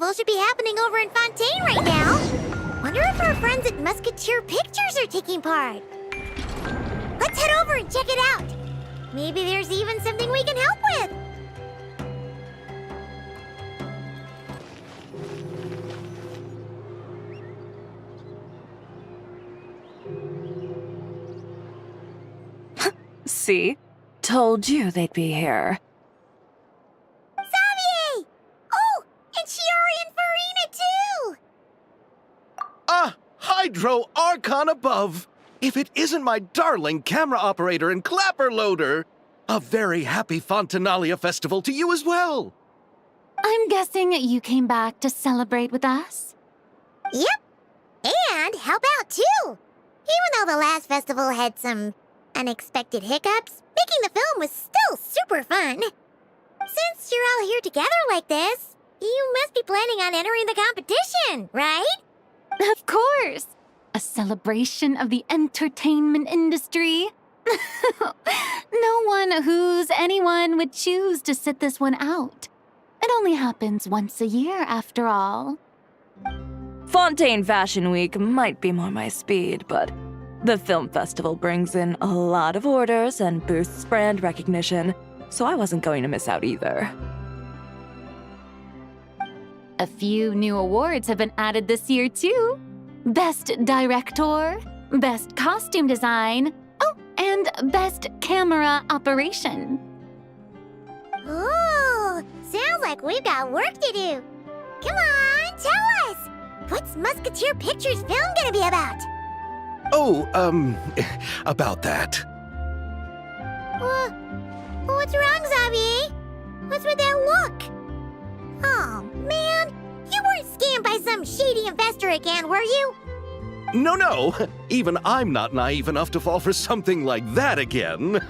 Festival should be happening over in Fontaine right now. Wonder if our friends at Musketeer Pictures are taking part. Let's head over and check it out. Maybe there's even something we can help with. See? Told you they'd be here. Xavier! Oh, and Shiori and Furina too! Ah, Hydro Archon above! If it isn't my darling camera operator and clapper loader! A very happy Fontinalia festival to you as well! I'm guessing you came back to celebrate with us? Yep. And help out too! Even though the last festival had some unexpected hiccups, making the film was still super fun. Since you're all here together like this, you must be planning on entering the competition, right? Of course! A celebration of the entertainment industry. No one who's anyone would choose to sit this one out. It only happens once a year, after all. Fontaine Fashion Week might be more my speed, but the film festival brings in a lot of orders and boosts brand recognition, so I wasn't going to miss out either. A few new awards have been added this year, too. Best Director, Best Costume Design, oh, and Best Camera Operation. Ooh, sounds like we've got work to do. Come on, tell us! What's Musketeer Pictures film gonna be about? Oh, about that. What's wrong, Xavier? What's with that look? Oh, man, you weren't scammed by some shady investor again, were you? No, even I'm not naive enough to fall for something like that again.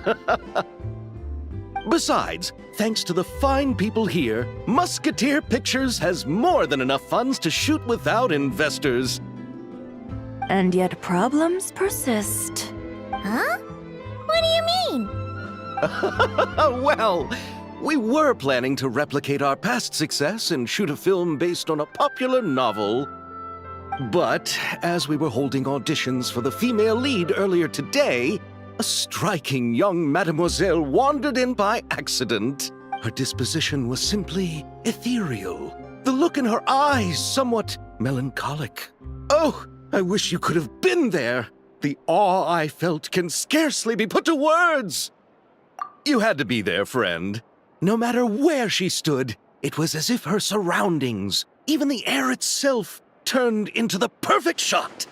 Besides, thanks to the fine people here, Musketeer Pictures has more than enough funds to shoot without investors. And yet problems persist. Huh? What do you mean? Well, we were planning to replicate our past success and shoot a film based on a popular novel. But as we were holding auditions for the female lead earlier today, a striking young mademoiselle wandered in by accident. Her disposition was simply ethereal. The look in her eyes somewhat melancholic. Oh, I wish you could have been there. The awe I felt can scarcely be put to words. You had to be there, friend. No matter where she stood, it was as if her surroundings, even the air itself, turned into the perfect shot.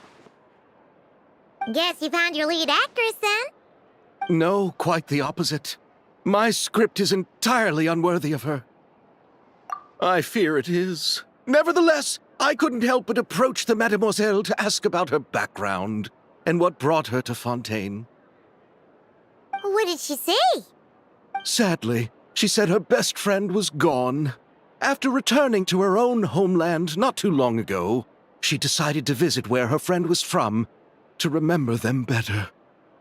Guess you found your lead actress, then? No, quite the opposite. My script is entirely unworthy of her. I fear it is. Nevertheless, I couldn't help but approach the mademoiselle to ask about her background and what brought her to Fontaine. What did she say? Sadly, she said her best friend was gone. After returning to her own homeland not too long ago, she decided to visit where her friend was from to remember them better.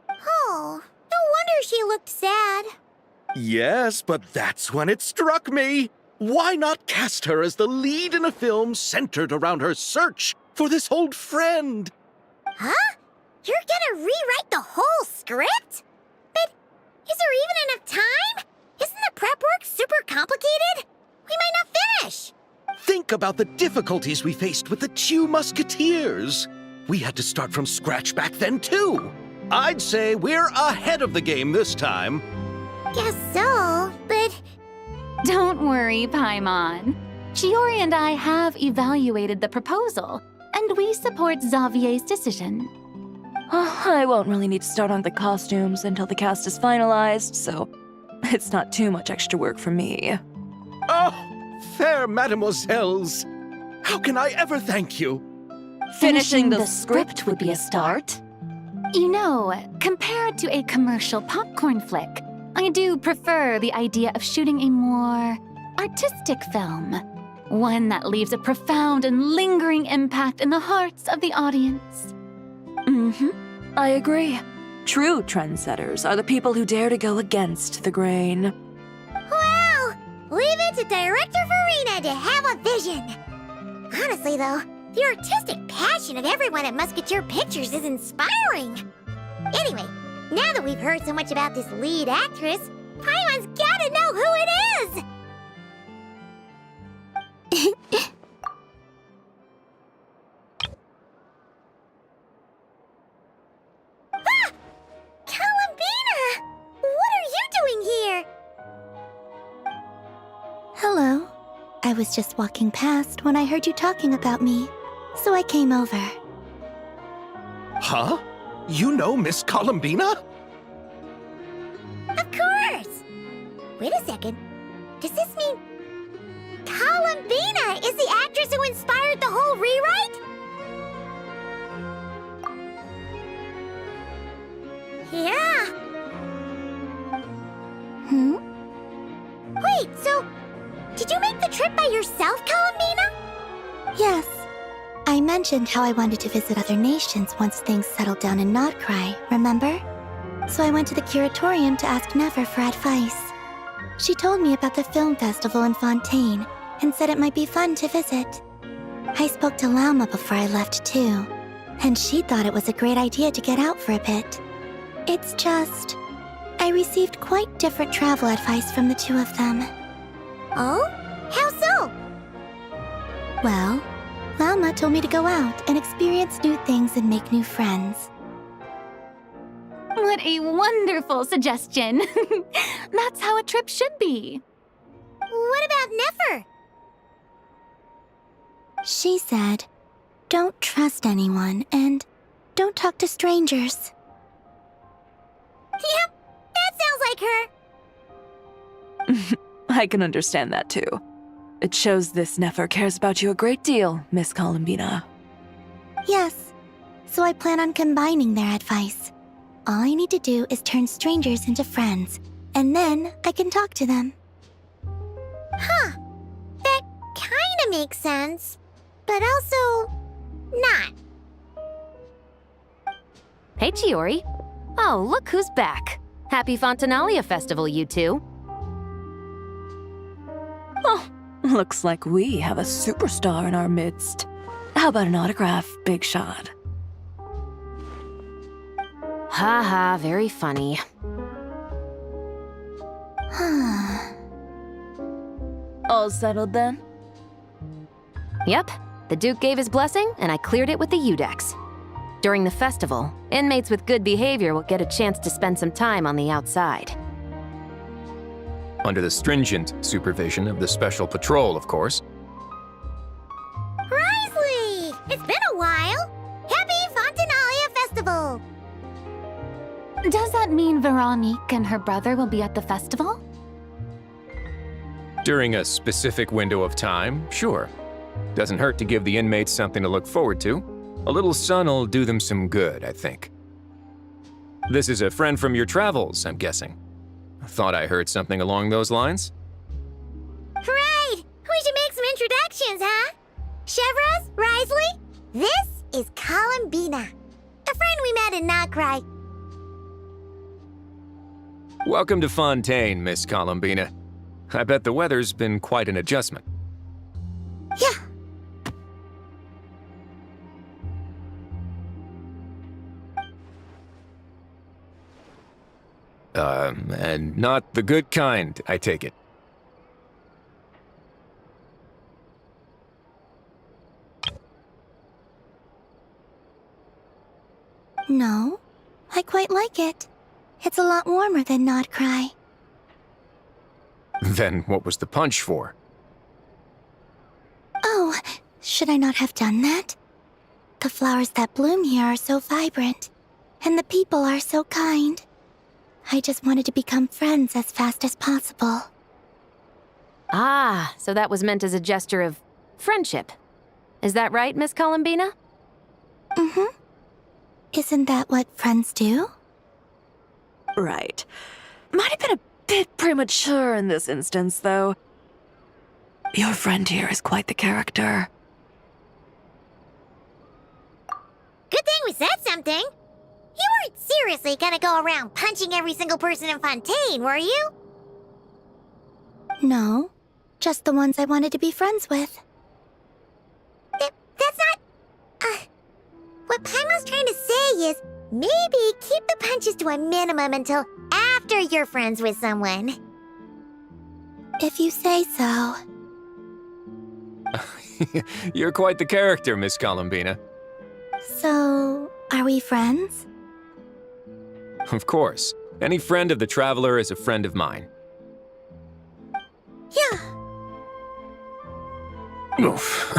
Oh, no wonder she looked sad. Yes, but that's when it struck me. Why not cast her as the lead in a film centered around her search for this old friend? Huh? You're gonna rewrite the whole script? But is there even enough time? Isn't the prep work super complicated? We might not finish. Think about the difficulties we faced with the two Musketeers. We had to start from scratch back then, too. I'd say we're ahead of the game this time. Guess so, but... Don't worry, Paimon. Shiori and I have evaluated the proposal, and we support Xavier's decision. I won't really need to start on the costumes until the cast is finalized, so it's not too much extra work for me. Oh, fair mademoiselles. How can I ever thank you? Finishing the script would be a start. You know, compared to a commercial popcorn flick, I do prefer the idea of shooting a more artistic film. One that leaves a profound and lingering impact in the hearts of the audience. I agree. True trendsetters are the people who dare to go against the grain. Well, leave it to Director Furina to have a vision. Honestly, though, the artistic passion of everyone at Musketeer Pictures is inspiring. Anyway, now that we've heard so much about this lead actress, Paimon's gotta know who it is! Ah! Columbina! What are you doing here? Hello. I was just walking past when I heard you talking about me, so I came over. Huh? You know Miss Columbina? Of course! Wait a second. Does this mean Columbina is the actress who inspired the whole rewrite? Yeah. Wait, so did you make the trip by yourself, Columbina? Yes. I mentioned how I wanted to visit other nations once things settled down in Nodcry, remember? So I went to the curatorium to ask Never for advice. She told me about the film festival in Fontaine and said it might be fun to visit. I spoke to Lauma before I left too, and she thought it was a great idea to get out for a bit. It's just, I received quite different travel advice from the two of them. Oh? How so? Well, Lauma told me to go out and experience new things and make new friends. What a wonderful suggestion. That's how a trip should be. What about Nefer? She said, don't trust anyone and don't talk to strangers. Yep, that sounds like her. I can understand that too. It shows this Nefer cares about you a great deal, Miss Columbina. Yes, so I plan on combining their advice. All I need to do is turn strangers into friends, and then I can talk to them. Huh. That kinda makes sense, but also not. Hey, Chiori. Oh, look who's back. Happy Fontinalia Festival, you two. Oh, looks like we have a superstar in our midst. How about an autograph, Big Shot? Ha ha, very funny. All settled then? Yep, the Duke gave his blessing, and I cleared it with the Udex. During the festival, inmates with good behavior will get a chance to spend some time on the outside. Under the stringent supervision of the Special Patrol, of course. Wriothesley! It's been a while! Happy Fontinalia Festival! Does that mean Veronique and her brother will be at the festival? During a specific window of time, sure. Doesn't hurt to give the inmates something to look forward to. A little sun'll do them some good, I think. This is a friend from your travels, I'm guessing. Thought I heard something along those lines? Right! We should make some introductions, huh? Chevros, Wriothesley, this is Columbina, a friend we met in Nodcry. Welcome to Fontaine, Miss Columbina. I bet the weather's been quite an adjustment. Yeah. And not the good kind, I take it. No, I quite like it. It's a lot warmer than Nodcry. Then what was the punch for? Oh, should I not have done that? The flowers that bloom here are so vibrant, and the people are so kind. I just wanted to become friends as fast as possible. Ah, so that was meant as a gesture of friendship. Is that right, Miss Columbina? Mm-hmm. Isn't that what friends do? Right. Might have been a bit premature in this instance, though. Your friend here is quite the character. Good thing we said something. You weren't seriously gonna go around punching every single person in Fontaine, were you? No, just the ones I wanted to be friends with. is maybe keep the punches to a minimum until after you're friends with someone. If you say so. You're quite the character, Miss Columbina. So, are we friends? Of course. Any friend of the Traveler is a friend of mine. Yeah. Oof.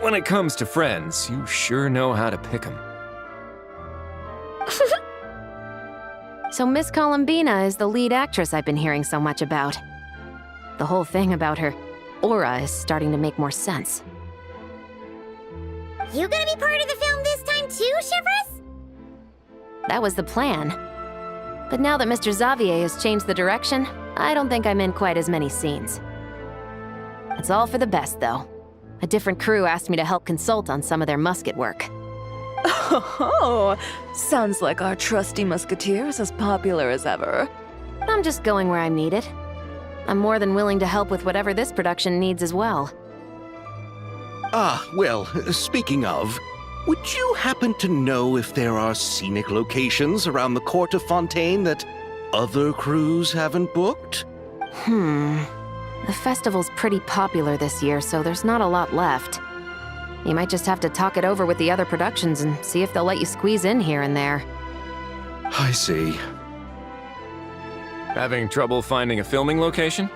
When it comes to friends, you sure know how to pick 'em. So Miss Columbina is the lead actress I've been hearing so much about. The whole thing about her aura is starting to make more sense. You gonna be part of the film this time too, Shivers? That was the plan. But now that Mr. Xavier has changed the direction, I don't think I'm in quite as many scenes. It's all for the best, though. A different crew asked me to help consult on some of their musket work. Oh, sounds like our trusty musketeer is as popular as ever. I'm just going where I'm needed. I'm more than willing to help with whatever this production needs as well. Ah, well, speaking of, would you happen to know if there are scenic locations around the court of Fontaine that other crews haven't booked? The festival's pretty popular this year, so there's not a lot left. You might just have to talk it over with the other productions and see if they'll let you squeeze in here and there. I see. Having trouble finding a filming location?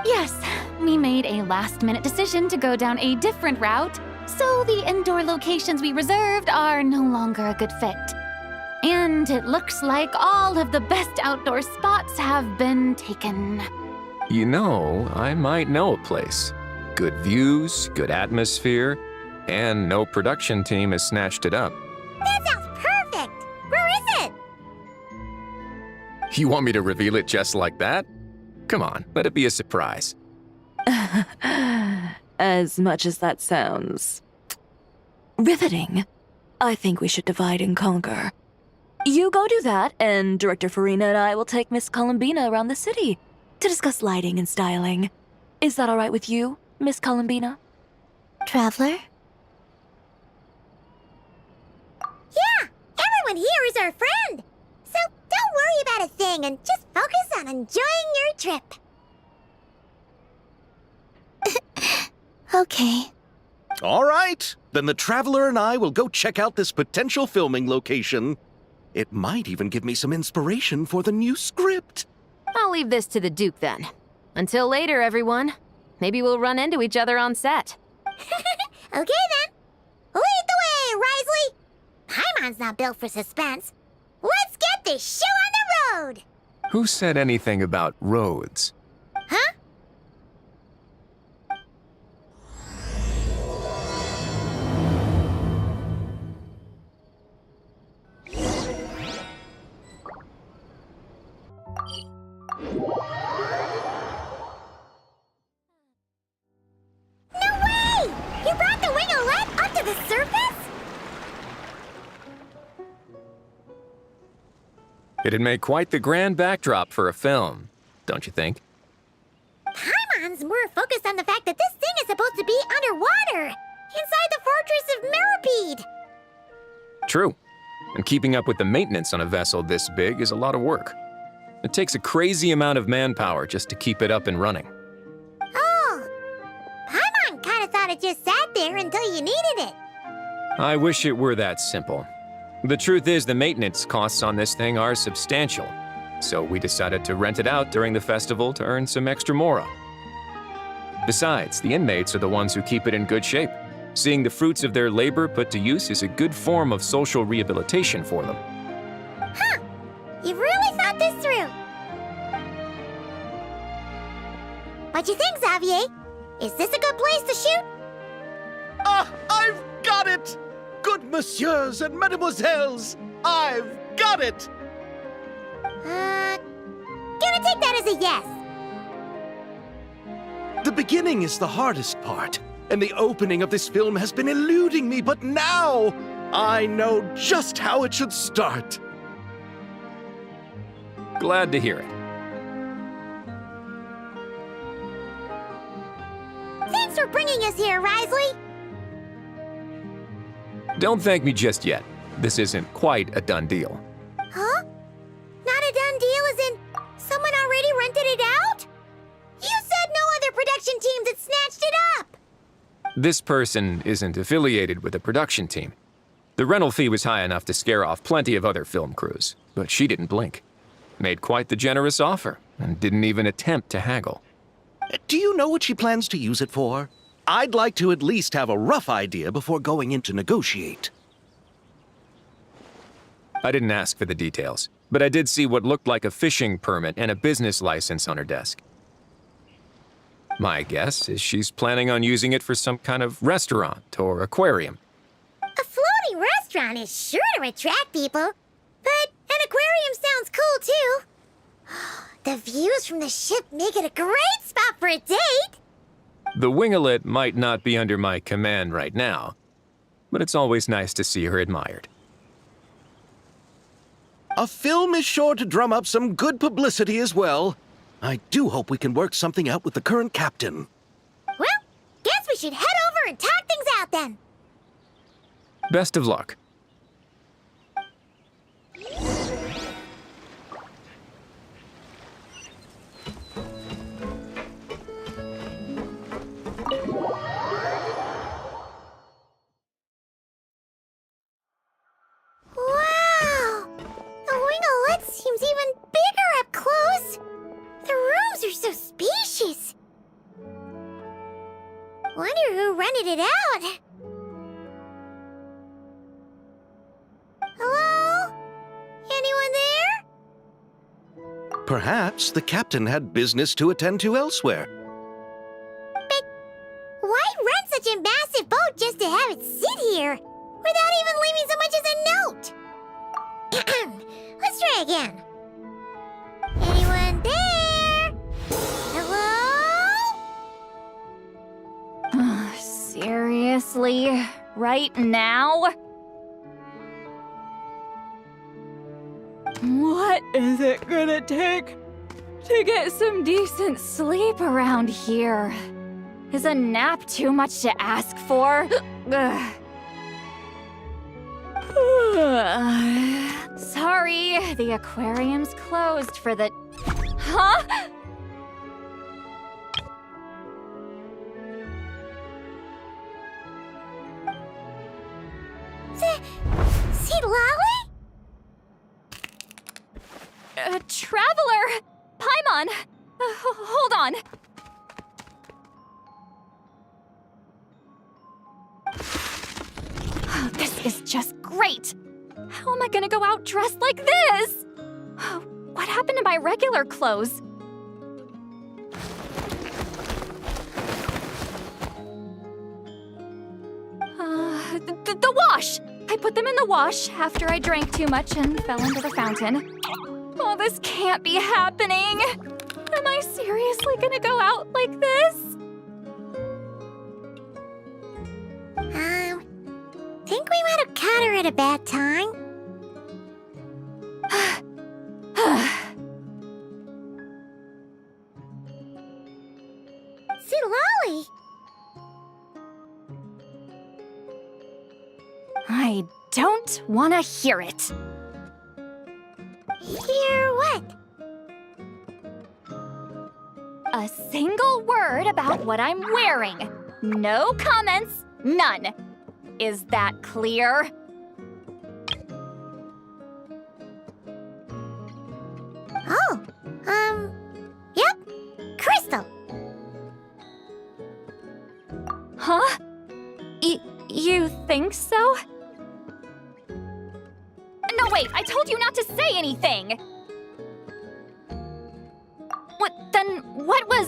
Yes, we made a last-minute decision to go down a different route, so the indoor locations we reserved are no longer a good fit. And it looks like all of the best outdoor spots have been taken. You know, I might know a place. Good views, good atmosphere, and no production team has snatched it up. That sounds perfect! Where is it? You want me to reveal it just like that? Come on, let it be a surprise. As much as that sounds riveting, I think we should divide and conquer. You go do that, and Director Furina and I will take Miss Columbina around the city to discuss lighting and styling. Is that all right with you, Miss Columbina? Traveler? Yeah! Everyone here is our friend! So don't worry about a thing and just focus on enjoying your trip. Okay. All right, then the Traveler and I will go check out this potential filming location. It might even give me some inspiration for the new script. I'll leave this to the Duke then. Until later, everyone. Maybe we'll run into each other on set. Okay then. Lead the way, Wriothesley! Paimon's not built for suspense. Let's get this show on the road! Who said anything about roads? Huh? No way! You brought the wingolette up to the surface? It'd make quite the grand backdrop for a film, don't you think? Paimon's more focused on the fact that this thing is supposed to be underwater, inside the fortress of Meripede. True. And keeping up with the maintenance on a vessel this big is a lot of work. It takes a crazy amount of manpower just to keep it up and running. Oh, Paimon kind of thought it just sat there until you needed it. I wish it were that simple. The truth is the maintenance costs on this thing are substantial, so we decided to rent it out during the festival to earn some extra mora. Besides, the inmates are the ones who keep it in good shape. Seeing the fruits of their labor put to use is a good form of social rehabilitation for them. Huh, you've really thought this through. What you think, Xavier? Is this a good place to shoot? Ah, I've got it! Good messieurs and mesdemoiselles, I've got it! Gonna take that as a yes. The beginning is the hardest part, and the opening of this film has been eluding me, but now I know just how it should start. Glad to hear it. Thanks for bringing us here, Wriothesley. Don't thank me just yet. This isn't quite a done deal. Huh? Not a done deal as in someone already rented it out? You said no other production teams had snatched it up! This person isn't affiliated with a production team. The rental fee was high enough to scare off plenty of other film crews, but she didn't blink. Made quite the generous offer, and didn't even attempt to haggle. Do you know what she plans to use it for? I'd like to at least have a rough idea before going in to negotiate. I didn't ask for the details, but I did see what looked like a fishing permit and a business license on her desk. My guess is she's planning on using it for some kind of restaurant or aquarium. A floating restaurant is sure to attract people, but an aquarium sounds cool too. The views from the ship make it a great spot for a date. The winglet might not be under my command right now, but it's always nice to see her admired. A film is sure to drum up some good publicity as well. I do hope we can work something out with the current captain. Well, guess we should head over and talk things out then. Best of luck. Wow! The winglet seems even bigger up close. The rooms are so spacious. Wonder who rented it out. Hello? Anyone there? Perhaps the captain had business to attend to elsewhere. But why rent such a massive boat just to have it sit here without even leaving so much as a note? Let's try again. Anyone there? Hello? Seriously? Right now? What is it gonna take to get some decent sleep around here? Is a nap too much to ask for? Sorry, the aquarium's closed for the... Huh? Citlali? Traveler! Paimon! Hold on. Oh, this is just great! How am I gonna go out dressed like this? Oh, what happened to my regular clothes? The wash! I put them in the wash after I drank too much and fell into the fountain. Oh, this can't be happening! Am I seriously gonna go out like this? Think we might have caught her at a bad time. Citlali! I don't want to hear it. Hear what? A single word about what I'm wearing. No comments, none. Is that clear? Oh, yep. Crystal. Huh? You think so? No, wait, I told you not to say anything! What was...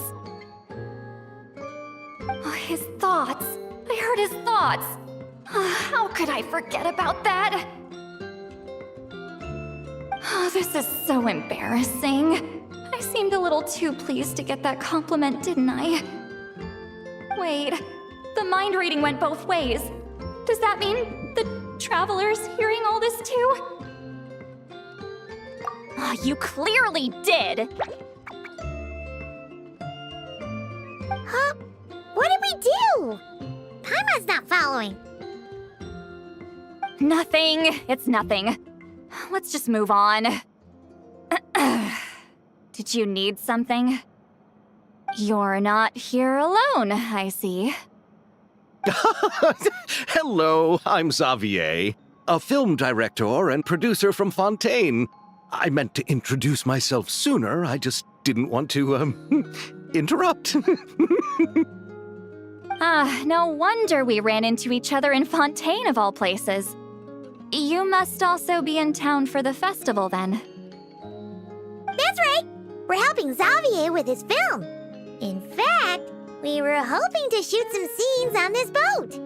Oh, his thoughts. I heard his thoughts. How could I forget about that? Oh, this is so embarrassing. I seemed a little too pleased to get that compliment, didn't I? Wait, the mind reading went both ways. Does that mean the Traveler's hearing all this too? You clearly did! Huh? What did we do? Paimon's not following. Nothing. It's nothing. Let's just move on. Did you need something? You're not here alone, I see. Hello, I'm Xavier, a film director and producer from Fontaine. I meant to introduce myself sooner, I just didn't want to, interrupt. No wonder we ran into each other in Fontaine of all places. You must also be in town for the festival then. That's right. We're helping Xavier with his film. In fact, we were hoping to shoot some scenes on this boat.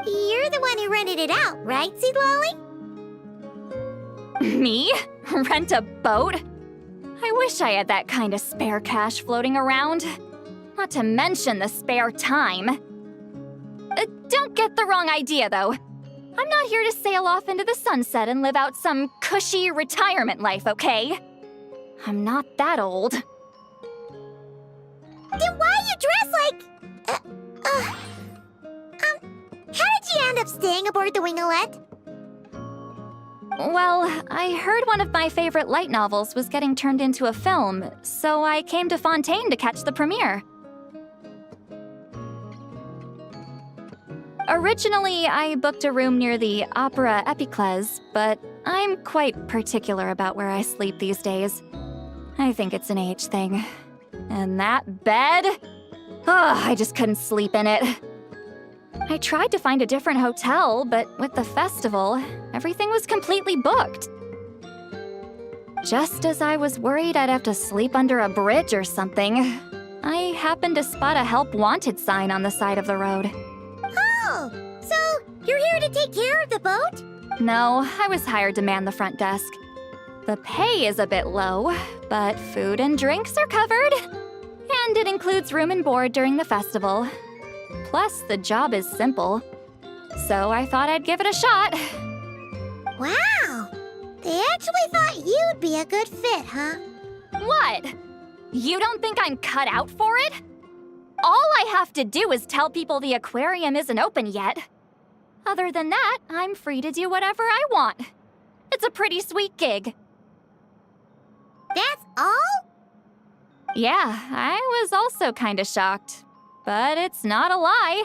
You're the one who rented it out, right, citlali? Me? Rent a boat? I wish I had that kind of spare cash floating around. Not to mention the spare time. Don't get the wrong idea, though. I'm not here to sail off into the sunset and live out some cushy retirement life, okay? I'm not that old. Then why you dress like... how did you end up staying aboard the wingolette? Well, I heard one of my favorite light novels was getting turned into a film, so I came to Fontaine to catch the premiere. Originally, I booked a room near the Opera Epiclese, but I'm quite particular about where I sleep these days. I think it's an age thing. And that bed? I just couldn't sleep in it. I tried to find a different hotel, but with the festival, everything was completely booked. Just as I was worried I'd have to sleep under a bridge or something, I happened to spot a help wanted sign on the side of the road. Oh, so you're here to take care of the boat? No, I was hired to man the front desk. The pay is a bit low, but food and drinks are covered. And it includes room and board during the festival. Plus, the job is simple. So I thought I'd give it a shot. Wow, they actually thought you'd be a good fit, huh? What? You don't think I'm cut out for it? All I have to do is tell people the aquarium isn't open yet. Other than that, I'm free to do whatever I want. It's a pretty sweet gig. That's all? Yeah, I was also kinda shocked. But it's not a lie.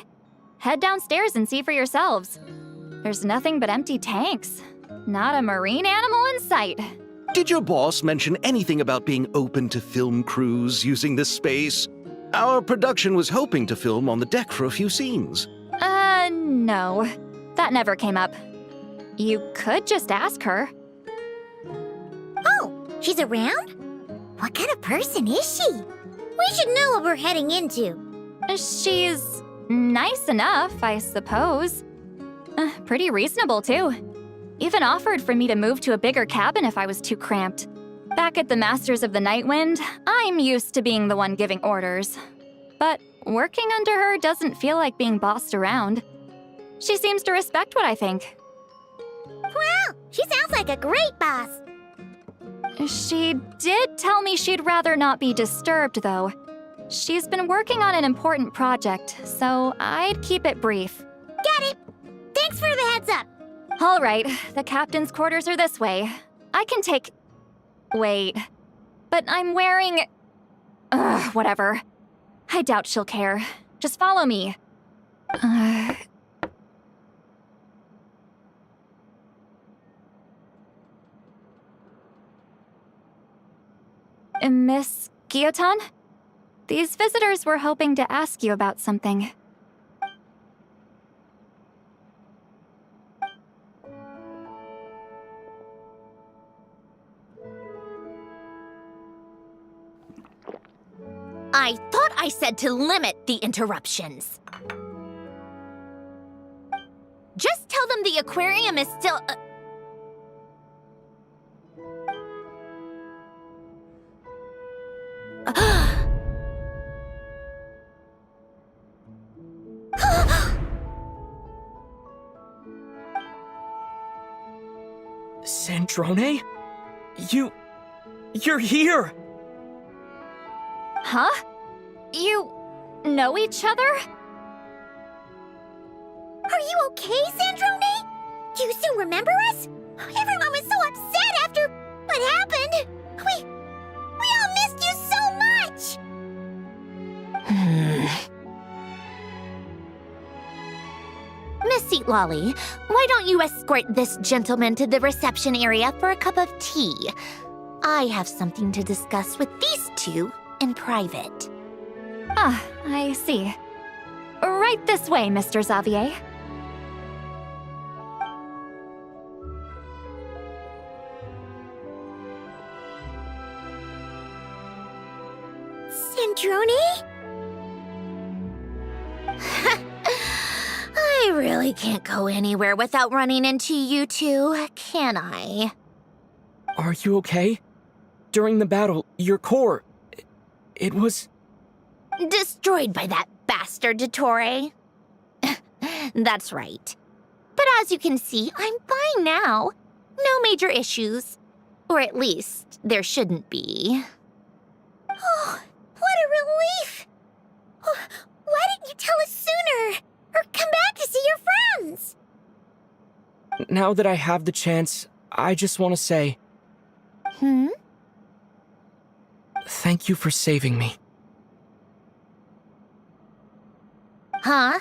Head downstairs and see for yourselves. There's nothing but empty tanks. Not a marine animal in sight. Did your boss mention anything about being open to film crews using this space? Our production was hoping to film on the deck for a few scenes. No. That never came up. You could just ask her. Oh, she's around? What kind of person is she? We should know what we're heading into. She's nice enough, I suppose. Pretty reasonable, too. Even offered for me to move to a bigger cabin if I was too cramped. Back at the Masters of the Night Wind, I'm used to being the one giving orders. But working under her doesn't feel like being bossed around. She seems to respect what I think. Wow, she sounds like a great boss. She did tell me she'd rather not be disturbed, though. She's been working on an important project, so I'd keep it brief. Got it. Thanks for the heads up. All right, the captain's quarters are this way. I can take... Wait. But I'm wearing... whatever. I doubt she'll care. Just follow me. Miss Guillotin? These visitors were hoping to ask you about something. I thought I said to limit the interruptions. Just tell them the aquarium is still... Sandrone? You're here! Huh? You know each other? Are you okay, Sandrone? Do you still remember us? Everyone was so upset after what happened. We all missed you so much. Miss Citlali, why don't you escort this gentleman to the reception area for a cup of tea? I have something to discuss with these two in private. Ah, I see. Right this way, Mr. Xavier. Sandrone? I really can't go anywhere without running into you two, can I? Are you okay? During the battle, your core... It was... Destroyed by that bastard Dottore. That's right. But as you can see, I'm fine now. No major issues. Or at least, there shouldn't be. Oh, what a relief! Oh, why didn't you tell us sooner? Or come back to see your friends? Now that I have the chance, I just want to say... Thank you for saving me. Huh?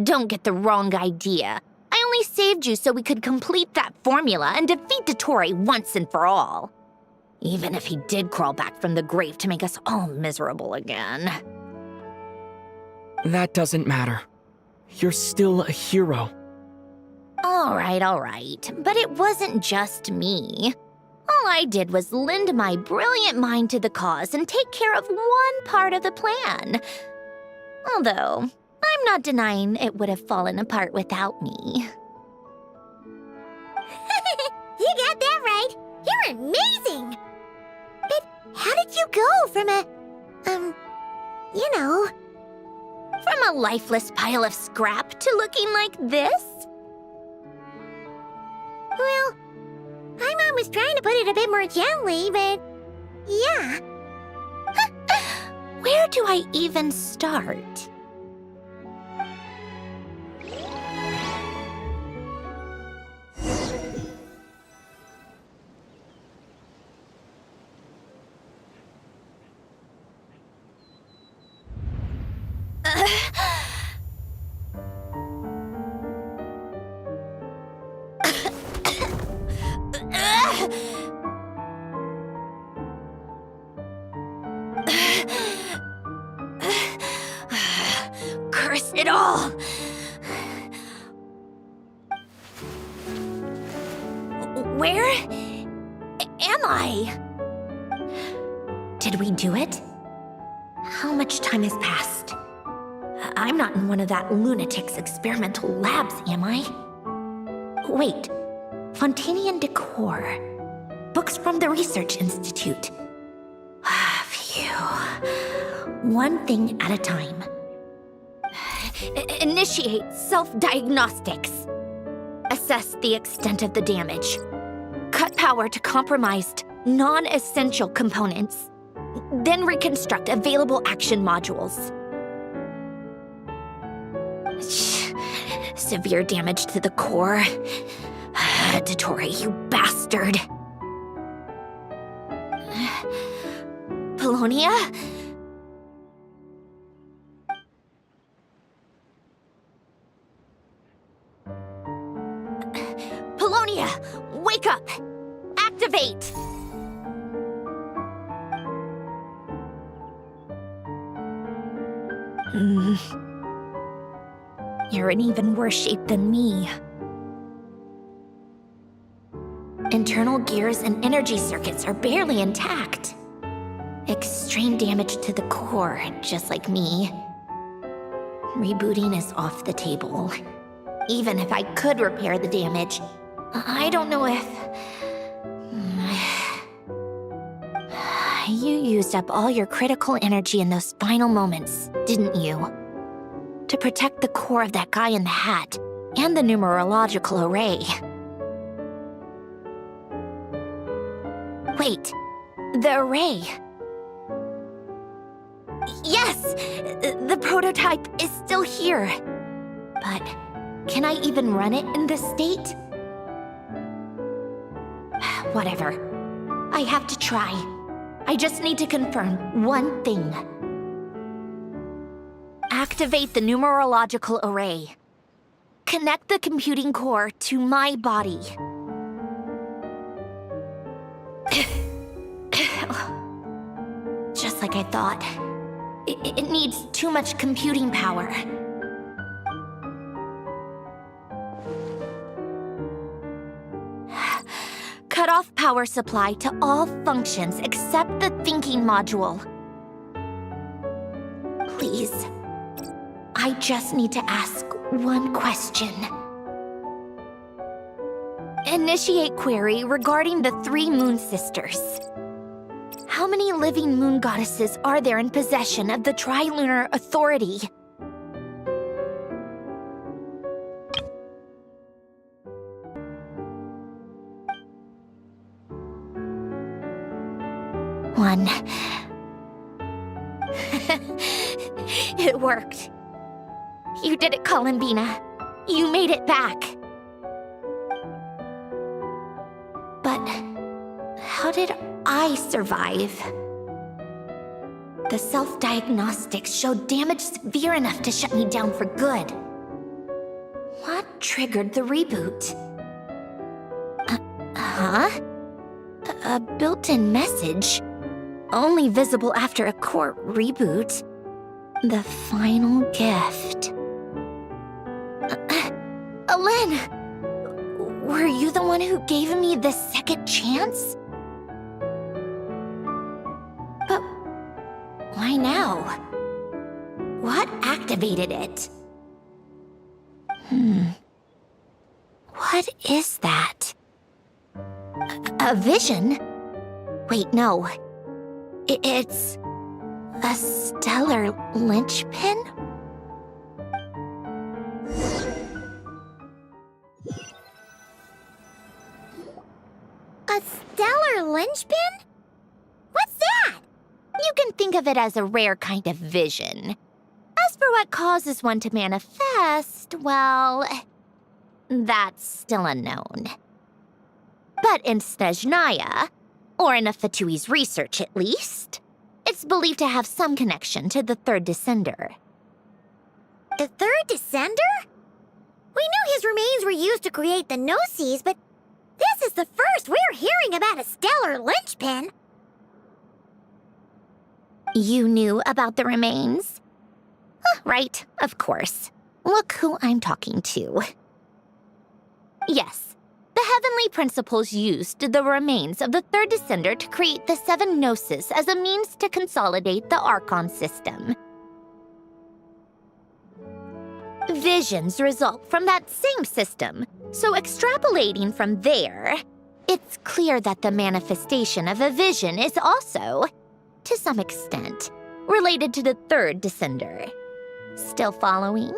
Don't get the wrong idea. I only saved you so we could complete that formula and defeat Dottore once and for all. Even if he did crawl back from the grave to make us all miserable again. That doesn't matter. You're still a hero. All right. But it wasn't just me. All I did was lend my brilliant mind to the cause and take care of one part of the plan. Although, I'm not denying it would have fallen apart without me. You got that right. You're amazing. But how did you go from From a lifeless pile of scrap to looking like this? Well, my mom was trying to put it a bit more gently, but yeah. Where do I even start? Curse it all! Where am I? Did we do it? How much time has passed? I'm not in one of that lunatic's experimental labs, am I? Wait, Fontinian decor. Books from the Research Institute. Phew. One thing at a time. Initiate self-diagnostics. Assess the extent of the damage. Cut power to compromised, non-essential components. Then reconstruct available action modules. Severe damage to the core. Dottore, you bastard. Polonia? Polonia, wake up! Activate! You're in even worse shape than me. Internal gears and energy circuits are barely intact. Extreme damage to the core, just like me. Rebooting is off the table. Even if I could repair the damage, I don't know if... You used up all your critical energy in those final moments, didn't you? To protect the core of that guy in the hat, and the numerological array. Wait, the array. Yes! The prototype is still here. But can I even run it in this state? Whatever. I have to try. I just need to confirm one thing. Activate the numerological array. Connect the computing core to my body. Just like I thought. It needs too much computing power. Cut off power supply to all functions except the thinking module. Please. I just need to ask one question. Initiate query regarding the 3 moon sisters. How many living moon goddesses are there in possession of the Trilunar Authority? One. It worked. You did it, Columbina. You made it back. But how did I survive? The self-diagnostics showed damage severe enough to shut me down for good. What triggered the reboot? A built-in message? Only visible after a core reboot. The final gift. Alen! Were you the one who gave me the second chance? But why now? What activated it? What is that? A vision? Wait, no. It's a stellar linchpin? A stellar linchpin? What's that? You can think of it as a rare kind of vision. As for what causes one to manifest, well, that's still unknown. But in Snezhnaya, or in Afatui's research at least, it's believed to have some connection to the third descender. The third descender? We knew his remains were used to create the Gnosis, but this is the first we're hearing about a stellar linchpin. You knew about the remains? Right, of course. Look who I'm talking to. Yes, the heavenly principles used the remains of the third descender to create the 7 Gnosis as a means to consolidate the archon system. Visions result from that same system, so extrapolating from there, it's clear that the manifestation of a vision is also, to some extent, related to the third descender. Still following?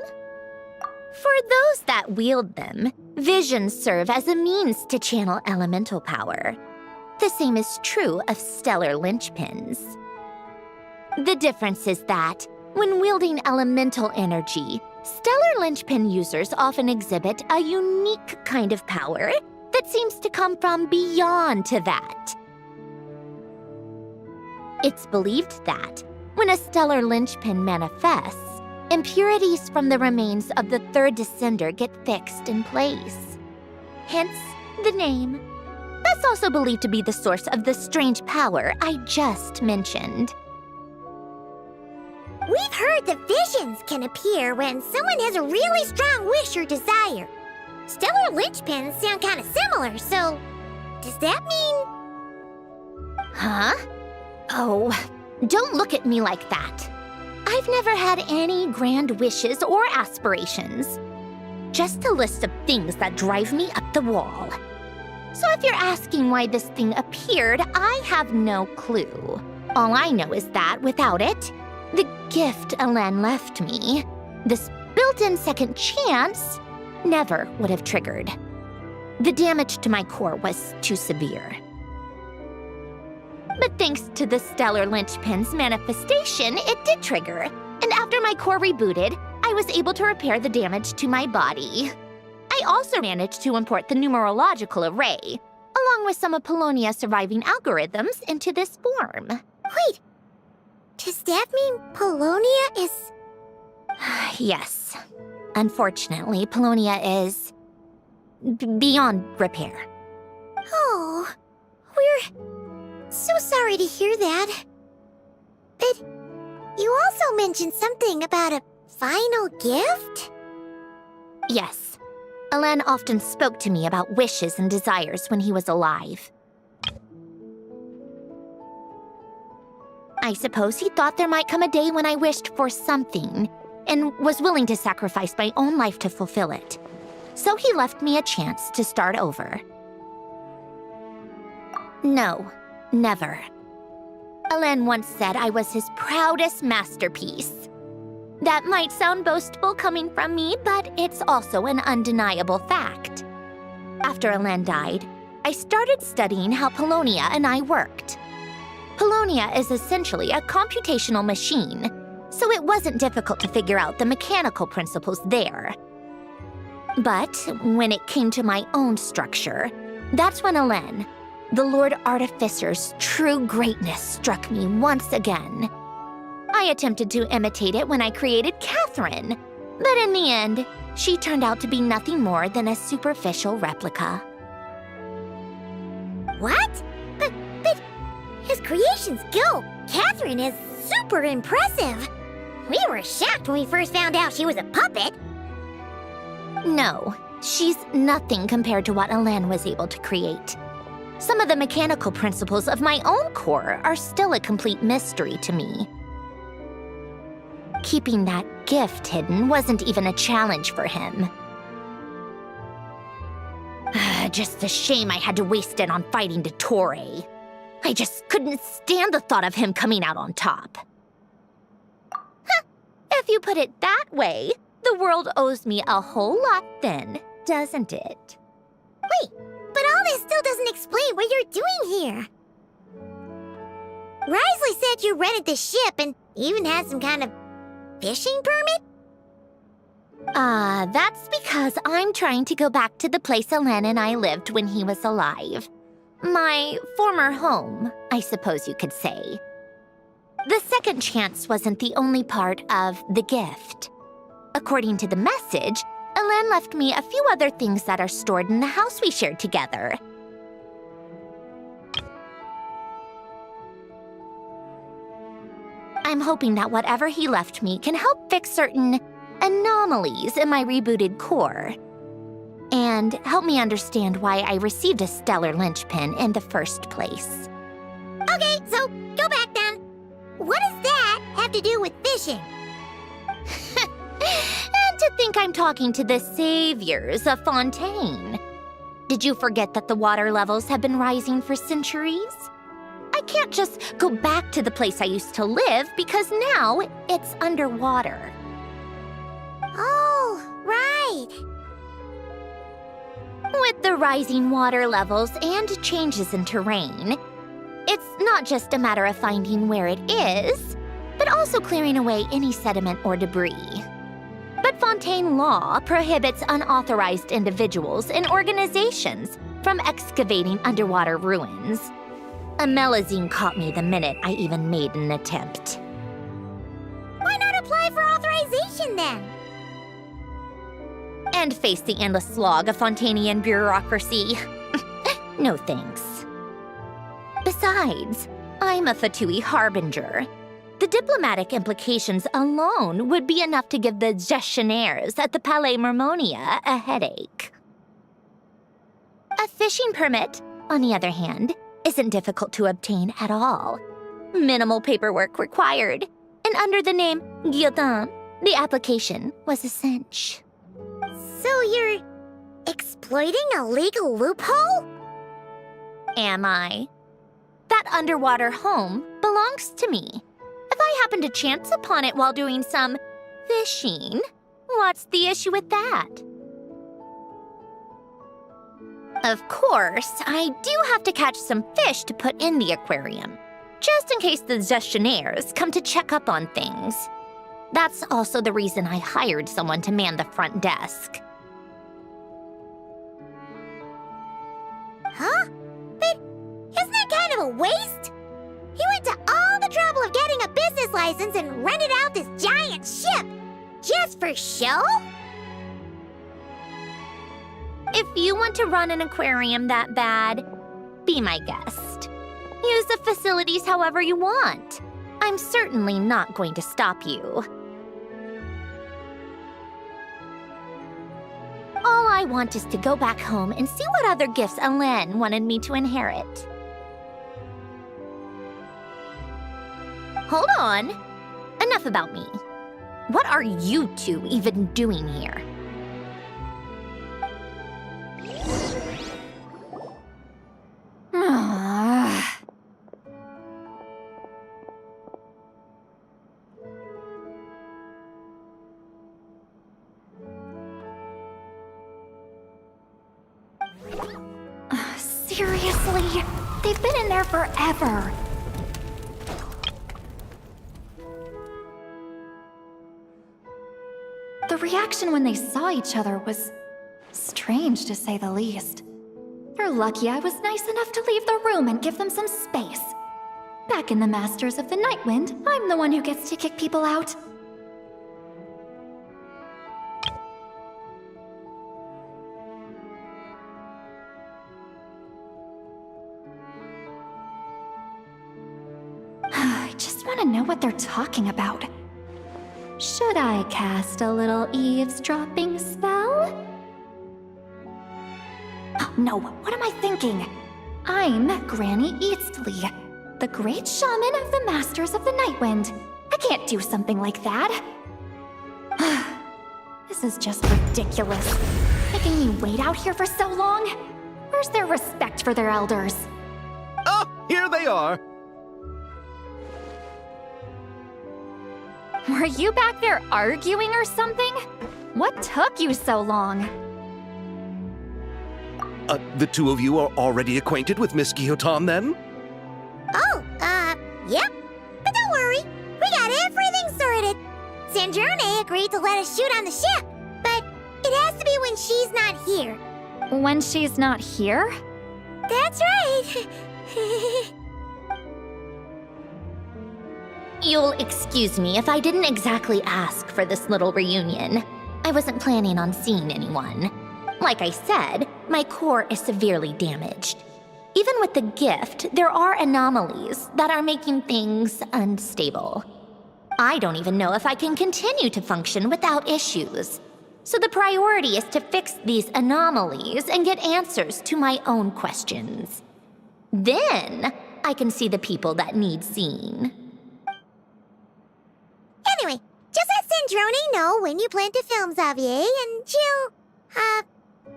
For those that wield them, visions serve as a means to channel elemental power. The same is true of stellar linchpins. The difference is that, when wielding elemental energy, stellar linchpin users often exhibit a unique kind of power that seems to come from beyond to that. It's believed that, when a stellar linchpin manifests, impurities from the remains of the third descender get fixed in place. Hence, the name. That's also believed to be the source of the strange power I just mentioned. We've heard that visions can appear when someone has a really strong wish or desire. Stellar linchpins sound kind of similar, so does that mean... Huh? Oh, don't look at me like that. I've never had any grand wishes or aspirations. Just a list of things that drive me up the wall. So if you're asking why this thing appeared, I have no clue. All I know is that without it, the gift Alen left me, this built-in second chance, never would have triggered. The damage to my core was too severe. But thanks to the stellar linchpin's manifestation, it did trigger. And after my core rebooted, I was able to repair the damage to my body. I also managed to import the numerological array, along with some of Polonia's surviving algorithms, into this form. Wait, does that mean Polonia is... Yes. Unfortunately, Polonia is... beyond repair. Oh, we're so sorry to hear that. But you also mentioned something about a final gift? Yes. Alen often spoke to me about wishes and desires when he was alive. I suppose he thought there might come a day when I wished for something, and was willing to sacrifice my own life to fulfill it. So he left me a chance to start over. No, never. Alen once said I was his proudest masterpiece. That might sound boastful coming from me, but it's also an undeniable fact. After Alen died, I started studying how Polonia and I worked. Polonia is essentially a computational machine, so it wasn't difficult to figure out the mechanical principles there. But when it came to my own structure, that's when Alen, the Lord Artificer's true greatness, struck me once again. I attempted to imitate it when I created Catherine, but in the end, she turned out to be nothing more than a superficial replica. What? But his creation skill, Catherine, is super impressive. We were shocked when we first found out she was a puppet. No, she's nothing compared to what Alen was able to create. Some of the mechanical principles of my own core are still a complete mystery to me. Keeping that gift hidden wasn't even a challenge for him. Just a shame I had to waste it on fighting Dottore. I just couldn't stand the thought of him coming out on top. If you put it that way, the world owes me a whole lot then, doesn't it? Wait, but all this still doesn't explain what you're doing here. Wriothesley said you rented the ship and even had some kind of fishing permit? That's because I'm trying to go back to the place Alen and I lived when he was alive. My former home, I suppose you could say. The second chance wasn't the only part of the gift. According to the message, Alen left me a few other things that are stored in the house we shared together. I'm hoping that whatever he left me can help fix certain anomalies in my rebooted core, and help me understand why I received a stellar linchpin in the first place. Okay, so go back then. What does that have to do with fishing? And to think I'm talking to the saviors of Fontaine. Did you forget that the water levels have been rising for centuries? I can't just go back to the place I used to live because now it's underwater. Oh, right. With the rising water levels and changes in terrain, it's not just a matter of finding where it is, but also clearing away any sediment or debris. But Fontaine law prohibits unauthorized individuals and organizations from excavating underwater ruins. A Melazine caught me the minute I even made an attempt. Why not apply for authorization then? And face the endless slog of Fontanian bureaucracy. No thanks. Besides, I'm a Fatui harbinger. The diplomatic implications alone would be enough to give the gestionnaires at the Palais Mermonia a headache. A fishing permit, on the other hand, isn't difficult to obtain at all. Minimal paperwork required, and under the name Guillotin, the application was a cinch. So you're exploiting a legal loophole? Am I? That underwater home belongs to me. If I happen to chance upon it while doing some fishing, what's the issue with that? Of course, I do have to catch some fish to put in the aquarium. just in case the gestionnaires come to check up on things. That's also the reason I hired someone to man the front desk. Huh? But isn't that kind of a waste? He went to all the trouble of getting a business license and rented out this giant ship. Just for show? If you want to run an aquarium that bad, be my guest. Use the facilities however you want. I'm certainly not going to stop you. All I want is to go back home and see what other gifts Alain wanted me to inherit. Hold on. Enough about me. What are you two even doing here? Seriously? They've been in there forever. The reaction when they saw each other was strange, to say the least. They're lucky I was nice enough to leave the room and give them some space. Back in the Masters of the Nightwind, I'm the one who gets to kick people out. I just want to know what they're talking about. Should I cast a little eavesdropping spell? Oh, no, what am I thinking? I'm Granny Eastley, the great shaman of the Masters of the Nightwind. I can't do something like that. This is just ridiculous. Making me wait out here for so long? Where's their respect for their elders? Oh, here they are. Were you back there arguing or something? What took you so long? The two of you are already acquainted with Miss Guillotin, then? Oh, yep. But don't worry, we got everything sorted. Sandrone agreed to let us shoot on the ship, but it has to be when she's not here. When she's not here? That's right. You'll excuse me if I didn't exactly ask for this little reunion. I wasn't planning on seeing anyone. Like I said, my core is severely damaged. Even with the gift, there are anomalies that are making things unstable. I don't even know if I can continue to function without issues. So the priority is to fix these anomalies and get answers to my own questions. Then I can see the people that need seeing. Anyway, just let Sandrone know when you plan to film Xavier, and she'll,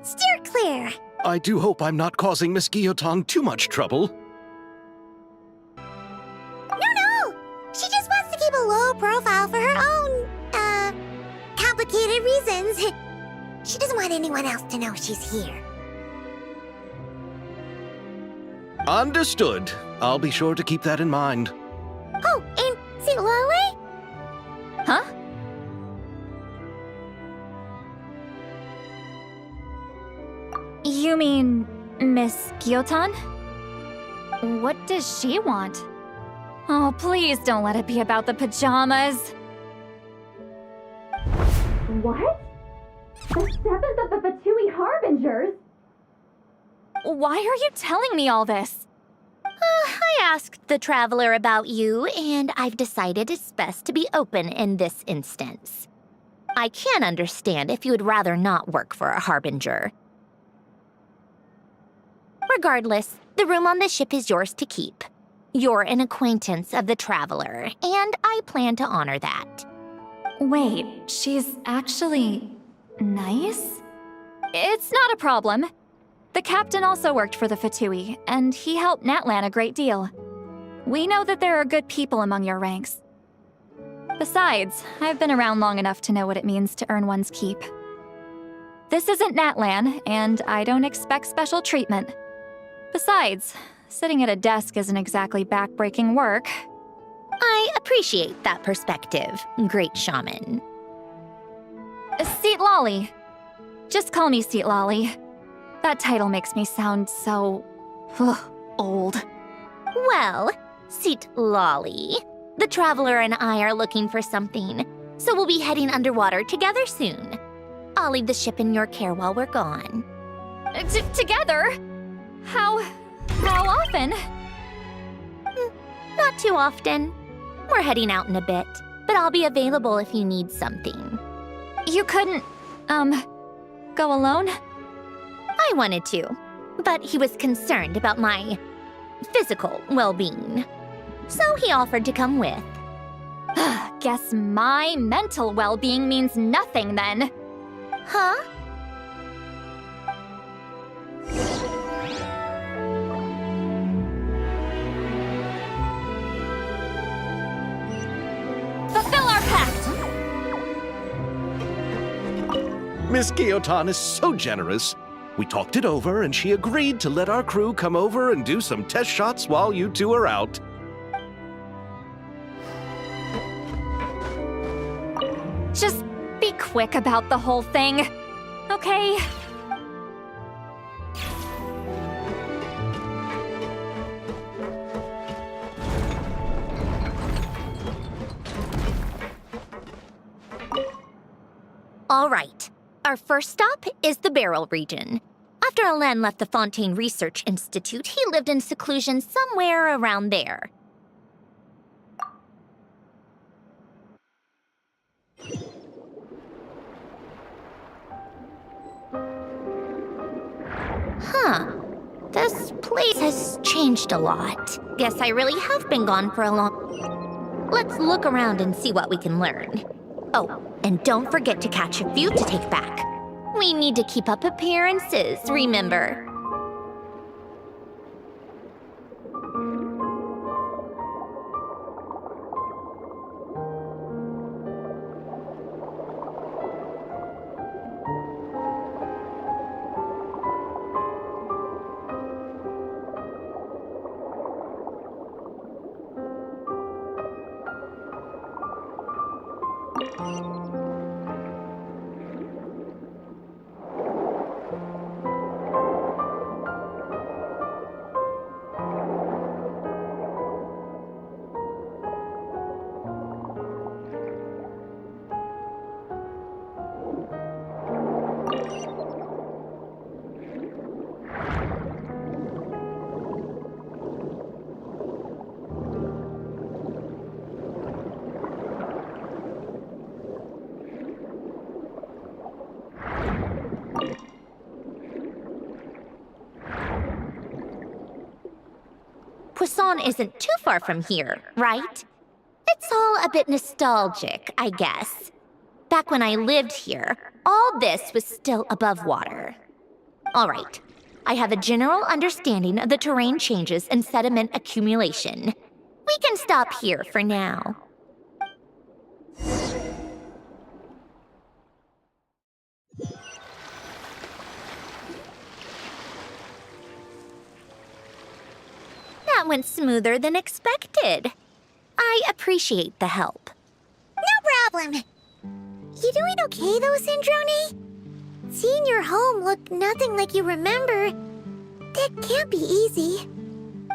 steer clear. I do hope I'm not causing Miss Guillotin too much trouble. No! She just wants to keep a low profile for her own, complicated reasons. She doesn't want anyone else to know she's here. Understood. I'll be sure to keep that in mind. Oh, and citlali? Huh? You mean Miss Guillotin? What does she want? Oh, please don't let it be about the pajamas. What? The 7th of the VIII Harbingers? Why are you telling me all this? I asked the Traveler about you, and I've decided it's best to be open in this instance. I can understand if you would rather not work for a Harbinger. Regardless, the room on the ship is yours to keep. You're an acquaintance of the Traveler, and I plan to honor that. Wait, she's actually nice? It's not a problem. The captain also worked for the VIII, and he helped Natlan a great deal. We know that there are good people among your ranks. Besides, I've been around long enough to know what it means to earn one's keep. This isn't Natlan, and I don't expect special treatment. Besides, sitting at a desk isn't exactly back-breaking work. I appreciate that perspective, great shaman. Citlali. Just call me Citlali. That title makes me sound so... old. Well, citlali, the traveler and I are looking for something, so we'll be heading underwater together soon. I'll leave the ship in your care while we're gone. Together? How often? Not too often. We're heading out in a bit, but I'll be available if you need something. You couldn't, go alone? I wanted to, but he was concerned about my physical well-being, so he offered to come with. Guess my mental well-being means nothing then. Huh? Fulfill our pact! Miss Guillotin is so generous. We talked it over, and she agreed to let our crew come over and do some test shots while you two are out. Just be quick about the whole thing, okay? All right. Our first stop is the Barrel region. After Alain left the Fontaine Research Institute, he lived in seclusion somewhere around there. Huh. This place has changed a lot. Guess I really have been gone for a long... Let's look around and see what we can learn. Oh, and don't forget to catch a few to take back. We need to keep up appearances, remember? Poisson isn't too far from here, right? It's all a bit nostalgic, I guess. Back when I lived here, all this was still above water. All right, I have a general understanding of the terrain changes and sediment accumulation. We can stop here for now. That went smoother than expected. I appreciate the help. No problem. You doing okay though, Sandrone? Seeing your home look nothing like you remember, that can't be easy.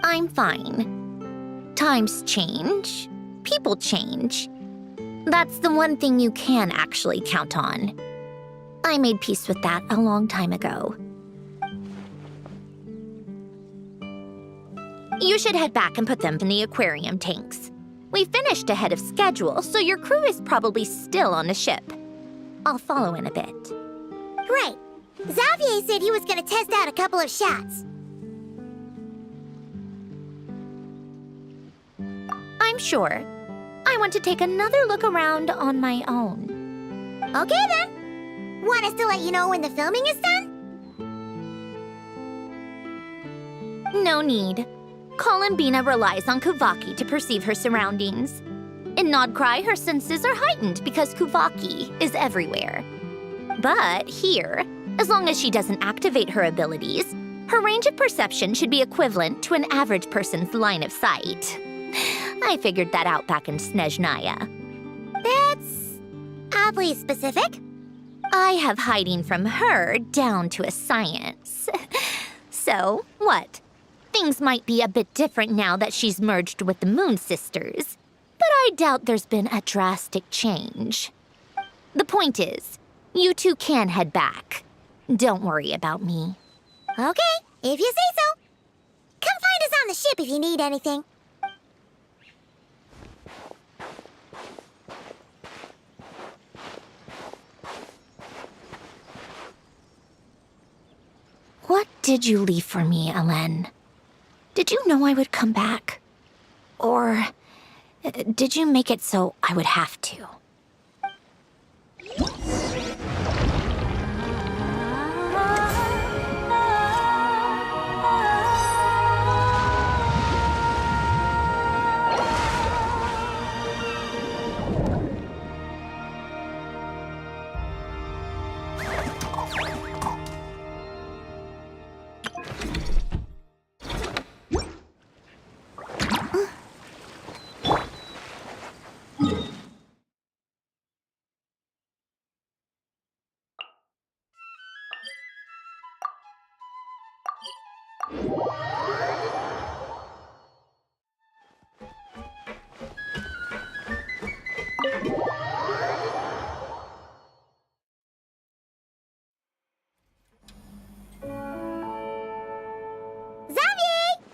I'm fine. Times change. People change. That's the one thing you can actually count on. I made peace with that a long time ago. You should head back and put them in the aquarium tanks. We finished ahead of schedule, so your crew is probably still on the ship. I'll follow in a bit. Right. Xavier said he was gonna test out a couple of shots. I'm sure. I want to take another look around on my own. Okay then. Want us to let you know when the filming is done? No need. Columbina relies on Kuvaki to perceive her surroundings. In Nodcry, her senses are heightened because Kuvaki is everywhere. But here, as long as she doesn't activate her abilities, Her range of perception should be equivalent to an average person's line of sight. I figured that out back in Snezhnaya. That's oddly specific. I have hiding from her down to a science. So, what? Things might be a bit different now that she's merged with the Moon Sisters, but I doubt there's been a drastic change. The point is, you two can head back. Don't worry about me. Okay, if you say so. Come find us on the ship if you need anything. What did you leave for me, Ellen? Did you know I would come back? Or did you make it so I would have to?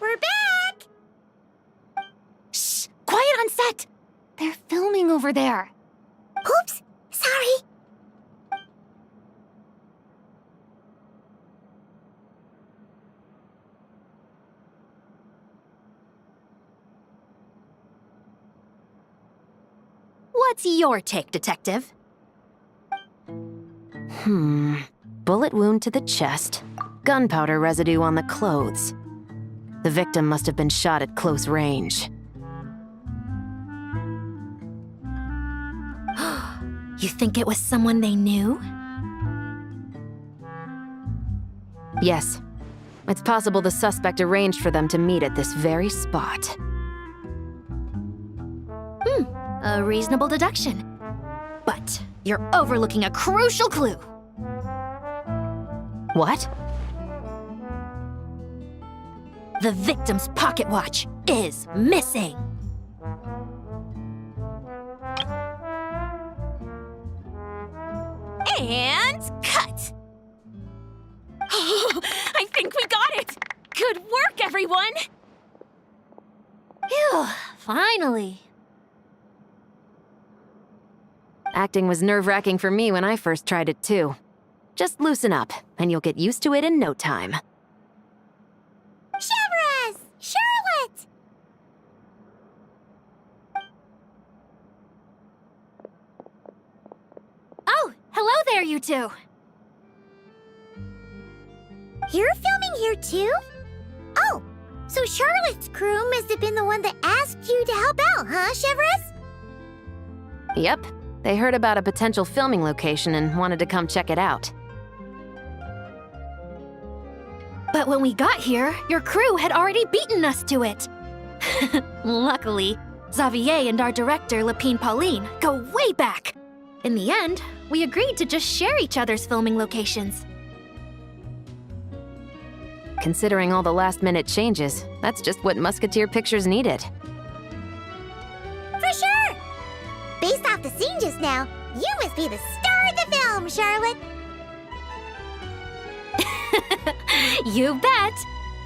We're back! Shh! Quiet on set! They're filming over there. Oops, sorry. What's your take, Detective? Bullet wound to the chest. Gunpowder residue on the clothes. The victim must have been shot at close range. You think it was someone they knew? Yes. It's possible the suspect arranged for them to meet at this very spot. A reasonable deduction. But you're overlooking a crucial clue. What? The victim's pocket watch is missing. And cut! I think we got it! Good work, everyone! Phew, finally. Acting was nerve-wracking for me when I first tried it too. Just loosen up, and you'll get used to it in no time. Chevres! Charlotte! Oh, hello there, you two! You're filming here too? Oh, so Charlotte's crew must have been the one that asked you to help out, huh, Chevres? Yep. They heard about a potential filming location and wanted to come check it out. But when we got here, your crew had already beaten us to it. Luckily, Xavier and our director, Lapine Pauline, go way back. In the end, we agreed to just share each other's filming locations. Considering all the last-minute changes, that's just what Musketeer Pictures needed. For sure! Based off the scene just now, you must be the star of the film, Charlotte! You bet!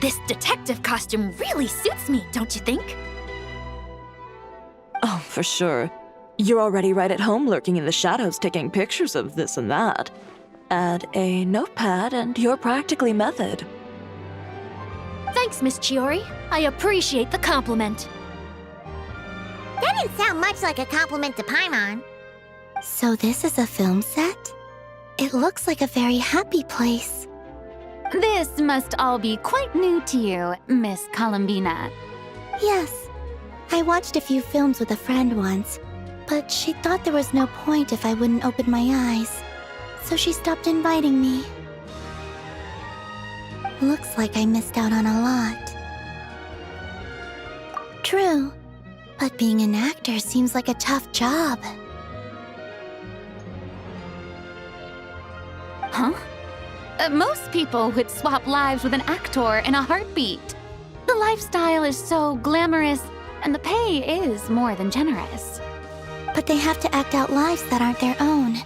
This detective costume really suits me, don't you think? Oh, for sure. You're already right at home lurking in the shadows taking pictures of this and that. Add a notepad and you're practically method. Thanks, Miss Chiori. I appreciate the compliment. That didn't sound much like a compliment to Paimon. So this is a film set? It looks like a very happy place. This must all be quite new to you, Miss Columbina. Yes. I watched a few films with a friend once, but she thought there was no point if I wouldn't open my eyes. So she stopped inviting me. Looks like I missed out on a lot. True, but being an actor seems like a tough job. Huh? Most people would swap lives with an actor in a heartbeat. The lifestyle is so glamorous, and the pay is more than generous. But they have to act out lives that aren't their own,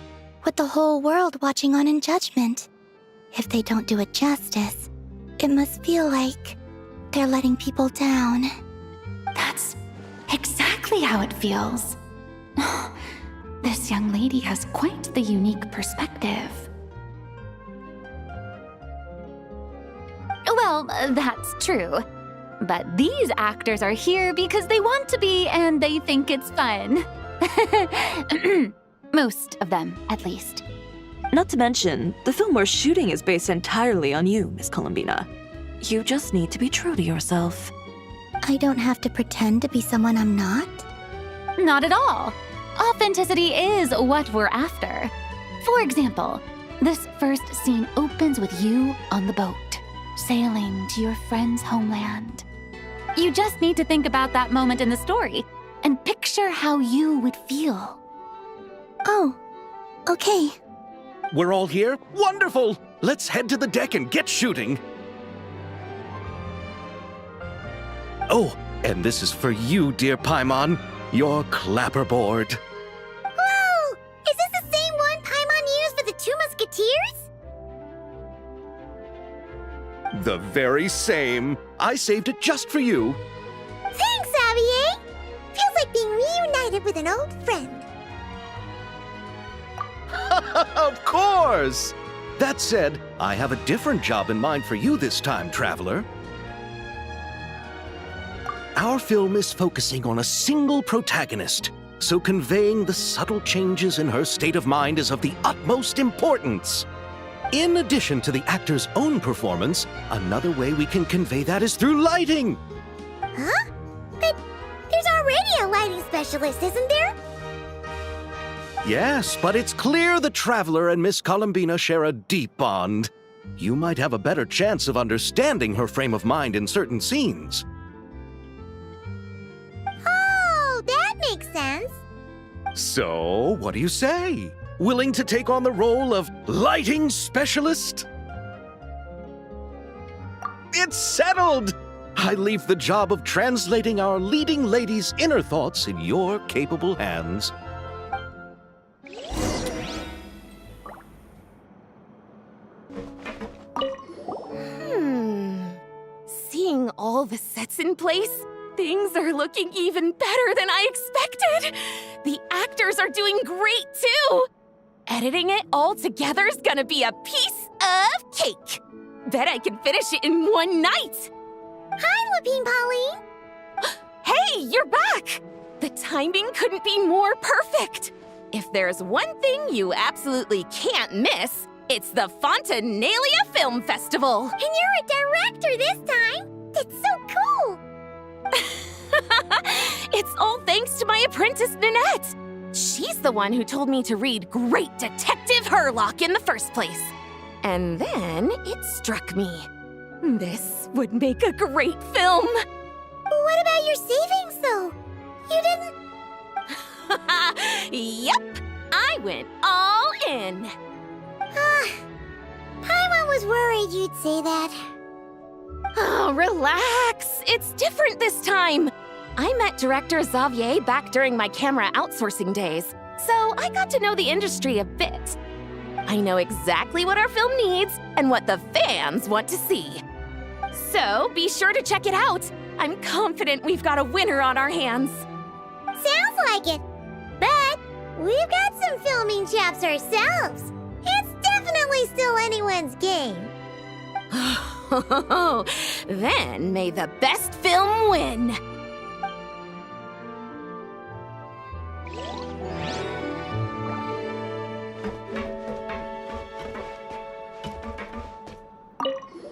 with the whole world watching on in judgment. If they don't do it justice, it must feel like they're letting people down. That's exactly how it feels. This young lady has quite the unique perspective. Well, that's true. But these actors are here because they want to be and they think it's fun. Most of them, at least. Not to mention, the film we're shooting is based entirely on you, Miss Columbina. You just need to be true to yourself. I don't have to pretend to be someone I'm not? Not at all. Authenticity is what we're after. For example, this first scene opens with you on the boat, sailing to your friend's homeland. You just need to think about that moment in the story and picture how you would feel. Oh, okay. We're all here? Wonderful! Let's head to the deck and get shooting. Oh, and this is for you, dear Paimon, your clapperboard. Whoa! Is this the same one Paimon used for the Two Musketeers? The very same. I saved it just for you. Thanks, Xavier! Feels like being reunited with an old friend. Of course! That said, I have a different job in mind for you this time, traveler. Our film is focusing on a single protagonist, so conveying the subtle changes in her state of mind is of the utmost importance. In addition to the actor's own performance, another way we can convey that is through lighting. Huh? But there's already a lighting specialist, isn't there? Yes, but it's clear the traveler and Miss Columbina share a deep bond. You might have a better chance of understanding her frame of mind in certain scenes. Oh, that makes sense. So, what do you say? Willing to take on the role of lighting specialist? It's settled! I leave the job of translating our leading lady's inner thoughts in your capable hands. Seeing all the sets in place, things are looking even better than I expected. The actors are doing great too. Editing it all together is gonna be a piece of cake. Bet I can finish it in one night. Hi, Lapine Pauline. Hey, you're back! The timing couldn't be more perfect. If there's one thing you absolutely can't miss, it's the Fontinalia Film Festival. And you're a director this time. That's so cool. It's all thanks to my apprentice, Ninette. She's the one who told me to read Great Detective Herlock in the first place. And then it struck me. This would make a great film. What about your savings, though? You didn't... Yep, I went all in. Paimon was worried you'd say that. Oh, relax. It's different this time. I met director Xavier back during my camera outsourcing days, so I got to know the industry a bit. I know exactly what our film needs and what the fans want to see. So be sure to check it out. I'm confident we've got a winner on our hands. Sounds like it. But we've got some filming chops ourselves. It's definitely still anyone's game. Then may the best film win.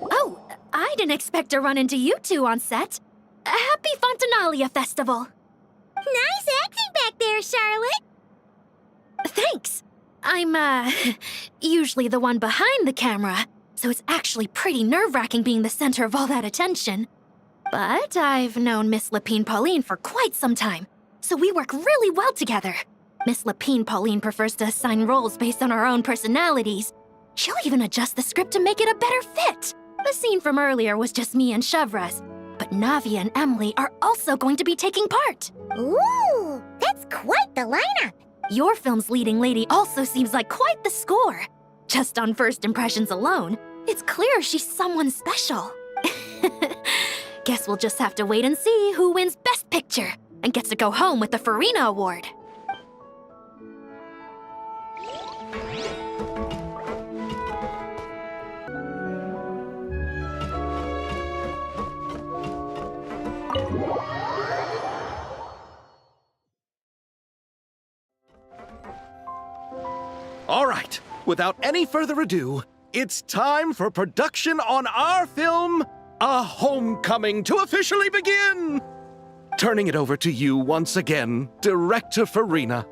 Oh, I didn't expect to run into you two on set. Happy Fontinalia Festival. Nice acting back there, Charlotte. Thanks. I'm, usually the one behind the camera. so it's actually pretty nerve-wracking being the center of all that attention. But I've known Miss Lapine Pauline for quite some time, so we work really well together. Miss Lapine Pauline prefers to assign roles based on our own personalities. She'll even adjust the script to make it a better fit. The scene from earlier was just me and Chevres, but Navia and Emily are also going to be taking part. Ooh, that's quite the lineup. Your film's leading lady also seems like quite the score. Just on first impressions alone, it's clear she's someone special. Guess we'll just have to wait and see who wins Best Picture and gets to go home with the Furina Award. All right, without any further ado, it's time for production on our film, A Homecoming, to officially begin! Turning it over to you once again, Director Furina.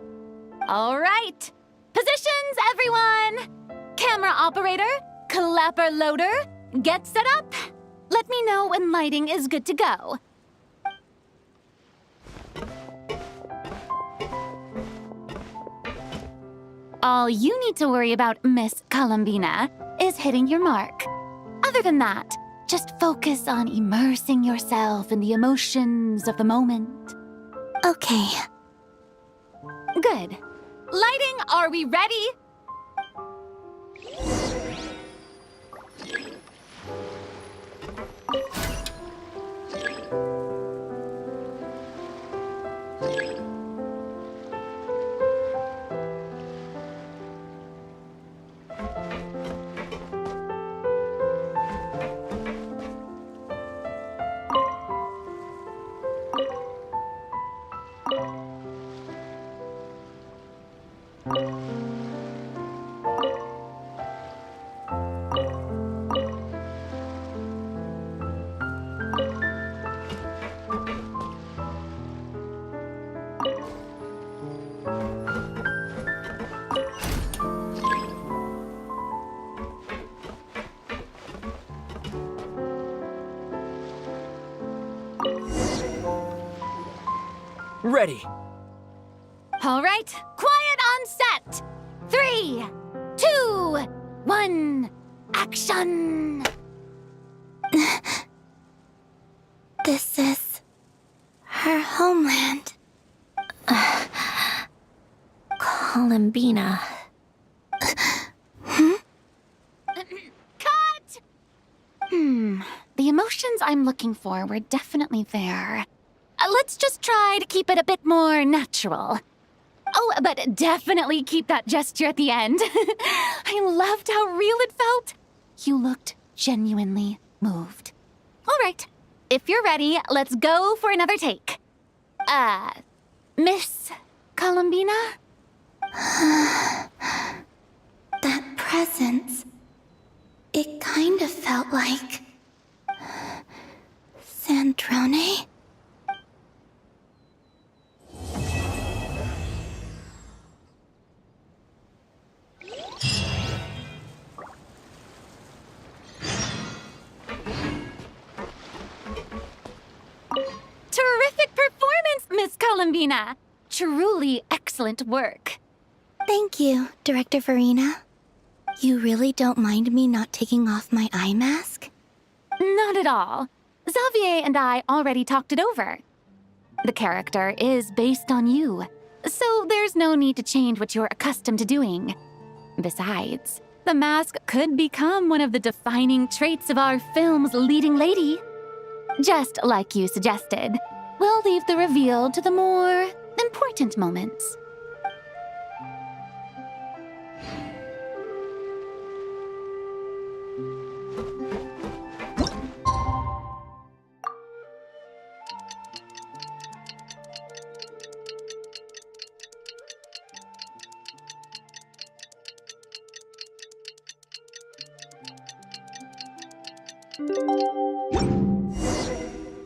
All right. Positions, everyone! Camera operator, clapper loader, get set up. Let me know when lighting is good to go. All you need to worry about, Miss Columbina, is hitting your mark. Other than that, just focus on immersing yourself in the emotions of the moment. Okay. Good. Lighting, are we ready? Ready. All right, quiet on set. 3, 2, 1, action! This is her homeland. Columbina. Cut! The emotions I'm looking for were definitely there. Let's just try to keep it a bit more natural. Oh, but definitely keep that gesture at the end. I loved how real it felt. You looked genuinely moved. All right, if you're ready, let's go for another take. Miss Columbina? That presence. It kind of felt like... Sandrone? Terrific performance, Miss Columbina. Truly excellent work. Thank you, Director Furina. You really don't mind me not taking off my eye mask? Not at all. Xavier and I already talked it over. The character is based on you, so there's no need to change what you're accustomed to doing. Besides, the mask could become one of the defining traits of our film's leading lady. Just like you suggested, we'll leave the reveal to the more important moments.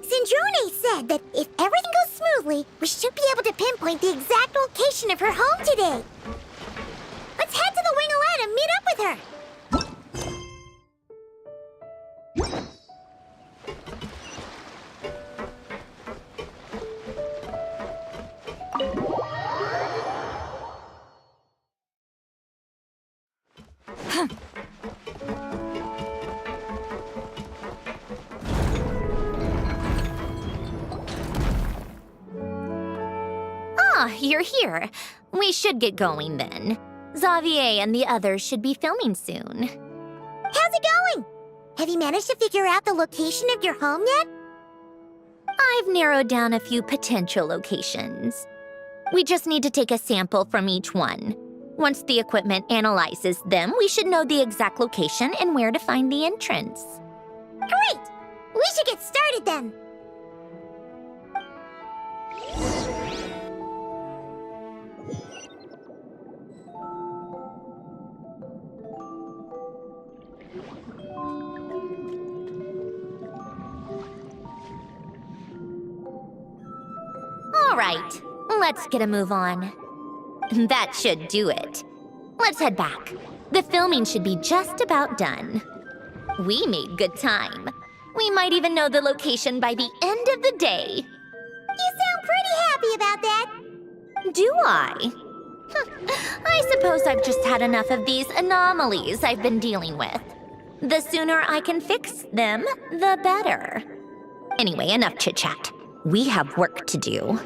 Sandrone said that if everything goes smoothly, we should be able to pinpoint the exact location of her home today. Let's head to the Wing-O-Lette and meet up with her. you're here. We should get going then. Xavier and the others should be filming soon. How's it going? Have you managed to figure out the location of your home yet? I've narrowed down a few potential locations. We just need to take a sample from each one. Once the equipment analyzes them, we should know the exact location and where to find the entrance. Great! We should get started then. All right, let's get a move on. That should do it. Let's head back. The filming should be just about done. We made good time. We might even know the location by the end of the day. You sound pretty happy about that. Do I? I suppose I've just had enough of these anomalies I've been dealing with. The sooner I can fix them, the better. Anyway, enough chit-chat. We have work to do.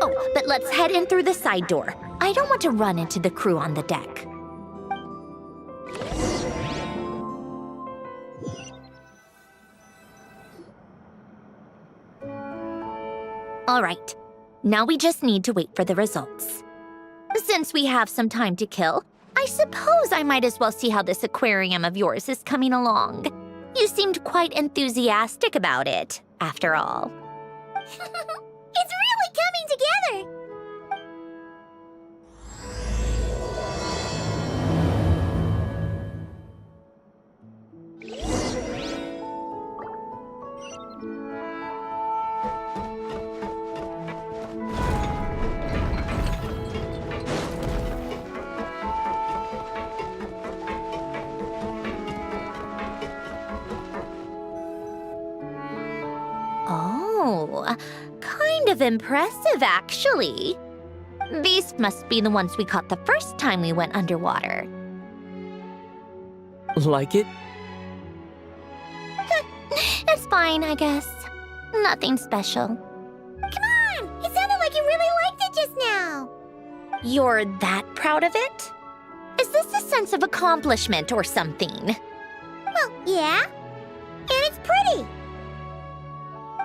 Oh, but let's head in through the side door. I don't want to run into the crew on the deck. All right, now we just need to wait for the results. Since we have some time to kill, I suppose I might as well see how this aquarium of yours is coming along. You seemed quite enthusiastic about it, after all. It's really coming together! Oh, kind of impressive, actually. These must be the ones we caught the first time we went underwater. Like it? It's fine, I guess. Nothing special. Come on! It sounded like you really liked it just now! You're that proud of it? Is this a sense of accomplishment or something? Well, yeah. And it's pretty!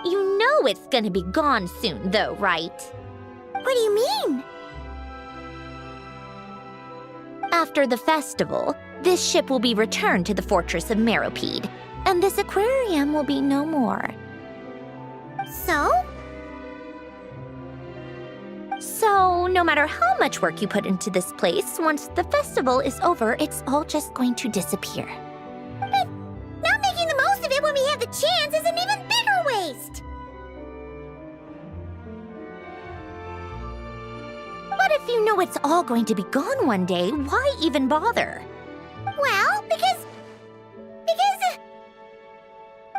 You know it's gonna be gone soon, though, right? What do you mean? After the festival, this ship will be returned to the fortress of Meropide, and this aquarium will be no more. So? So, no matter how much work you put into this place, once the festival is over, it's all just going to disappear. But not making the most of it when we have the chance is an even bigger waste! But if you know it's all going to be gone one day, why even bother? Well, because...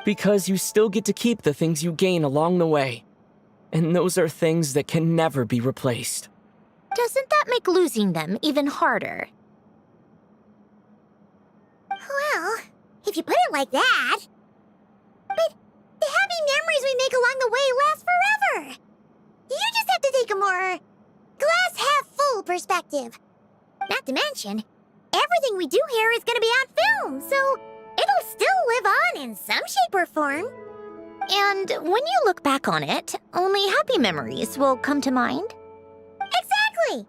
Because you still get to keep the things you gain along the way. And those are things that can never be replaced. Doesn't that make losing them even harder? Well, if you put it like that... But the happy memories we make along the way last forever! You just have to take a more... glass-half-full perspective. Not to mention, everything we do here is gonna be on film, so it'll still live on in some shape or form. And when you look back on it, only happy memories will come to mind? Exactly!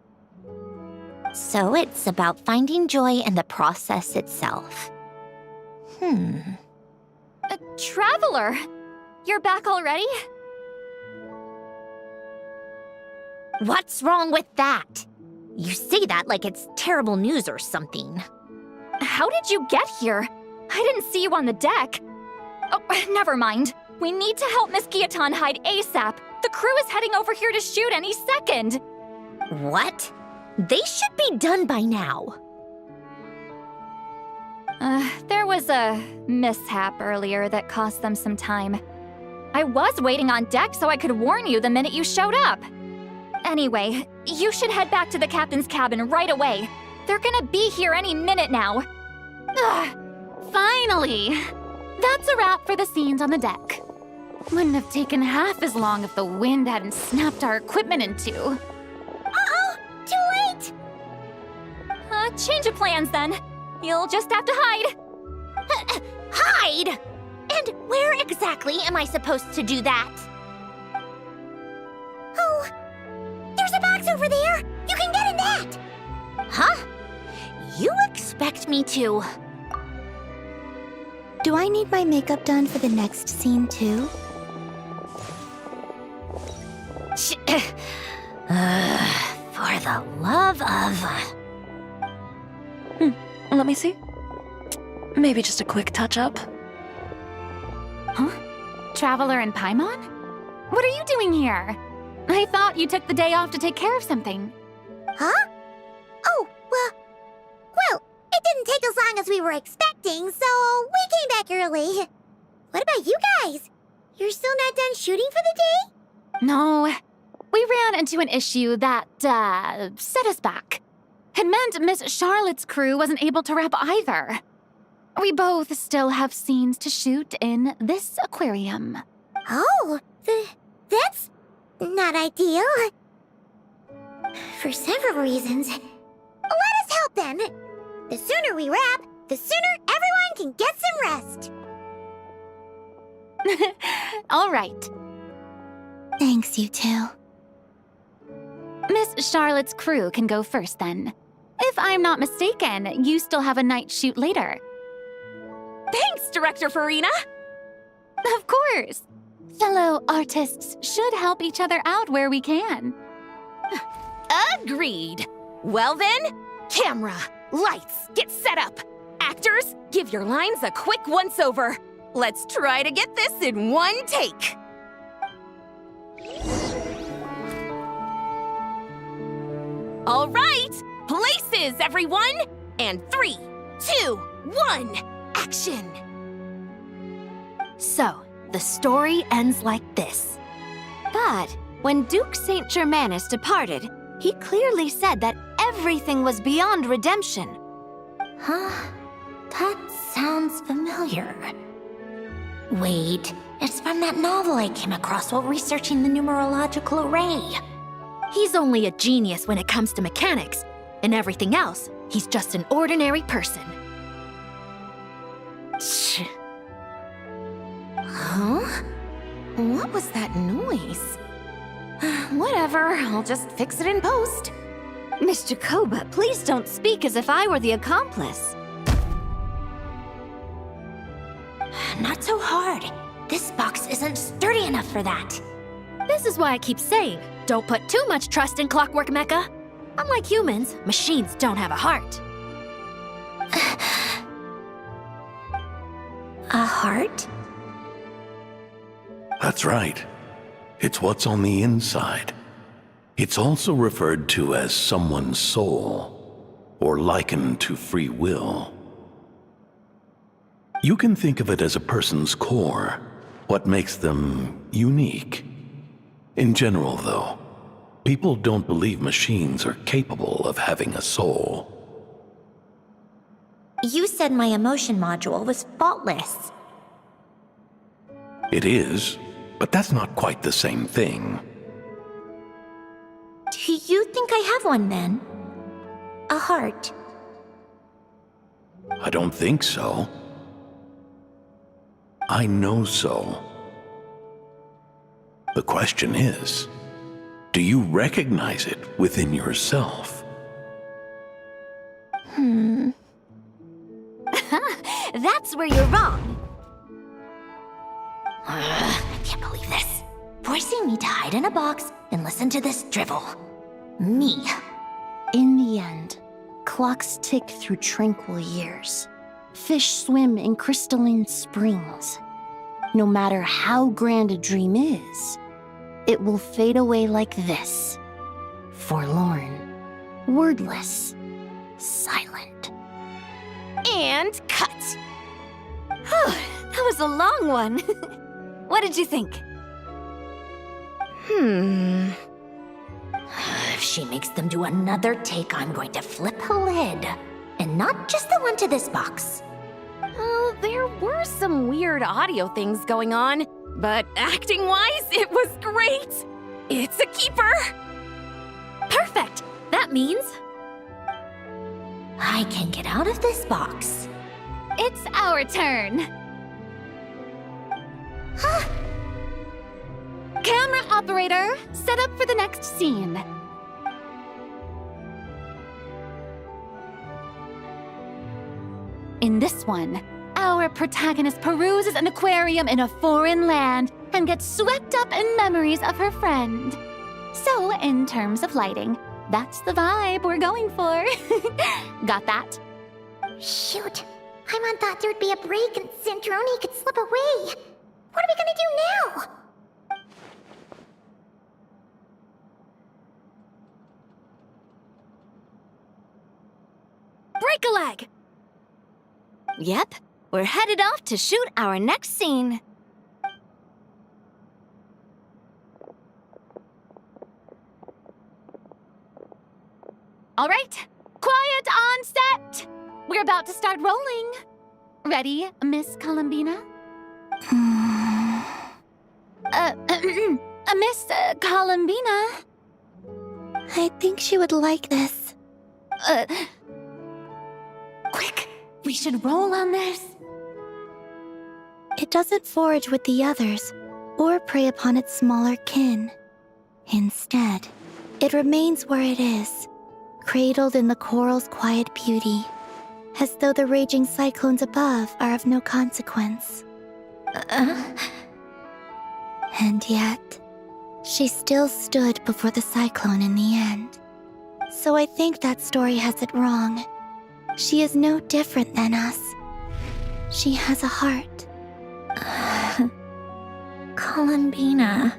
So it's about finding joy in the process itself. Traveler! You're back already? What's wrong with that? You say that like it's terrible news or something. How did you get here? I didn't see you on the deck. Oh, never mind. We need to help Miss Guillotin hide ASAP. The crew is heading over here to shoot any second. What? They should be done by now. There was a mishap earlier that cost them some time. I was waiting on deck so I could warn you the minute you showed up. Anyway, you should head back to the captain's cabin right away. They're gonna be here any minute now. Ugh, finally! That's a wrap for the scenes on the deck. Wouldn't have taken half as long if the wind hadn't snapped our equipment in two. change of plans then. You'll just have to hide. Hide? And where exactly am I supposed to do that? Oh, there's a box over there. You can get in that. Huh? You expect me to? Do I need my makeup done for the next scene too? For the love of... Let me see. Maybe just a quick touch-up. Huh? Traveler and Paimon? What are you doing here? I thought you took the day off to take care of something. Huh? Oh, well, it didn't take as long as we were expecting, so we came back early. What about you guys? You're still not done shooting for the day? No. We ran into an issue that, set us back. It meant Miss Charlotte's crew wasn't able to wrap either. We both still have scenes to shoot in this aquarium. Oh, that's not ideal. For several reasons. Let us help then. The sooner we wrap, the sooner everyone can get some rest. All right. Thanks, you two. Miss Charlotte's crew can go first then. If I'm not mistaken, you still have a night shoot later. Thanks, Director Furina! Of course. Fellow artists should help each other out where we can. Agreed. Well then, camera, lights, get set up. Actors, give your lines a quick once-over. Let's try to get this in one take. All right, places, everyone! And 3, 2, 1, action! So, the story ends like this. But when Duke Saint Germanus departed, he clearly said that everything was beyond redemption. Huh? That sounds familiar. Wait, it's from that novel I came across while researching the numerological array. He's only a genius when it comes to mechanics. In everything else, he's just an ordinary person. Huh? What was that noise? Whatever, I'll just fix it in post. Mr. Koba, please don't speak as if I were the accomplice. Not so hard. This box isn't sturdy enough for that. This is why I keep saying, don't put too much trust in Clockwork Mecha. Unlike humans, machines don't have a heart. A heart? That's right. It's what's on the inside. It's also referred to as someone's soul, or likened to free will. You can think of it as a person's core, what makes them unique. In general, though, people don't believe machines are capable of having a soul. You said my emotion module was faultless. It is, but that's not quite the same thing. Do you think I have one then? A heart? I don't think so. I know so. The question is, do you recognize it within yourself? That's where you're wrong. I can't believe this. Forcing me to hide in a box and listen to this drivel. Me. In the end, clocks tick through tranquil years. Fish swim in crystalline springs. No matter how grand a dream is, it will fade away like this. Forlorn, wordless, silent. And cut! That was a long one. What did you think? If she makes them do another take, I'm going to flip a lid. And not just the one to this box. Oh, there were some weird audio things going on, but acting-wise, it was great! It's a keeper! Perfect! That means... I can get out of this box. It's our turn. Camera operator, set up for the next scene. In this one, our protagonist peruses an aquarium in a foreign land and gets swept up in memories of her friend. So, in terms of lighting, that's the vibe we're going for. Got that? Shoot. Paimon thought there'd be a break and Sandrone could slip away. What are we gonna do now? Break a leg! Yep, we're headed off to shoot our next scene. All right, quiet on set. We're about to start rolling. Ready, Miss Columbina? Miss Columbina? I think she would like this. Quick, we should roll on this. It doesn't forage with the others or prey upon its smaller kin. Instead, it remains where it is, cradled in the coral's quiet beauty, as though the raging cyclones above are of no consequence. And yet, she still stood before the cyclone in the end. So I think that story has it wrong. She is no different than us. She has a heart. Columbina.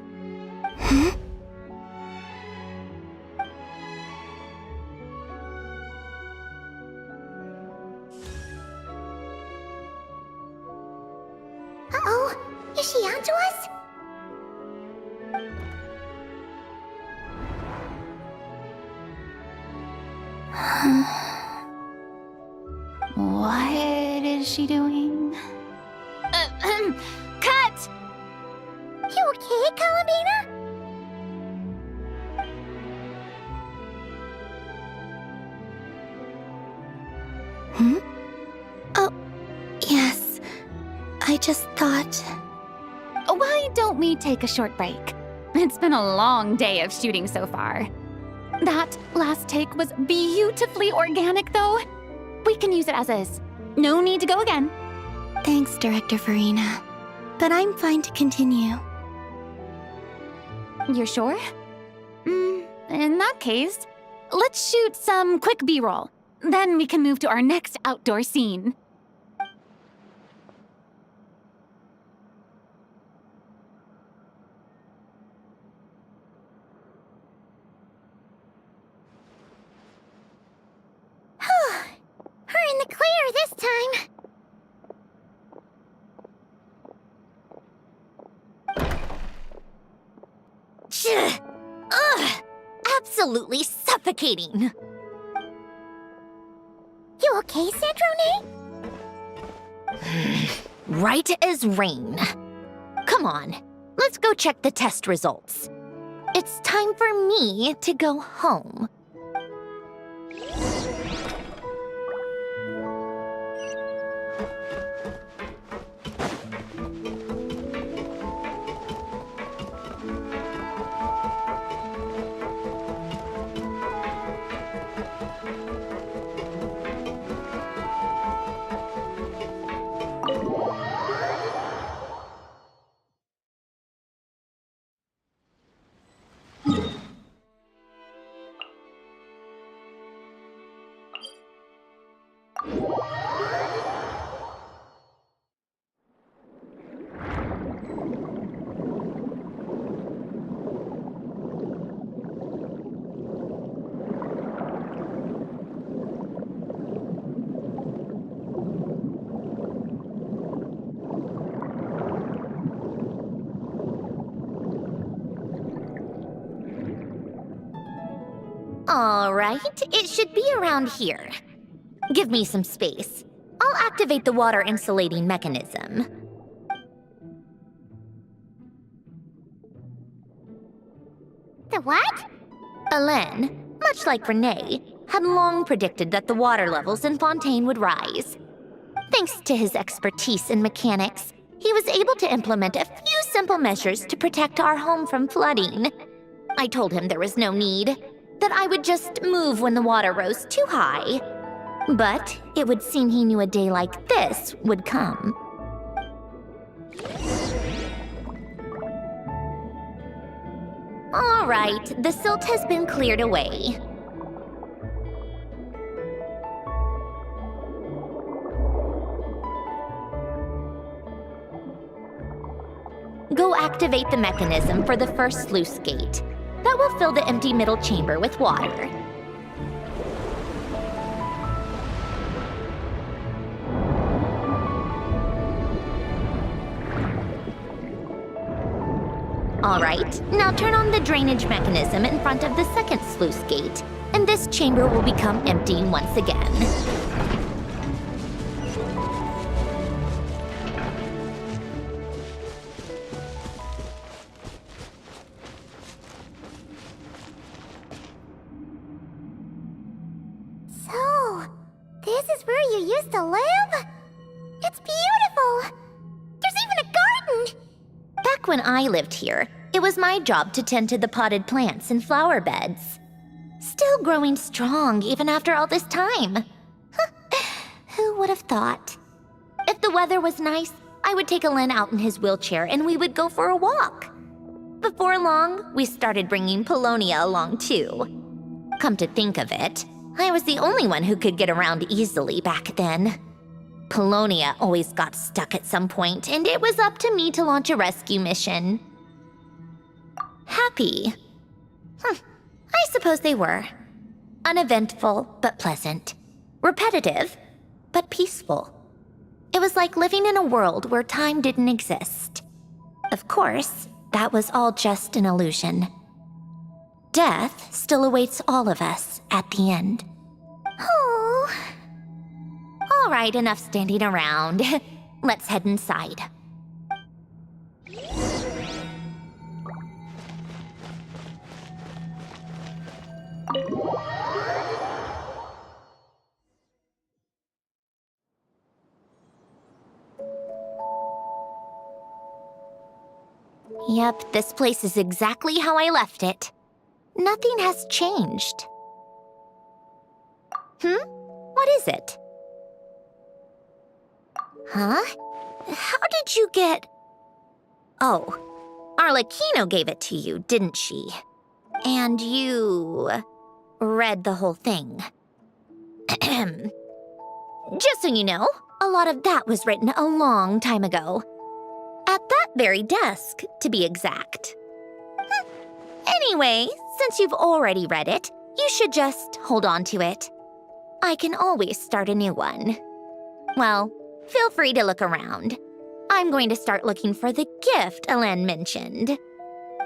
Uh-oh. Is she onto us? What is she doing? Cut! You okay, Columbina? Oh, yes. I just thought... Why don't we take a short break? It's been a long day of shooting so far. That last take was beautifully organic, though. We can use it as is. No need to go again. Thanks, Director Furina. But I'm fine to continue. You're sure? In that case, let's shoot some quick B-roll. Then we can move to our next outdoor scene. We're in the clear this time. Ugh! Absolutely suffocating. You okay, Sandrone? Right as rain. Come on, let's go check the test results. It's time for me to go home. All right, it should be around here. Give me some space. I'll activate the water insulating mechanism. The what? Alen, much like Renee, had long predicted that the water levels in Fontaine would rise. Thanks to his expertise in mechanics, he was able to implement a few simple measures to protect our home from flooding. I told him there was no need, that I would just move when the water rose too high. But it would seem he knew a day like this would come. All right, the silt has been cleared away. Go activate the mechanism for the first sluice gate. That will fill the empty middle chamber with water. All right, now turn on the drainage mechanism in front of the second sluice gate, and this chamber will become empty once again. So, this is where you used to live? It's beautiful! There's even a garden! Back when I lived here, it was my job to tend to the potted plants and flower beds. Still growing strong even after all this time. Who would have thought? If the weather was nice, I would take Alen out in his wheelchair and we would go for a walk. Before long, we started bringing Polonia along too. Come to think of it, I was the only one who could get around easily back then. Polonia always got stuck at some point, and it was up to me to launch a rescue mission. Happy? I suppose they were. Uneventful, but pleasant. Repetitive, but peaceful. It was like living in a world where time didn't exist. Of course, that was all just an illusion. Death still awaits all of us at the end. Oh. All right, enough standing around. Let's head inside. Yep, this place is exactly how I left it. Nothing has changed. What is it? Huh? How did you get... Oh, Arlecchino gave it to you, didn't she? And you... read the whole thing. Just so you know, a lot of that was written a long time ago. At that very desk, to be exact. Anyway, since you've already read it, you should just hold on to it. I can always start a new one. Well, feel free to look around. I'm going to start looking for the gift Alen mentioned.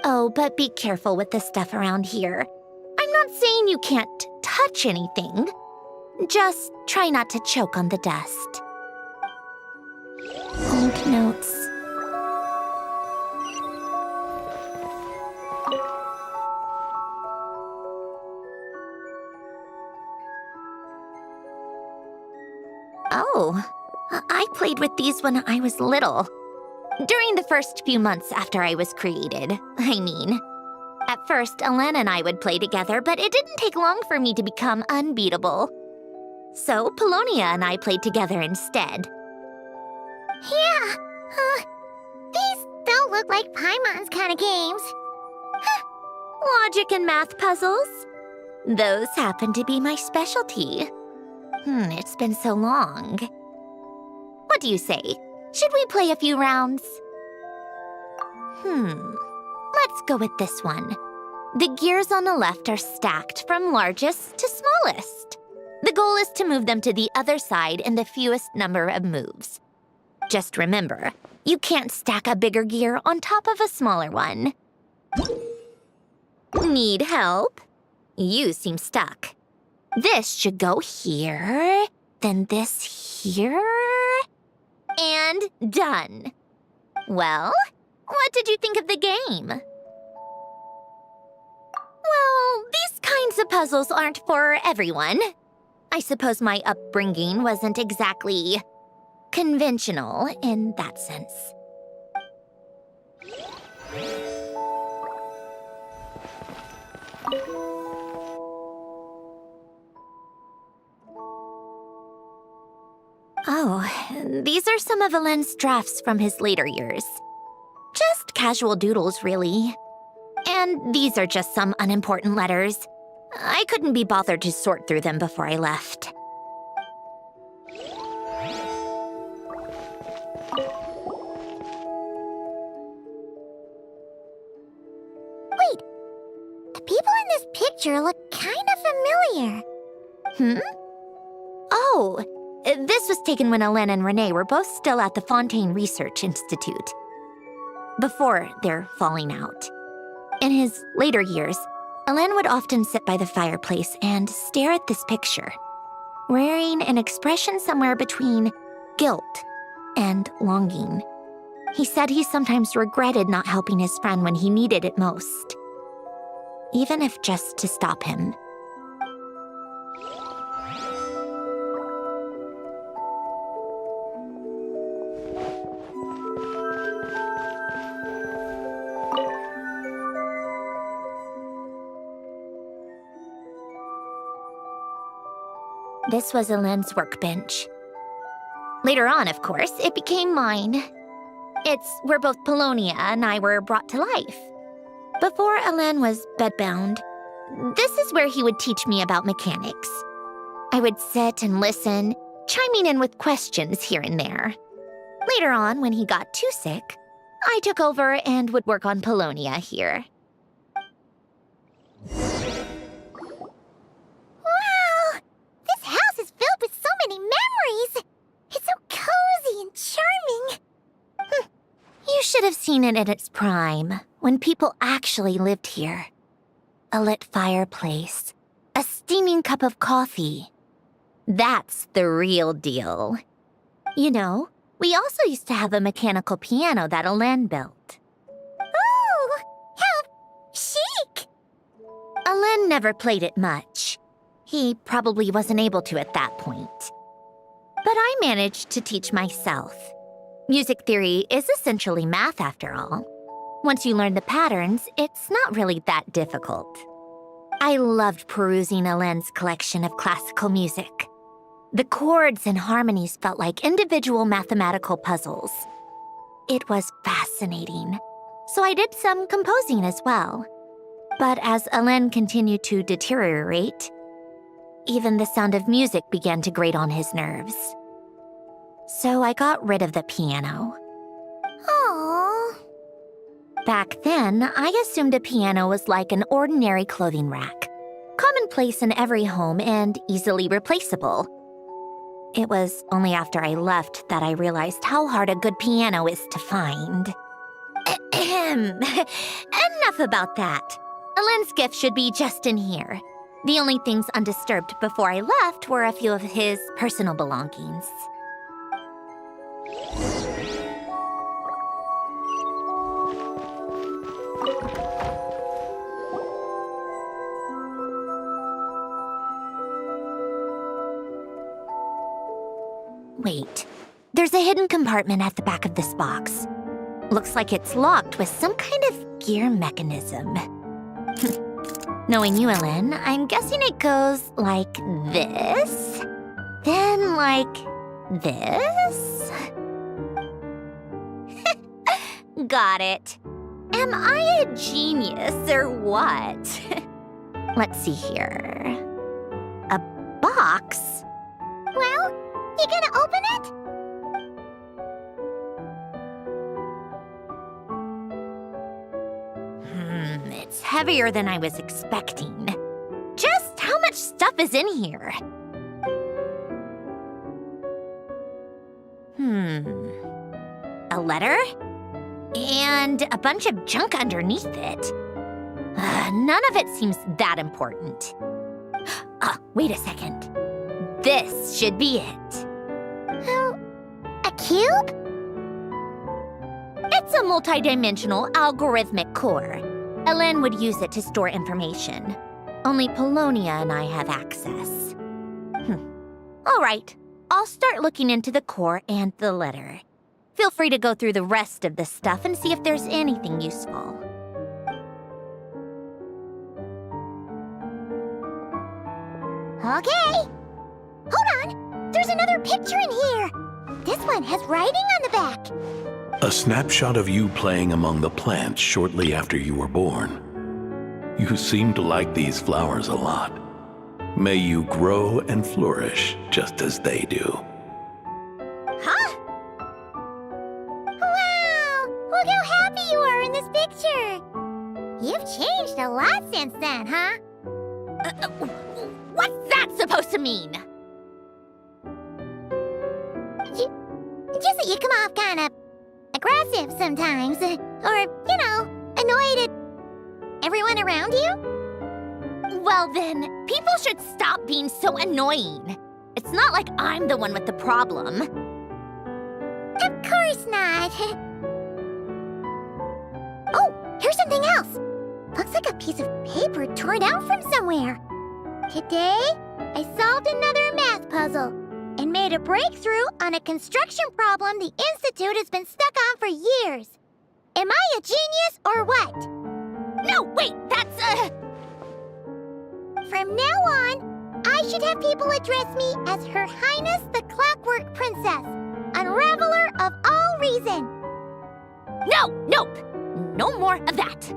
Oh, but be careful with the stuff around here. I'm not saying you can't touch anything. Just try not to choke on the dust. Old notes. Oh, I played with these when I was little. During the first few months after I was created, I mean. At first, Alen and I would play together, but it didn't take long for me to become unbeatable. So, Polonia and I played together instead. Yeah, these don't look like Paimon's kind of games. Logic and math puzzles? Those happen to be my specialty. It's been so long. What do you say? Should we play a few rounds? Let's go with this one. The gears on the left are stacked from largest to smallest. The goal is to move them to the other side in the fewest number of moves. Just remember, you can't stack a bigger gear on top of a smaller one. Need help? You seem stuck. This should go here, then this here, and done. Well, what did you think of the game? Well, these kinds kinds of puzzles aren't for everyone. I suppose my upbringing wasn't exactly conventional in that sense. Oh, these are some of Alen's drafts from his later years. Just casual doodles, really. And these are just some unimportant letters. I couldn't be bothered to sort through them before I left. Wait, the people in this picture look kind of familiar. Oh, this was taken when Alen and Renee were both still at the Fontaine Research Institute, before their falling out. In his later years, Alen would often sit by the fireplace and stare at this picture, wearing an expression somewhere between guilt and longing. He said he sometimes regretted not helping his friend when he needed it most, even if just to stop him. This was Alen's workbench. Later on, of course, it became mine. It's where both Polonia and I were brought to life. Before Alen was bedbound, this is where he would teach me about mechanics. I would sit and listen, chiming in with questions here and there. Later on, when he got too sick, I took over and would work on Polonia here. With so many memories! It's so cozy and charming! You should have seen it in its prime, when people actually lived here. A lit fireplace, a steaming cup of coffee. That's the real deal. You know, we also used to have a mechanical piano that Alen built. Oh, how chic! Alen never played it much. He probably wasn't able to at that point. But I managed to teach myself. Music theory is essentially math, after all. Once you learn the patterns, it's not really that difficult. I loved perusing Alen's collection of classical music. The chords and harmonies felt like individual mathematical puzzles. It was fascinating. So I did some composing as well. But as Alen continued to deteriorate, even the sound of music began to grate on his nerves. So I got rid of the piano. Aww. Back then, I assumed a piano was like an ordinary clothing rack, commonplace in every home and easily replaceable. It was only after I left that I realized how hard a good piano is to find. Enough about that. Alen's gift should be just in here. The only things undisturbed before I left were a few of his personal belongings. Wait, there's a hidden compartment at the back of this box. Looks like it's locked with some kind of gear mechanism. Knowing you, Alen, I'm guessing it goes like this, then like this. Got it. Am I a genius or what? Let's see here. A box? Well, you gonna open it? It's heavier than I was expecting. Just how much stuff is in here? A letter? And a bunch of junk underneath it. None of it seems that important. Wait a second. This should be it. A cube? It's a multidimensional algorithmic core. Alen would use it to store information. Only Polonia and I have access. All right, I'll start looking into the core and the letter. Feel free to go through the rest of the stuff and see if there's anything useful. Okay. Hold on. There's another picture in here. This one has writing on the back. A snapshot of you playing among the plants shortly after you were born. You seem to like these flowers a lot. May you grow and flourish just as they do. Huh? Wow! Look how happy you are in this picture. You've changed a lot since then, huh? What's that supposed to mean? Just that you come off kind of aggressive sometimes. Or, you know, annoyed at everyone around you. Well then, people should stop being so annoying. It's not like I'm the one with the problem. Of course not. Oh, here's something else. Looks like a piece of paper torn out from somewhere. Today, I solved another math puzzle and made a breakthrough on a construction problem the Institute has been stuck on for years. Am I a genius or what? No, wait, that's From now on, I should have people address me as Her Highness the Clockwork Princess, unraveler of all reason. Nope. No more of that.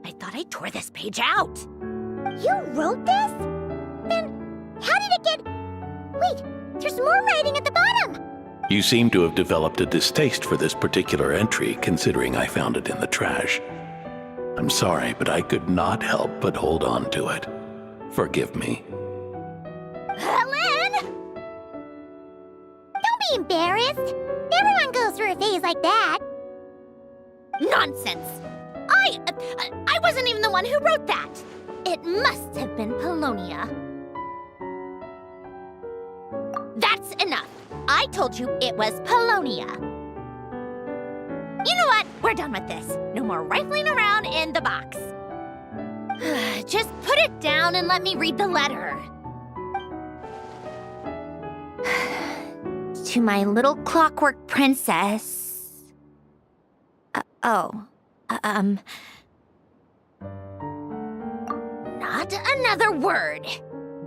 I thought I tore this page out. You wrote this? Then how did it get... Wait, there's more writing at the bottom. You seem to have developed a distaste for this particular entry, considering I found it in the trash. I'm sorry, but I could not help but hold on to it. Forgive me. Helen! Don't be embarrassed. Everyone goes through a phase like that. Nonsense. I wasn't even the one who wrote that. It must have been Polonia. That's enough. I told you it was Polonia. You know what? We're done with this. No more rifling around in the box. Just put it down and let me read the letter. To my little clockwork princess. Not another word.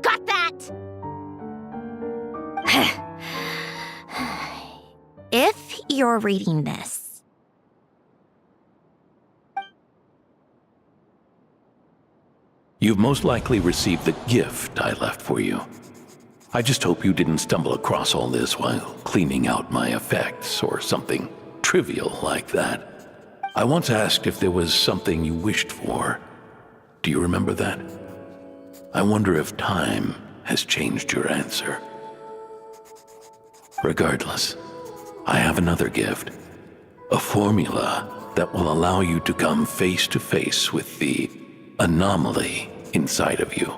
Got that? If you're reading this, You've most likely received the gift I left for you. I just hope you didn't stumble across all this while cleaning out my effects or something trivial like that. I once asked if there was something you wished for. Do you remember that? I wonder if time has changed your answer. Regardless, I have another gift. A formula that will allow you to come face to face with the anomaly inside of you.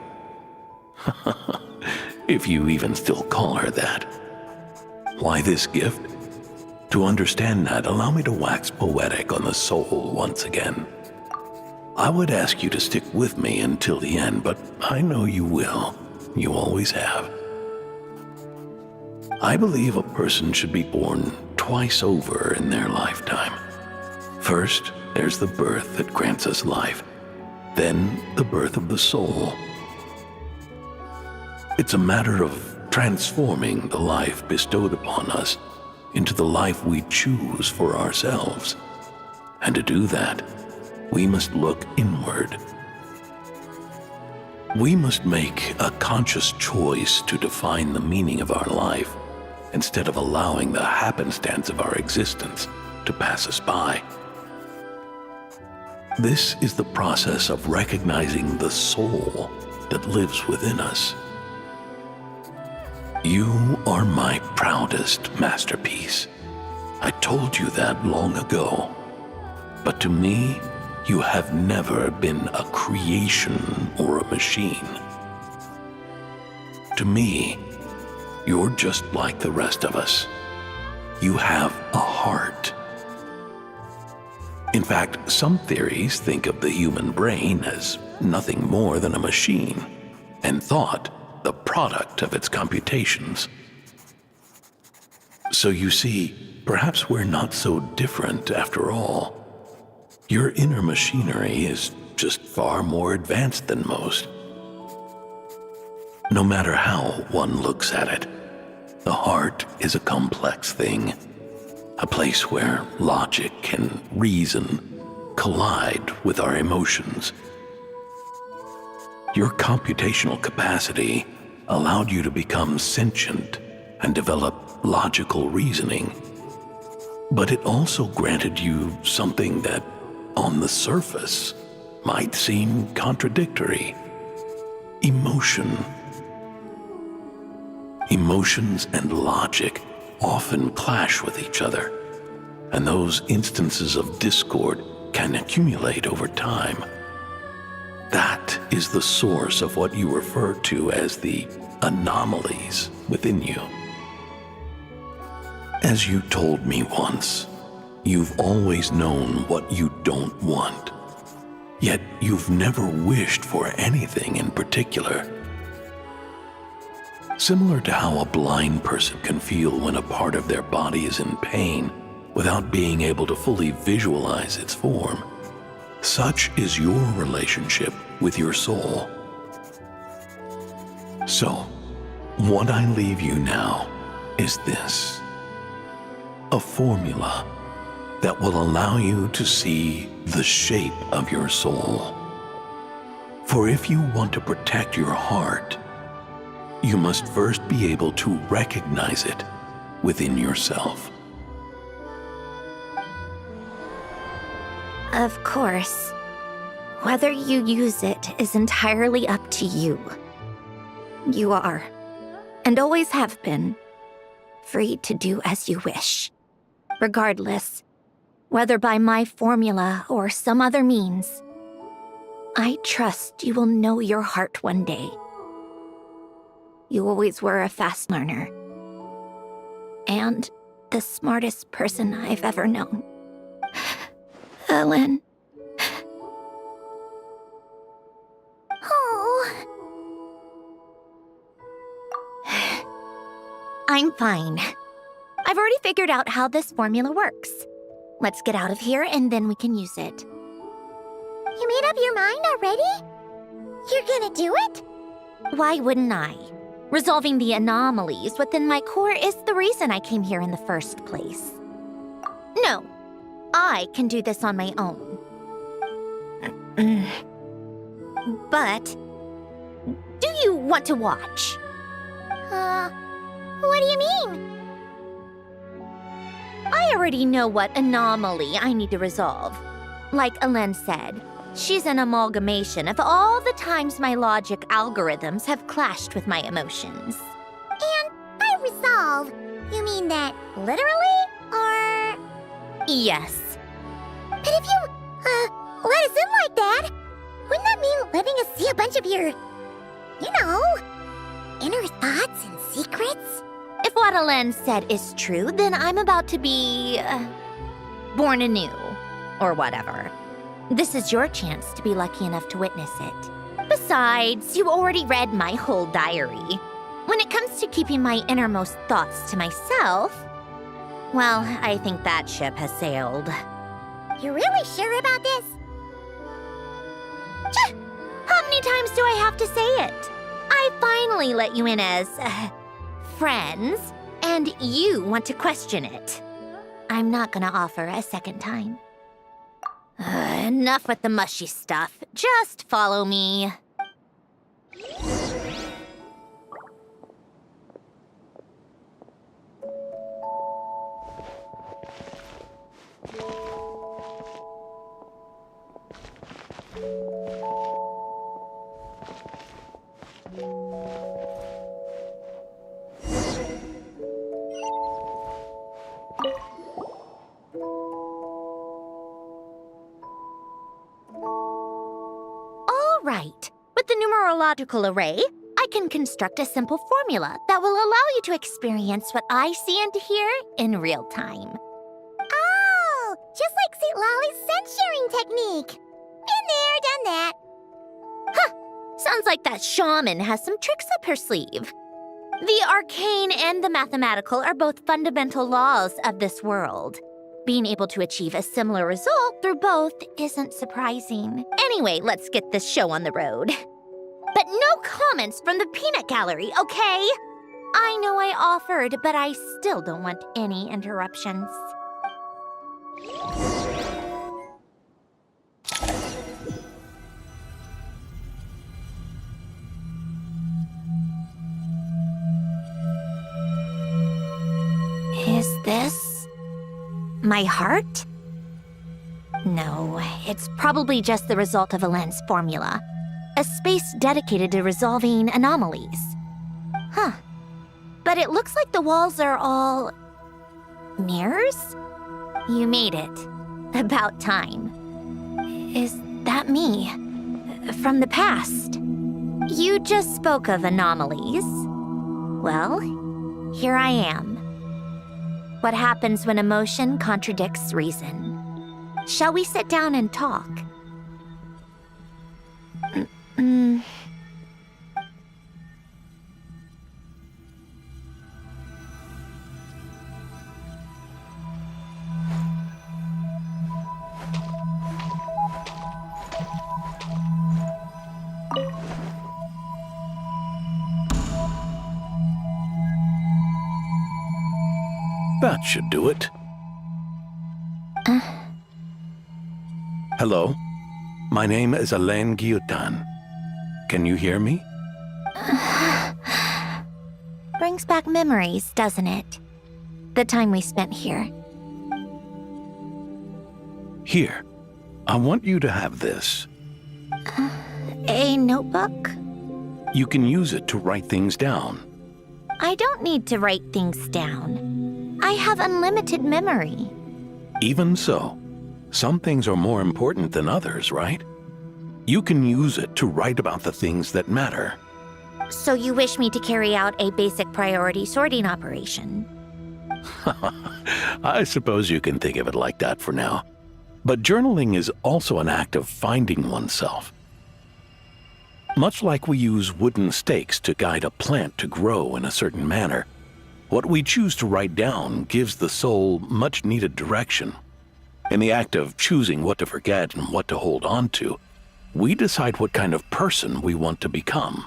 If you even still call her that. Why this gift? To understand that, allow me to wax poetic on the soul once again. I would ask you to stick with me until the end, but I know you will. You always have. I believe a person should be born twice over in their lifetime. First, there's the birth that grants us life. Then, the birth of the soul. It's a matter of transforming the life bestowed upon us into the life we choose for ourselves. And to do that, we must look inward. We must make a conscious choice to define the meaning of our life instead of allowing the happenstance of our existence to pass us by. This is the process of recognizing the soul that lives within us. You are my proudest masterpiece. I told you that long ago. But to me, you have never been a creation or a machine. To me, you're just like the rest of us. You have a heart. In fact, some theories think of the human brain as nothing more than a machine, and thought the product of its computations. So you see, perhaps we're not so different after all. Your inner machinery is just far more advanced than most. No matter how one looks at it, the heart is a complex thing, a place where logic and reason collide with our emotions. Your computational capacity allowed you to become sentient and develop logical reasoning, but it also granted you something that, on the surface, might seem contradictory: emotion. Emotions and logic often clash with each other, and those instances of discord can accumulate over time. That is the source of what you refer to as the anomalies within you. As you told me once, you've always known what you don't want, yet you've never wished for anything in particular. Similar to how a blind person can feel when a part of their body is in pain without being able to fully visualize its form, such is your relationship with your soul. So, what I leave you now is this: a formula that will allow you to see the shape of your soul. For if you want to protect your heart, you must first be able to recognize it within yourself. Of course. Whether you use it is entirely up to you. You are, and always have been, free to do as you wish. Regardless, whether by my formula or some other means, I trust you will know your heart one day. You always were a fast learner, and the smartest person I've ever known. Ellen. Oh. I'm fine. I've already figured out how this formula works. Let's get out of here and then we can use it. You made up your mind already? You're gonna do it? Why wouldn't I? Resolving the anomalies within my core is the reason I came here in the first place. No, I can do this on my own. But, do you want to watch? What do you mean? I already know what anomaly I need to resolve. Like Ellen said, she's an amalgamation of all the times my logic algorithms have clashed with my emotions. And by resolve, you mean that literally, or...? Yes. But if you, let us in like that, wouldn't that mean letting us see a bunch of your, inner thoughts and secrets? If what Ellen said is true, then I'm about to be, born anew, or whatever. This is your chance to be lucky enough to witness it. Besides, you already read my whole diary. When it comes to keeping my innermost thoughts to myself, well, I think that ship has sailed. You're really sure about this? How many times do I have to say it? I finally let you in as, friends, and you want to question it. I'm not gonna offer a second time. Enough with the mushy stuff. Just follow me. Right. With the numerological array, I can construct a simple formula that will allow you to experience what I see and hear in real time. Oh, just like citlali's scent-sharing technique. Been there, done that. Sounds like that shaman has some tricks up her sleeve. The arcane and the mathematical are both fundamental laws of this world. Being able to achieve a similar result through both isn't surprising. Anyway, let's get this show on the road. But no comments from the peanut gallery, okay? I know I offered, but I still don't want any interruptions. Is this my heart? No, it's probably just the result of a lens formula. A space dedicated to resolving anomalies. Huh. But it looks like the walls are all... mirrors? You made it. About time. Is that me? From the past? You just spoke of anomalies. Well, here I am. What happens when emotion contradicts reason? Shall we sit down and talk? That should do it. Hello? My name is Alain Guillotin. Can you hear me? Brings back memories, doesn't it? The time we spent here. Here. I want you to have this. A notebook? You can use it to write things down. I don't need to write things down. I have unlimited memory. Even so, some things are more important than others, right? You can use it to write about the things that matter. So you wish me to carry out a basic priority sorting operation? I suppose you can think of it like that for now. But journaling is also an act of finding oneself. Much like we use wooden stakes to guide a plant to grow in a certain manner, what we choose to write down gives the soul much-needed direction. In the act of choosing what to forget and what to hold on to, we decide what kind of person we want to become.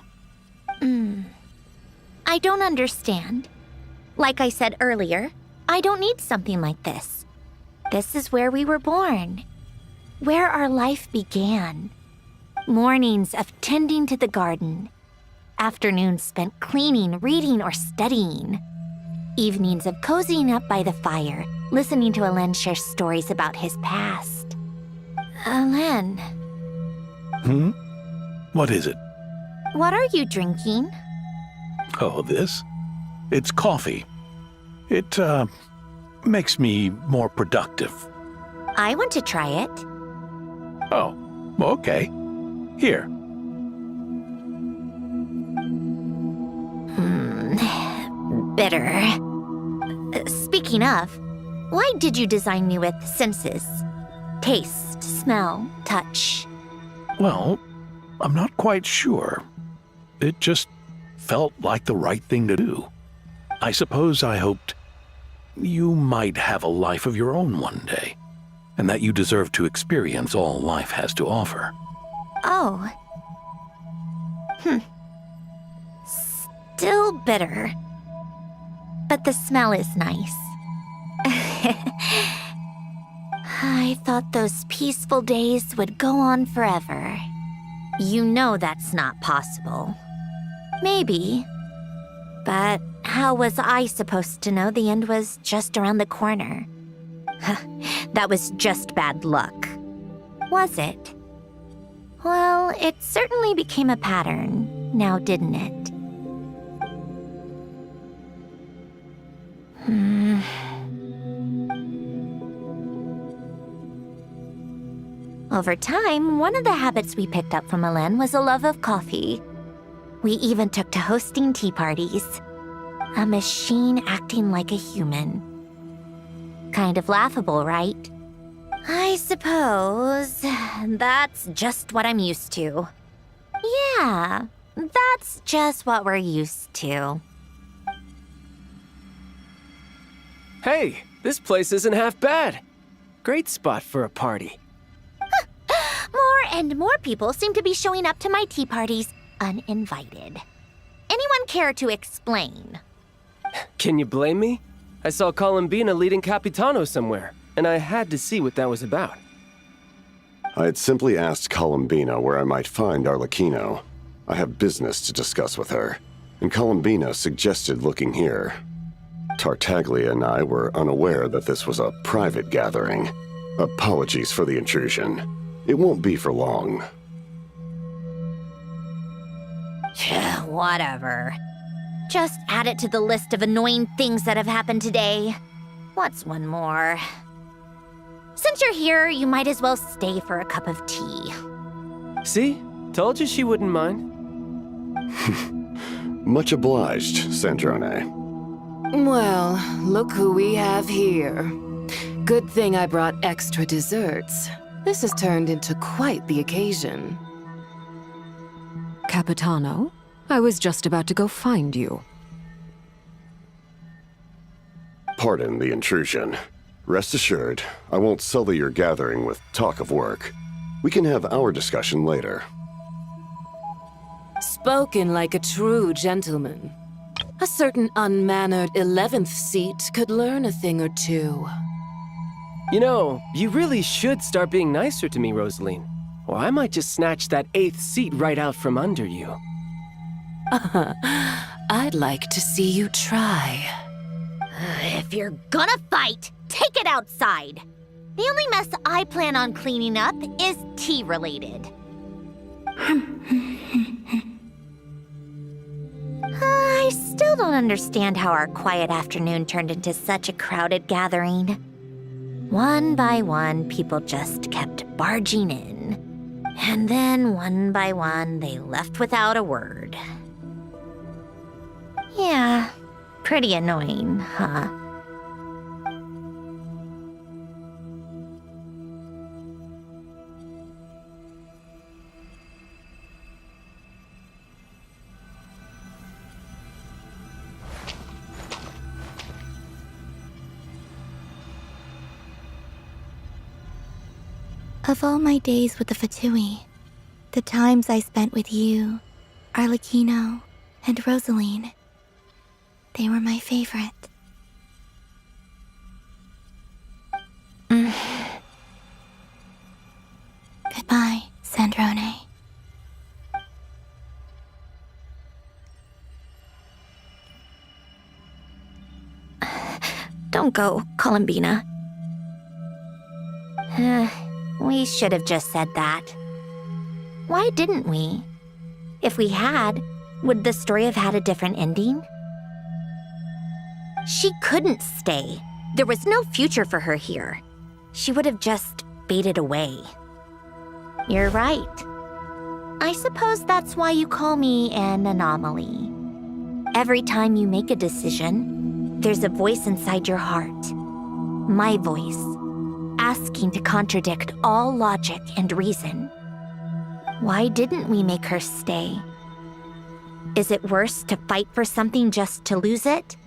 I don't understand. Like I said earlier, I don't need something like this. This is where we were born. Where our life began. Mornings of tending to the garden. Afternoons spent cleaning, reading, or studying. Evenings of cozying up by the fire, listening to Alain share stories about his past. Alain. What is it? What are you drinking? Oh, this? It's coffee. It, makes me more productive. I want to try it. Oh, okay. Here. Bitter. Speaking of, why did you design me with senses? Taste, smell, touch. Well, I'm not quite sure. It just felt like the right thing to do. I suppose I hoped you might have a life of your own one day, and that you deserve to experience all life has to offer. Oh. Still bitter. But the smell is nice. I thought those peaceful days would go on forever. You know that's not possible. Maybe. But how was I supposed to know the end was just around the corner? That was just bad luck. Was it? Well, it certainly became a pattern, now didn't it? Over time, one of the habits we picked up from Alain was a love of coffee. We even took to hosting tea parties. A machine acting like a human. Kind of laughable, right? I suppose that's just what I'm used to. Yeah, that's just what we're used to. Hey, this place isn't half bad. Great spot for a party. More and more people seem to be showing up to my tea parties uninvited. Anyone care to explain? Can you blame me? I saw Columbina leading Capitano somewhere, and I had to see what that was about. I had simply asked Columbina where I might find Arlecchino. I have business to discuss with her, and Columbina suggested looking here. Tartaglia and I were unaware that this was a private gathering. Apologies for the intrusion. It won't be for long. Whatever. Just add it to the list of annoying things that have happened today. What's one more? Since you're here, you might as well stay for a cup of tea. See? Told you she wouldn't mind. Much obliged, Sandrone. Well, look who we have here. Good thing I brought extra desserts. This has turned into quite the occasion. Capitano, I was just about to go find you. Pardon the intrusion. Rest assured, I won't sully your gathering with talk of work. We can have our discussion later. Spoken like a true gentleman. A certain unmannered 11th seat could learn a thing or two. You know, you really should start being nicer to me, Rosaline. Or I might just snatch that 8th seat right out from under you. I'd like to see you try. If you're gonna fight, take it outside. The only mess I plan on cleaning up is tea-related. I still don't understand how our quiet afternoon turned into such a crowded gathering. One by one, people just kept barging in. And then, one by one, they left without a word. Yeah, pretty annoying, huh? Of all my days with the Fatui, the times I spent with you, Arlecchino, and Rosaline, they were my favorite. Goodbye, Sandrone. Don't go, Columbina. We should have just said that. Why didn't we? If we had, would the story have had a different ending? She couldn't stay. There was no future for her here. She would have just faded away. You're right. I suppose that's why you call me an anomaly. Every time you make a decision, there's a voice inside your heart. My voice, asking to contradict all logic and reason. Why didn't we make her stay? Is it worse to fight for something just to lose it?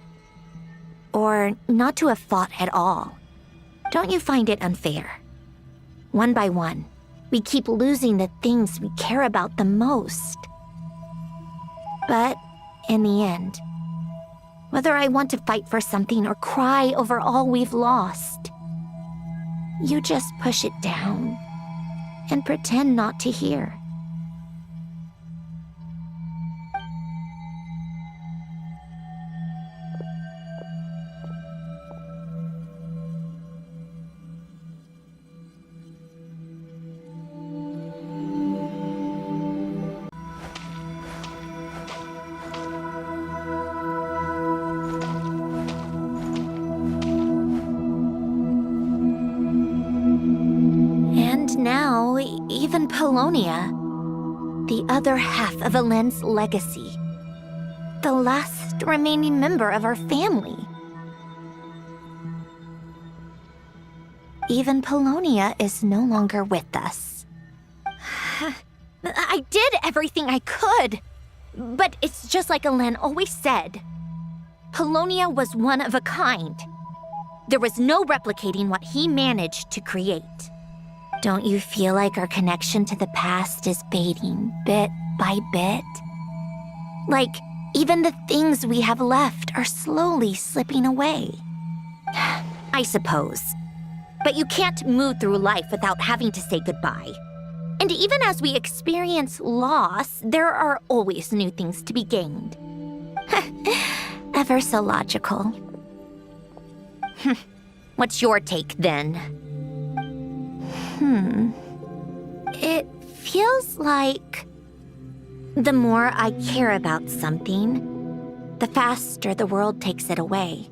Or not to have fought at all? Don't you find it unfair? One by one, we keep losing the things we care about the most. But in the end, whether I want to fight for something or cry over all we've lost, you just push it down and pretend not to hear. Now, even Polonia, the other half of Alen's legacy, the last remaining member of our family. Even Polonia is no longer with us. I did everything I could. But it's just like Alen always said. Polonia was one of a kind. There was no replicating what he managed to create. Don't you feel like our connection to the past is fading bit by bit? Like, even the things we have left are slowly slipping away. I suppose. But you can't move through life without having to say goodbye. And even as we experience loss, there are always new things to be gained. Ever so logical. What's your take, then? It feels like the more I care about something, the faster the world takes it away.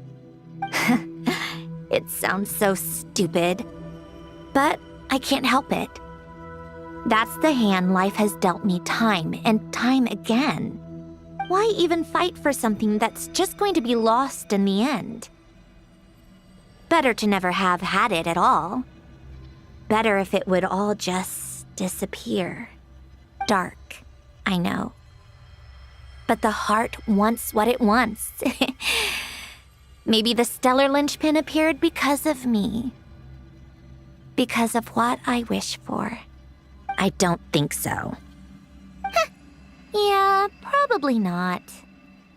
It sounds so stupid, but I can't help it. That's the hand life has dealt me time and time again. Why even fight for something that's just going to be lost in the end? Better to never have had it at all. Better if it would all just disappear. Dark, I know. But the heart wants what it wants. Maybe the stellar linchpin appeared because of me. Because of what I wish for. I don't think so. Yeah, probably not.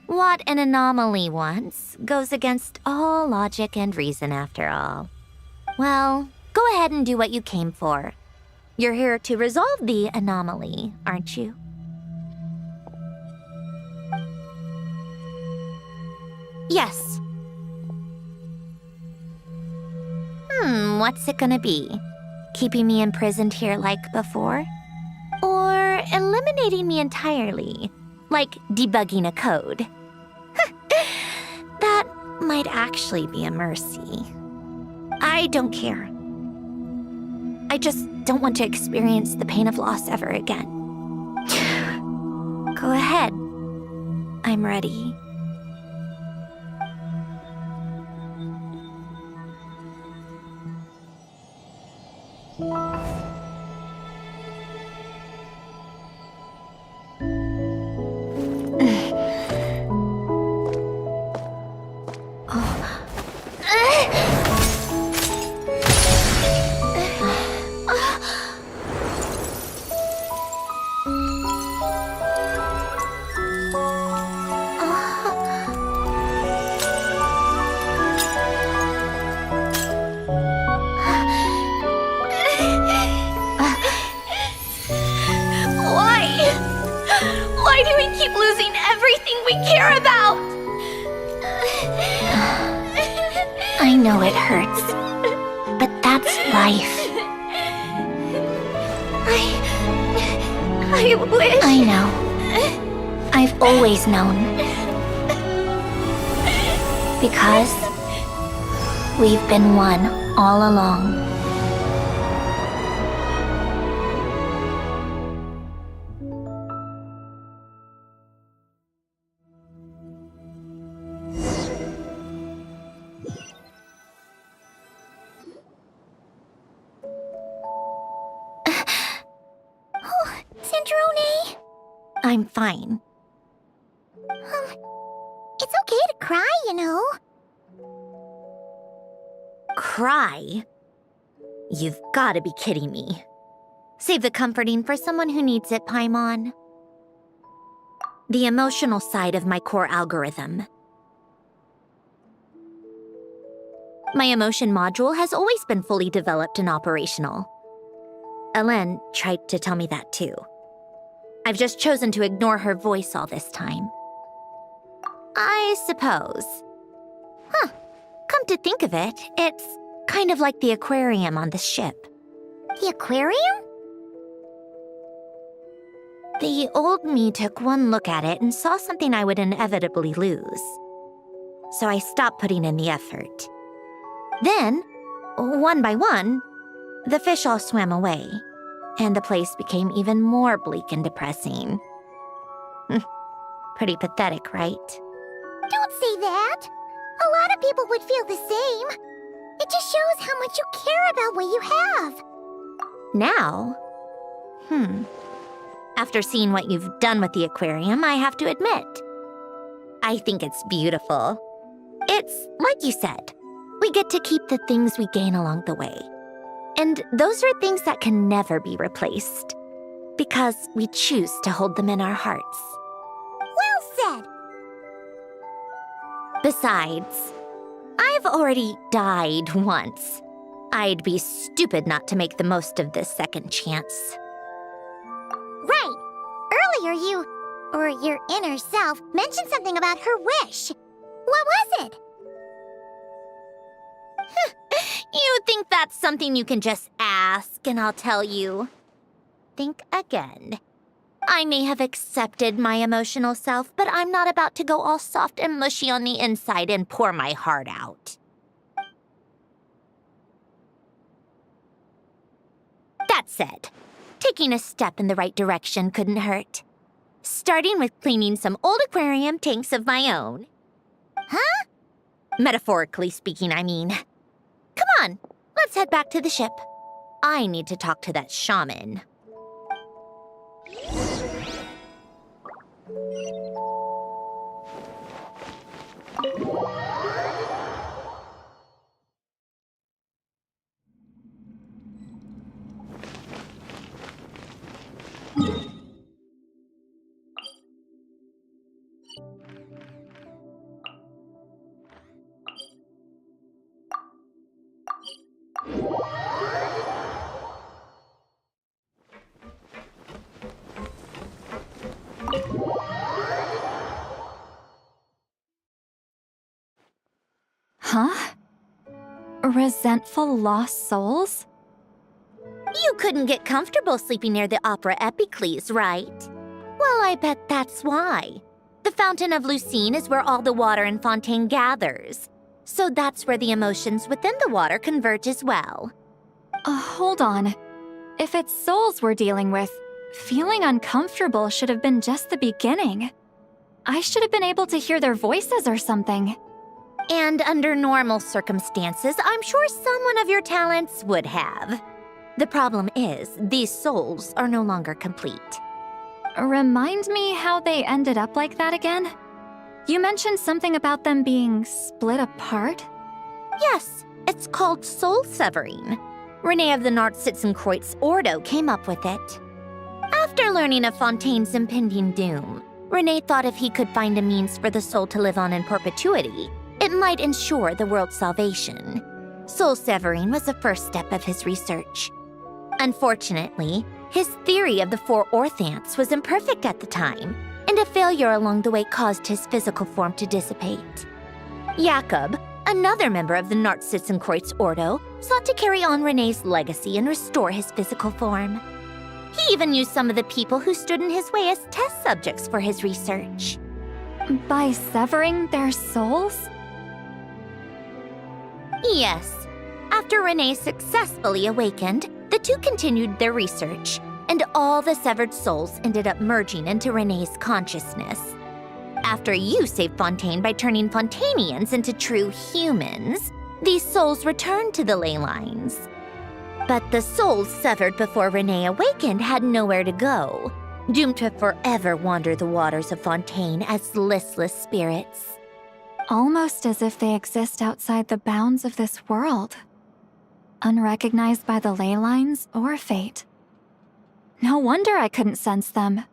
What an anomaly wants goes against all logic and reason after all. Well, go ahead and do what you came for. You're here to resolve the anomaly, aren't you? Yes. What's it gonna be? Keeping me imprisoned here like before? Or eliminating me entirely, like debugging a code? That might actually be a mercy. I don't care. I just don't want to experience the pain of loss ever again. Go ahead. I'm ready. Why do we keep losing everything we care about? I know it hurts, but that's life. I wish... I know. I've always known. Because we've been one all along. Sandrone? I'm fine. It's okay to cry, you know. Cry? You've got to be kidding me. Save the comforting for someone who needs it, Paimon. The emotional side of my core algorithm. My emotion module has always been fully developed and operational. Alen tried to tell me that too. I've just chosen to ignore her voice all this time. I suppose. Come to think of it, it's kind of like the aquarium on the ship. The aquarium? The old me took one look at it and saw something I would inevitably lose. So I stopped putting in the effort. Then, one by one, the fish all swam away, and the place became even more bleak and depressing. Pretty pathetic, right? Don't say that. A lot of people would feel the same. It just shows how much you care about what you have. Now? After seeing what you've done with the aquarium, I have to admit. I think it's beautiful. It's like you said, we get to keep the things we gain along the way. And those are things that can never be replaced, because we choose to hold them in our hearts. Well said! Besides, I've already died once. I'd be stupid not to make the most of this second chance. Right! Earlier you, or your inner self, mentioned something about her wish. What was it? You think that's something you can just ask, and I'll tell you. Think again. I may have accepted my emotional self, but I'm not about to go all soft and mushy on the inside and pour my heart out. That said, taking a step in the right direction couldn't hurt. Starting with cleaning some old aquarium tanks of my own. Huh? Metaphorically speaking, I mean. Come on, let's head back to the ship. I need to talk to that shaman. Huh? Resentful lost souls? You couldn't get comfortable sleeping near the Opera Epicles, right? Well, I bet that's why. The Fountain of Lucine is where all the water in Fontaine gathers. So that's where the emotions within the water converge as well. Hold on. If it's souls we're dealing with, feeling uncomfortable should have been just the beginning. I should have been able to hear their voices or something. And under normal circumstances, I'm sure someone of your talents would have. The problem is, these souls are no longer complete. Remind me how they ended up like that again? You mentioned something about them being split apart? Yes, it's called soul severing. Renee of the Narcitzenkreuz Ordo came up with it. After learning of Fontaine's impending doom, Renee thought if he could find a means for the soul to live on in perpetuity, it might ensure the world's salvation. Soul severing was the first step of his research. Unfortunately, his theory of the four orthants was imperfect at the time, and a failure along the way caused his physical form to dissipate. Jakob, another member of the Narcitzenkreuz Ordo, sought to carry on Renee's legacy and restore his physical form. He even used some of the people who stood in his way as test subjects for his research. By severing their souls? Yes. After Renee successfully awakened, the two continued their research, and all the severed souls ended up merging into Renee's consciousness. After you saved Fontaine by turning Fontainians into true humans, these souls returned to the ley lines. But the souls severed before Renee awakened had nowhere to go, doomed to forever wander the waters of Fontaine as listless spirits. Almost as if they exist outside the bounds of this world. Unrecognized by the ley lines or fate. No wonder I couldn't sense them.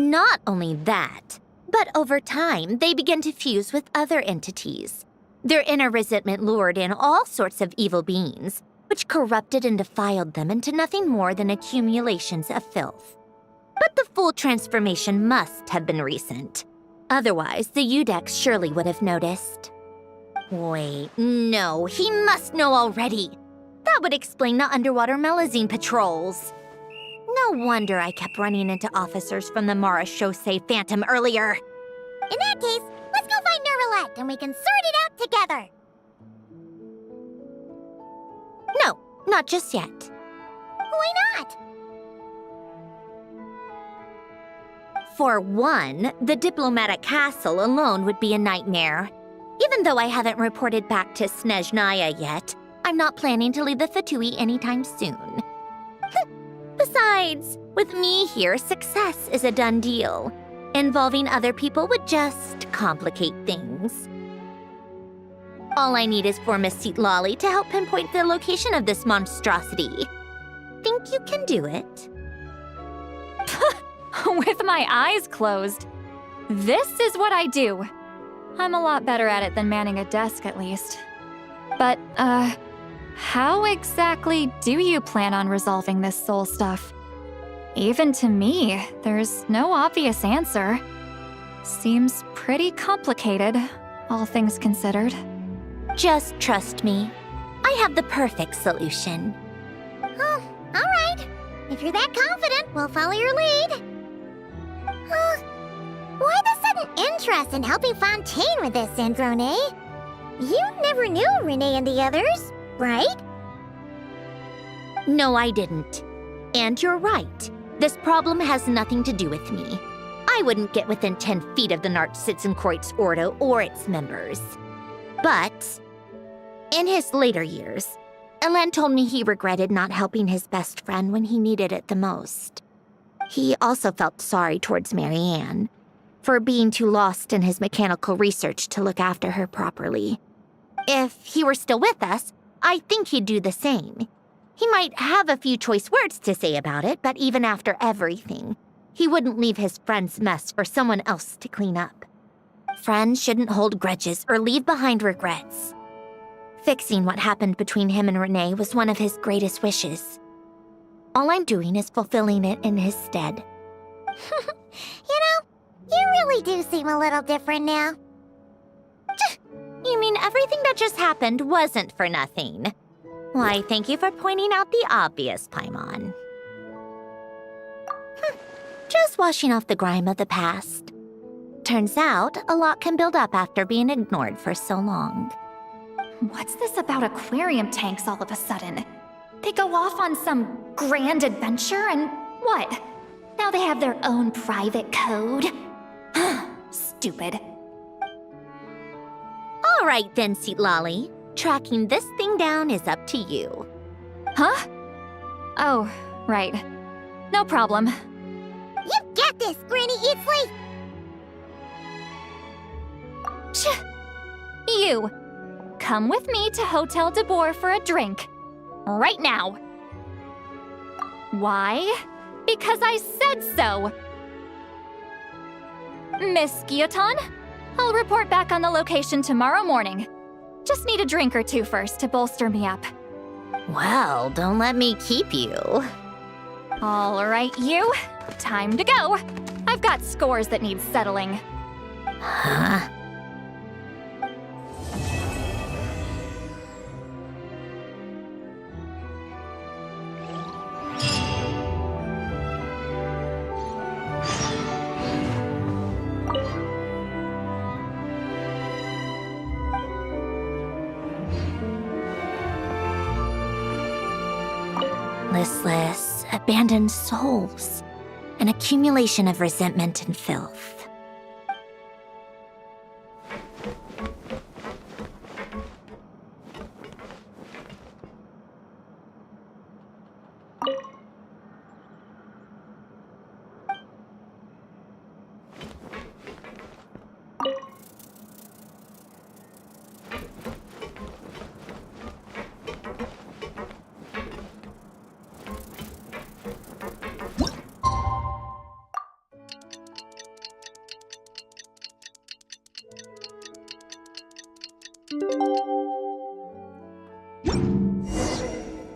Not only that, but over time, they began to fuse with other entities. Their inner resentment lured in all sorts of evil beings, which corrupted and defiled them into nothing more than accumulations of filth. But the full transformation must have been recent. Otherwise, the Udex surely would have noticed. Wait, no, he must know already. That would explain the underwater melazine patrols. No wonder I kept running into officers from the Mara Chaussee Phantom earlier. In that case, let's go find neuvillette and we can sort it out together. No, not just yet. Why not? For one, the diplomatic castle alone would be a nightmare. Even though I haven't reported back to Snezhnaya yet, I'm not planning to leave the Fatui anytime soon. Besides, with me here, success is a done deal. Involving other people would just complicate things. All I need is for Miss Citlali to help pinpoint the location of this monstrosity. Think you can do it? With my eyes closed. This is what I do. I'm a lot better at it than manning a desk, at least. But, how exactly do you plan on resolving this soul stuff? Even to me, there's no obvious answer. Seems pretty complicated, all things considered. Just trust me. I have the perfect solution. Oh, all right. If you're that confident, we'll follow your lead. Why the sudden interest in helping Fontaine with this, Sandrone? You never knew Renee and the others, right? No, I didn't. And you're right. This problem has nothing to do with me. I wouldn't get within 10 feet of the Nartsitzenkreuz Ordo or its members. But in his later years, Elen told me he regretted not helping his best friend when he needed it the most. He also felt sorry towards Marianne for being too lost in his mechanical research to look after her properly. If he were still with us, I think he'd do the same. He might have a few choice words to say about it, but even after everything, he wouldn't leave his friend's mess for someone else to clean up. Friends shouldn't hold grudges or leave behind regrets. Fixing what happened between him and Renee was one of his greatest wishes. All I'm doing is fulfilling it in his stead. You really do seem a little different now. You mean everything that just happened wasn't for nothing? Why, thank you for pointing out the obvious, Paimon. Just washing off the grime of the past. Turns out, a lot can build up after being ignored for so long. What's this about aquarium tanks all of a sudden? They go off on some grand adventure and what? Now they have their own private code? Stupid. All right then, Citlali. Tracking this thing down is up to you. Huh? Oh, right. No problem. You got this, Granny Eatsley! You! Come with me to Hotel de Boer for a drink. Right now. Why? Because I said so! Miss Guillotin, I'll report back on the location tomorrow morning. Just need a drink or two first to bolster me up. Well, don't let me keep you. All right, you. Time to go. I've got scores that need settling. Huh? Listless, abandoned souls. An accumulation of resentment and filth.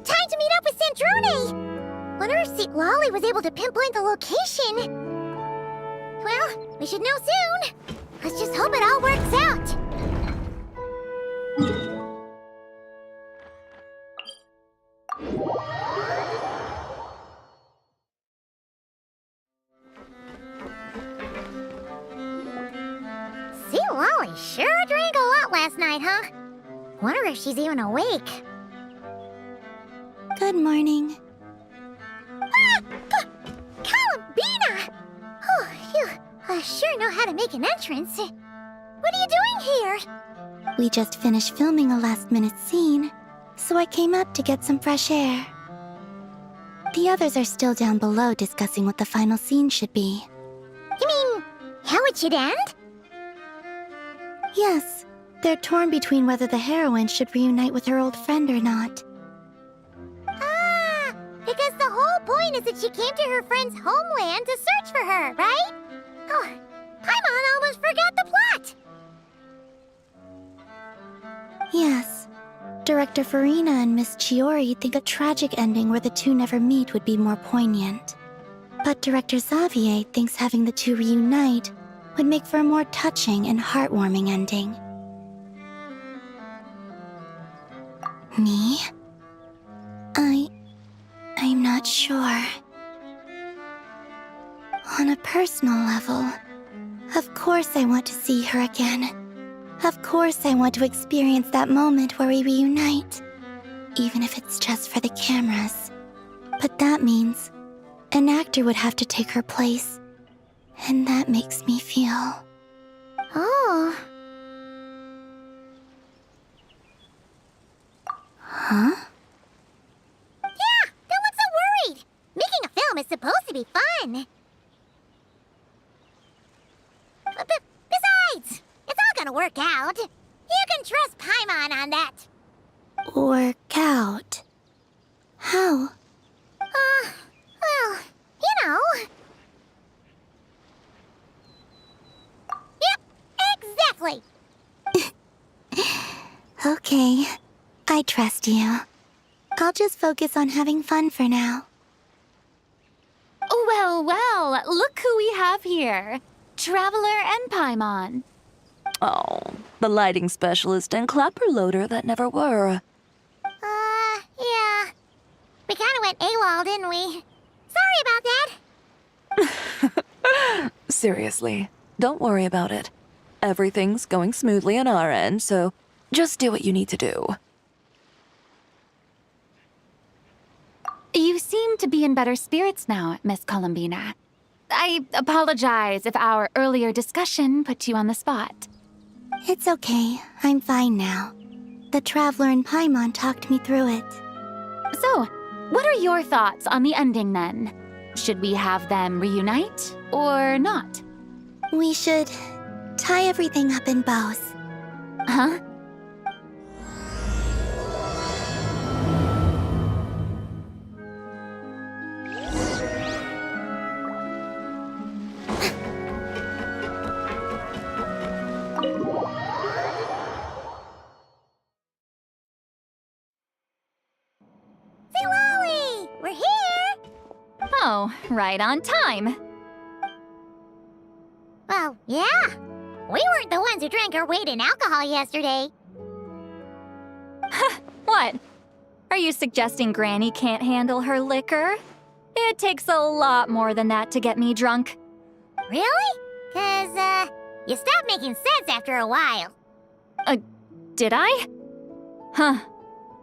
Time to meet up with Sandrone! Wonder if Citlali was able to pinpoint the location. Well, we should know soon. Let's just hope it all works out. Citlali sure drank a lot last night, huh? Wonder if she's even awake. Good morning. Ah! Columbina! Oh, you sure know how to make an entrance. What are you doing here? We just finished filming a last-minute scene, so I came up to get some fresh air. The others are still down below discussing what the final scene should be. You mean, how it should end? Yes, they're torn between whether the heroine should reunite with her old friend or not. Ah, because the whole point is that she came to her friend's homeland to search for her, right? Oh, Paimon almost forgot the plot! Yes. Director Furina and Miss Chiori think a tragic ending where the two never meet would be more poignant. But Director Xavier thinks having the two reunite would make for a more touching and heartwarming ending. Me? I'm not sure. On a personal level, of course I want to see her again. Of course I want to experience that moment where we reunite, even if it's just for the cameras. But that means an actor would have to take her place, and that makes me feel... Oh. Huh? Yeah, don't look so worried. Making a film is supposed to be fun. Besides, it's all gonna work out. You can trust Paimon on that. Work out? How? Well, you know. Yep, exactly. Okay, I trust you. I'll just focus on having fun for now. Well, well, look who we have here. Traveler and Paimon. Oh, the lighting specialist and clapper loader that never were. Yeah. We kinda went AWOL, didn't we? Sorry about that. Seriously, don't worry about it. Everything's going smoothly on our end, so just do what you need to do. You seem to be in better spirits now, Miss Columbina. I apologize if our earlier discussion put you on the spot. It's okay. I'm fine now. The Traveler and Paimon talked me through it. So, what are your thoughts on the ending then? Should we have them reunite or not? We should tie everything up in bows. Huh? Citlali! We're here! Oh, right on time. Well, yeah. We weren't the ones who drank our weight in alcohol yesterday. What? Are you suggesting Granny can't handle her liquor? It takes a lot more than that to get me drunk. Really? 'Cause, you stopped making sense after a while. Did I? Huh.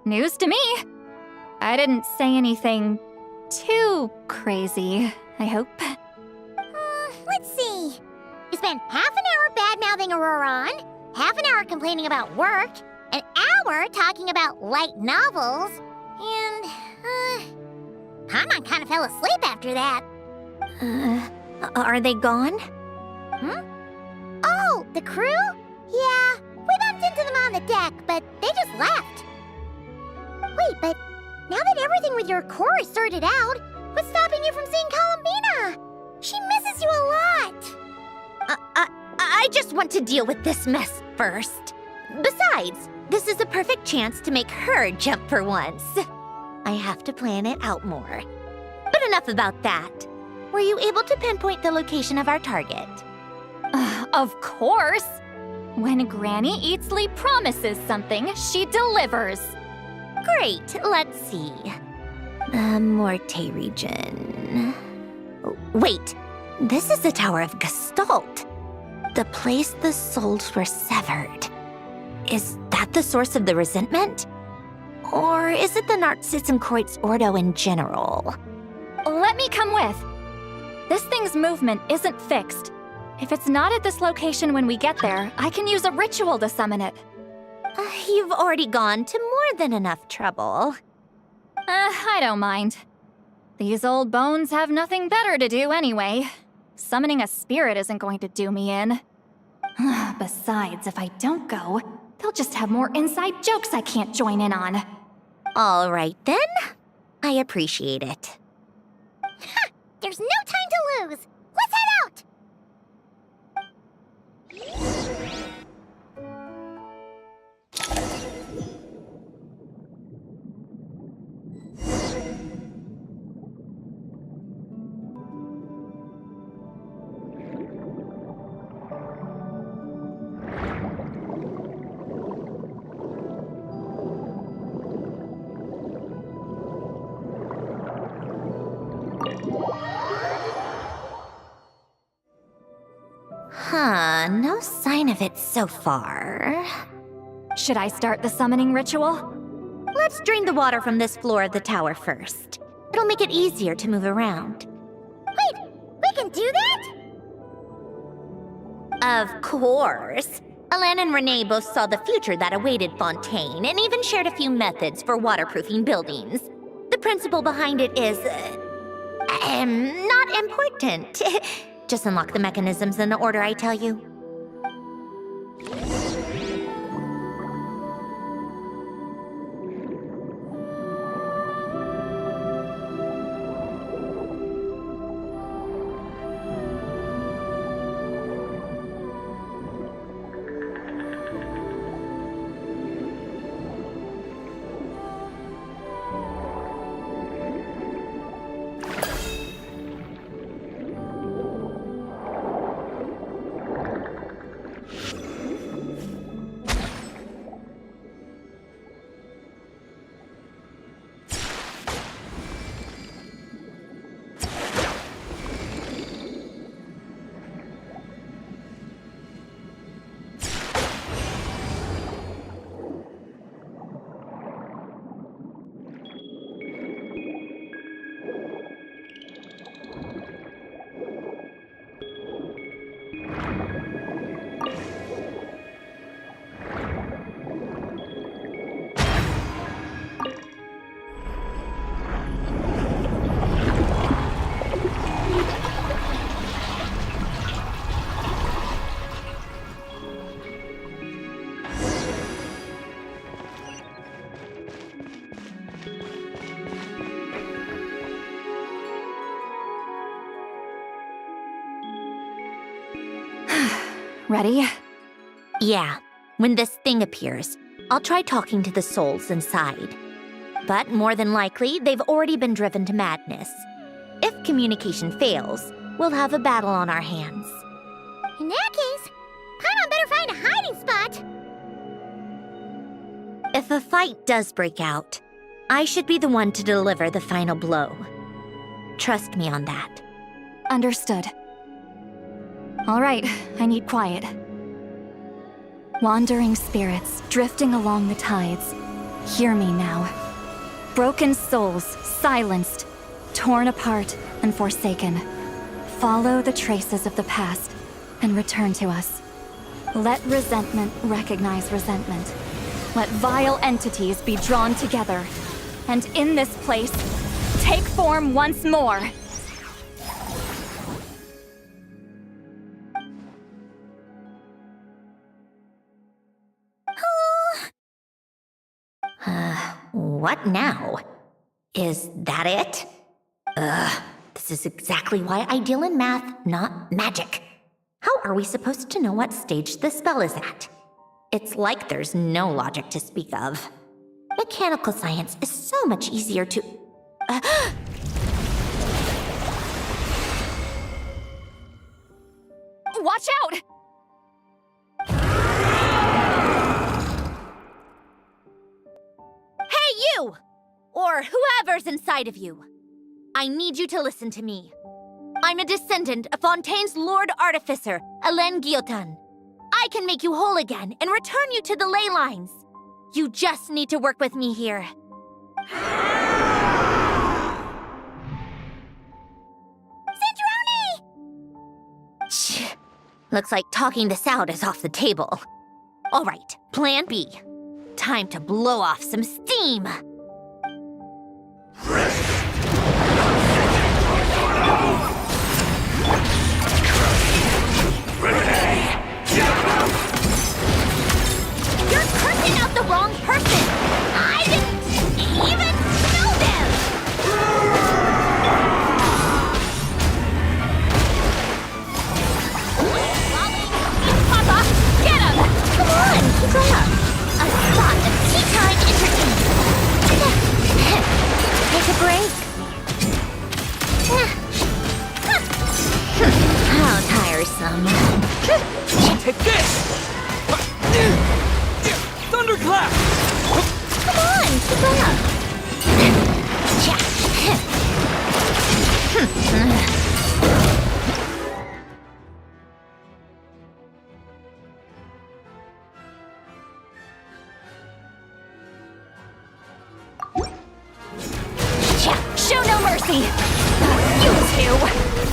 News to me. I didn't say anything too crazy, I hope. Let's see. You spent half an hour bad-mouthing Auroron, half an hour complaining about work, an hour talking about light novels, and, Paimon kind of fell asleep after that. Are they gone? Oh, the crew? Yeah, we bumped into them on the deck, but they just left. Wait, but now that everything with your core is sorted out, what's stopping you from seeing Columbina? She misses you a lot. I just want to deal with this mess first. Besides, this is a perfect chance to make her jump for once. I have to plan it out more. But enough about that. Were you able to pinpoint the location of our target? Of course! When Granny Eatsley promises something, she delivers. Great, let's see. The Morte region. Wait, this is the Tower of Gestalt. The place the souls were severed. Is that the source of the resentment? Or is it the Narzissen-Kreuz Ordo in general? Let me come with. This thing's movement isn't fixed. If it's not at this location when we get there, I can use a ritual to summon it. You've already gone to more than enough trouble. I don't mind. These old bones have nothing better to do anyway. Summoning a spirit isn't going to do me in. Besides, if I don't go, they'll just have more inside jokes I can't join in on. All right then. I appreciate it. Ha! There's no time to lose! Let's head out! Huh, no sign of it so far. Should I start the summoning ritual? Let's drain the water from this floor of the tower first. It'll make it easier to move around. Wait, we can do that? Of course. Alan and Renee both saw the future that awaited Fontaine and even shared a few methods for waterproofing buildings. The principle behind it is... not important. Just unlock the mechanisms in the order I tell you. Ready? Yeah. When this thing appears, I'll try talking to the souls inside. But more than likely, they've already been driven to madness. If communication fails, we'll have a battle on our hands. In that case, Paimon better find a hiding spot. If a fight does break out, I should be the one to deliver the final blow. Trust me on that. Understood. All right, I need quiet. Wandering spirits drifting along the tides, hear me now. Broken souls, silenced, torn apart and forsaken. Follow the traces of the past and return to us. Let resentment recognize resentment. Let vile entities be drawn together. And in this place, take form once more. What now? Is that it? This is exactly why I deal in math, not magic. How are we supposed to know what stage the spell is at? It's like there's no logic to speak of. Mechanical science is so much easier to... Watch out! Hey, you! Or whoever's inside of you. I need you to listen to me. I'm a descendant of Fontaine's Lord Artificer, Alain Guillotin. I can make you whole again and return you to the ley lines. You just need to work with me here. Sandrone! Looks like talking this out is off the table. All right, plan B. Time to blow off some steam. You're cursing out the wrong person! I didn't even know them! Papa, get him! Come on, keep up. A spot of tea time entertainment. Take a break. How tiresome. Take this! Thunderclap! Come on, keep up. Show no mercy! You two!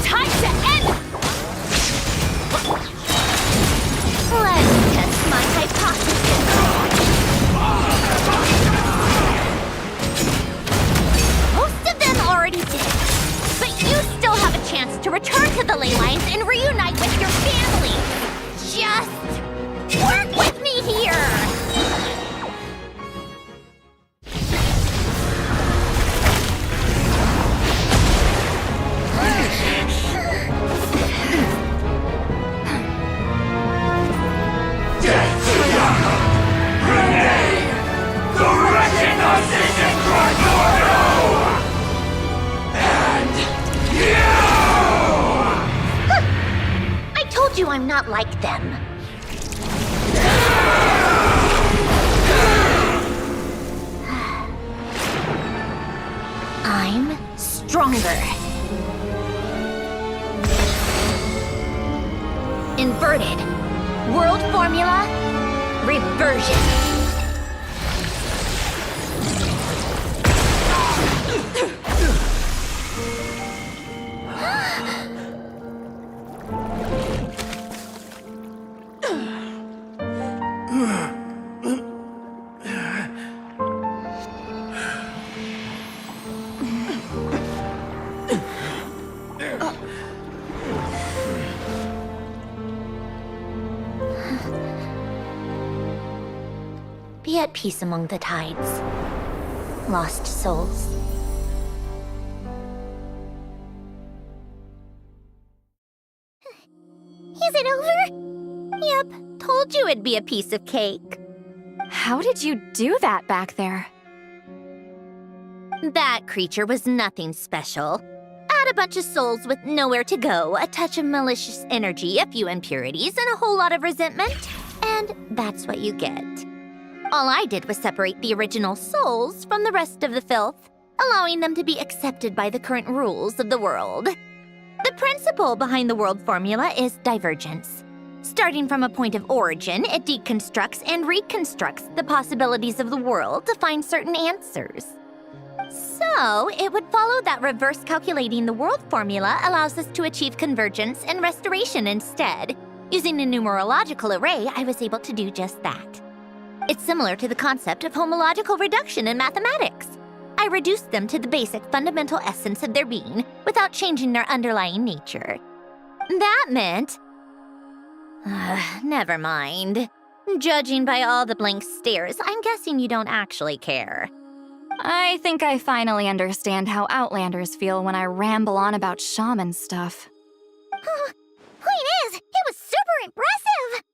Time to end! Let's test my hypothesis. Most of them already did. But you still have a chance to return to the ley lines and reunite with your family. Just work with me here! I told you I'm not like them. I'm stronger. Inverted. World formula. Reversion. Be at peace among the tides. Lost souls. Is it over? Yep, told you it'd be a piece of cake. How did you do that back there? That creature was nothing special. Add a bunch of souls with nowhere to go, a touch of malicious energy, a few impurities, and a whole lot of resentment, and that's what you get. All I did was separate the original souls from the rest of the filth, allowing them to be accepted by the current rules of the world. The principle behind the world formula is divergence. Starting from a point of origin, it deconstructs and reconstructs the possibilities of the world to find certain answers. So, it would follow that reverse calculating the world formula allows us to achieve convergence and restoration instead. Using a numerological array, I was able to do just that. It's similar to the concept of homological reduction in mathematics. I reduced them to the basic fundamental essence of their being without changing their underlying nature. That meant... never mind. Judging by all the blank stares, I'm guessing you don't actually care. I think I finally understand how Outlanders feel when I ramble on about shaman stuff. Point is, it was super impressive!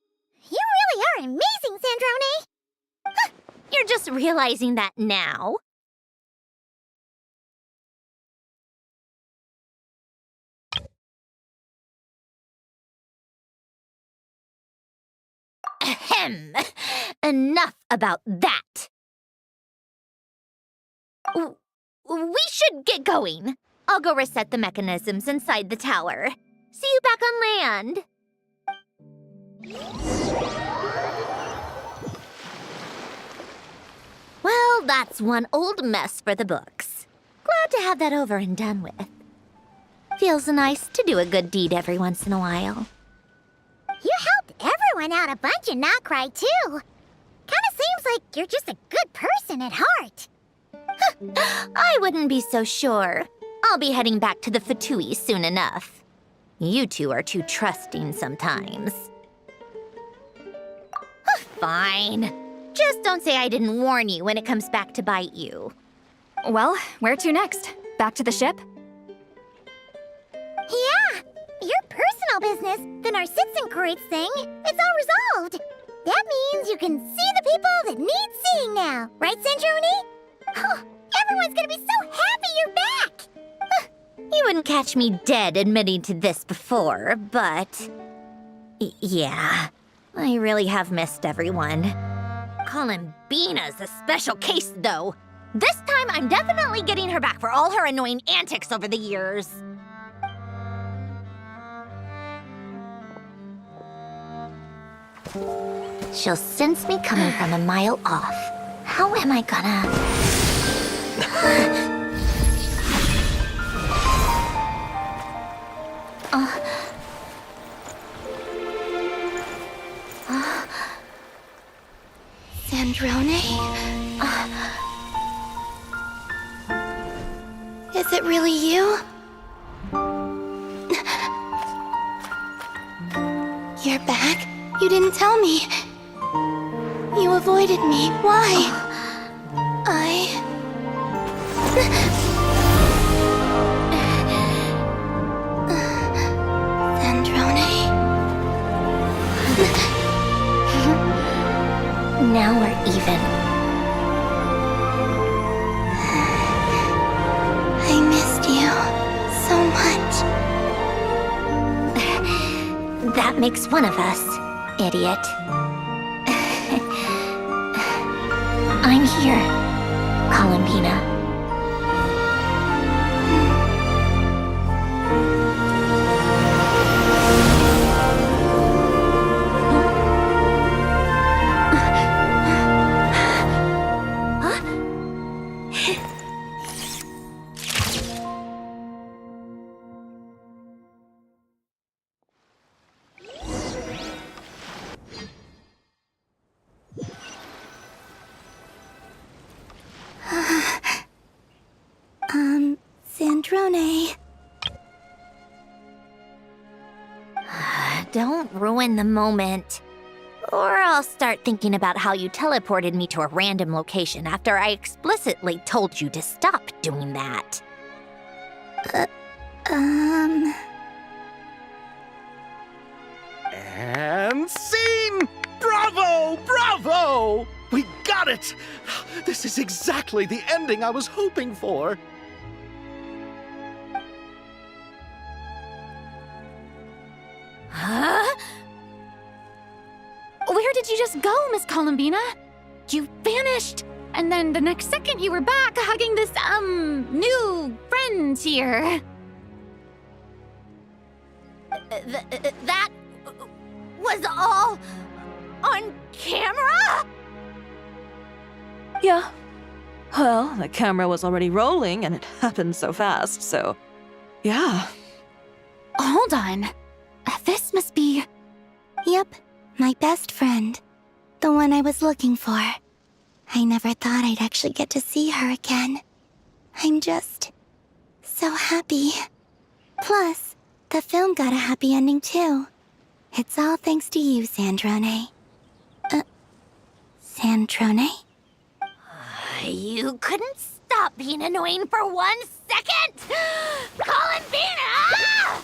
You really are amazing, Sandrone! You're just realizing that now? Ahem! Enough about that! We should get going. I'll go reset the mechanisms inside the tower. See you back on land. Well, that's one old mess for the books. Glad to have that over and done with. Feels nice to do a good deed every once in a while. You helped everyone out a bunch in Not Cry, too. Kinda seems like like you're just a good person at heart. I wouldn't be so sure. I'll be heading back to the Fatui soon enough. You two are too trusting sometimes. Fine. Just don't say I didn't warn you when it comes back to bite you. Well, where to next? Back to the ship? Yeah, your personal business, the Narcitzenkreuz thing, it's all resolved. That means you can see the people that need seeing now, right, Sandrone? Oh, everyone's gonna be so happy you're back! You wouldn't catch me dead admitting to this before, but... yeah, I really have missed everyone. Columbina's a special case, though. This time, I'm definitely getting her back for all her annoying antics over the years. She'll sense me coming from a mile off. How am I gonna... Sandrone? Is it really you? You're back? You didn't tell me. You avoided me. Why? Sandrone? Now we're even. I missed you so much. That makes one of us, idiot. I'm here, Columbina. Sandrone. Don't ruin the moment. Or I'll start thinking about how you teleported me to a random location after I explicitly told you to stop doing that. And scene! Bravo! Bravo! We got it! This is exactly the ending I was hoping for. Huh? Where did you just go, Miss Columbina? You vanished, and then the next second you were back hugging this, new friend here. That was all on camera? Yeah. Well, the camera was already rolling and it happened so fast, so yeah. Hold on. This must be... Yep, my best friend. The one I was looking for. I never thought I'd actually get to see her again. I'm just... so happy. Plus, the film got a happy ending too. It's all thanks to you, Sandrone. Sandrone? You couldn't stop being annoying for 1 second? Columbina!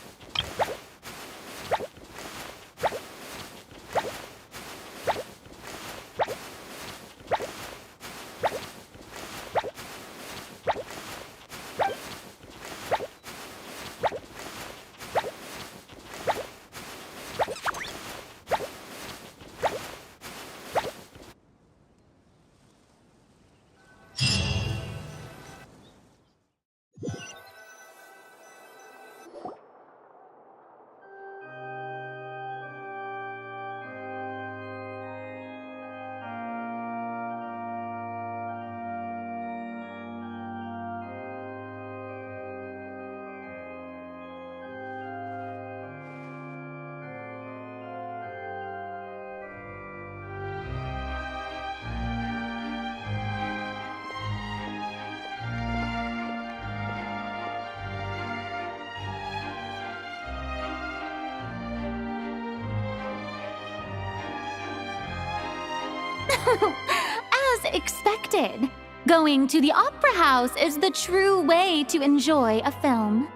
As expected. Going to the opera house is the true way to enjoy a film.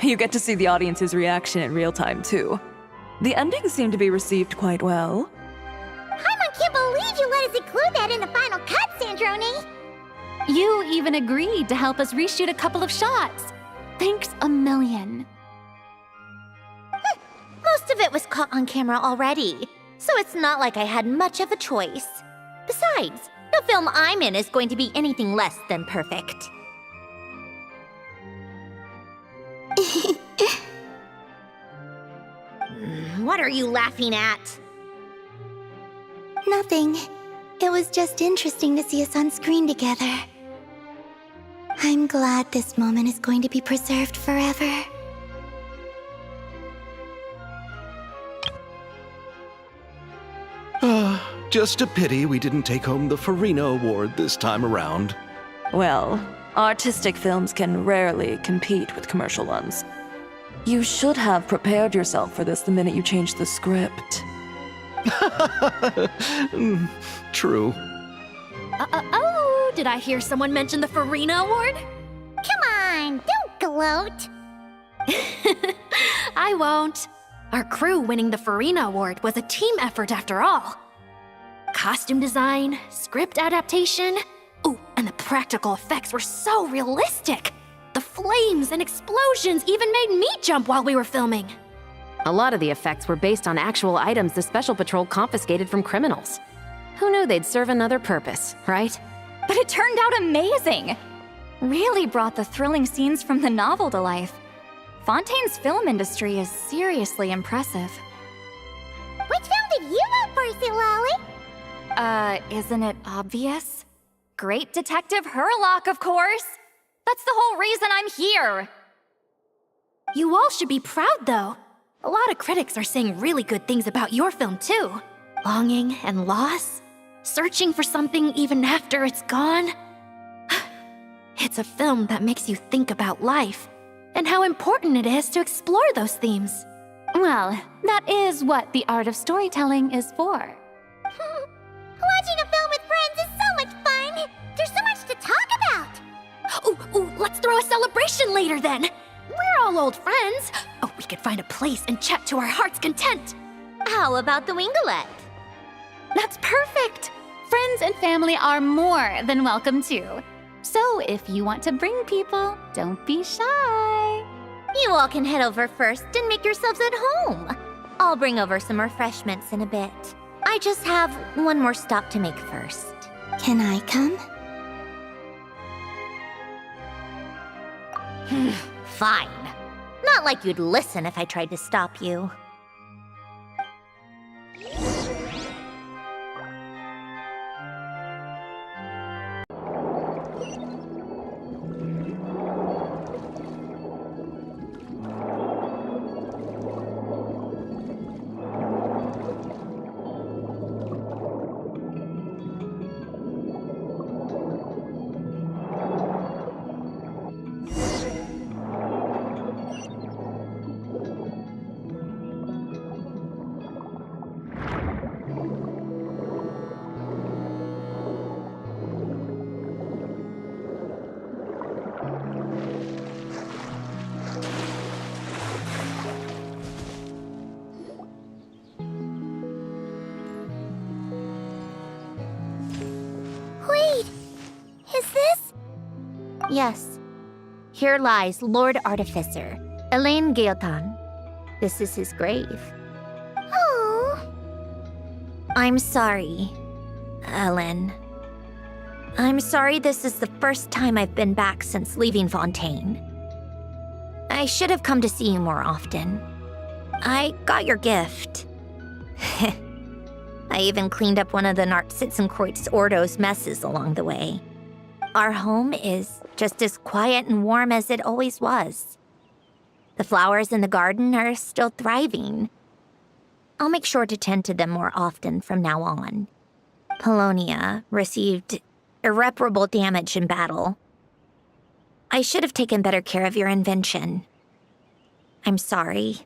You get to see the audience's reaction in real time, too. The ending seemed to be received quite well. Paimon can't believe you let us include that in the final cut, Sandrone! You even agreed to help us reshoot a couple of shots. Thanks a million. Most of it was caught on camera already, so it's not like I had much of a choice. Besides, the film I'm in is going to be anything less than perfect. What are you laughing at? Nothing. It was just interesting to see us on screen together. I'm glad this moment is going to be preserved forever. Just a pity we didn't take home the Furina award this time around. Well, artistic films can rarely compete with commercial ones. You should have prepared yourself for this the minute you changed the script. True. Oh, did I hear someone mention the Furina Award? Come on, don't gloat. I won't. Our crew winning the Furina Award was a team effort after all. Costume design, script adaptation. Ooh, and the practical effects were so realistic. The flames and explosions even made me jump while we were filming. A lot of the effects were based on actual items the Special Patrol confiscated from criminals. Who knew they'd serve another purpose, right? But it turned out amazing! Really brought the thrilling scenes from the novel to life. Fontaine's film industry is seriously impressive. Which film did you vote for, citlali? Isn't it obvious? Great Detective Herlock, of course! That's the whole reason I'm here! You all should be proud, though. A lot of critics are saying really good things about your film, too. Longing and loss, searching for something even after it's gone. It's a film that makes you think about life and how important it is to explore those themes. Well, that is what the art of storytelling is for. Watching a film with friends is so much fun! There's so much to talk about! Ooh, let's throw a celebration later then! We're all old friends. Oh, we could find a place and chat to our heart's content. How about the wingulette? That's perfect! Friends and family are more than welcome too. So if you want to bring people, don't be shy. You all can head over first and make yourselves at home. I'll bring over some refreshments in a bit. I just have one more stop to make first. Can I come? Fine. Not like you'd listen if I tried to stop you. Wait, is this? Yes. Here lies Lord Artificer, Elaine Gaeltan. This is his grave. Oh. I'm sorry, Ellen. I'm sorry this is the first time I've been back since leaving Fontaine. I should have come to see you more often. I got your gift. I even cleaned up one of the Nartsitzenkreuz Ordo's messes along the way. Our home is just as quiet and warm as it always was. The flowers in the garden are still thriving. I'll make sure to tend to them more often from now on. Polonia received irreparable damage in battle. I should have taken better care of your invention. I'm sorry.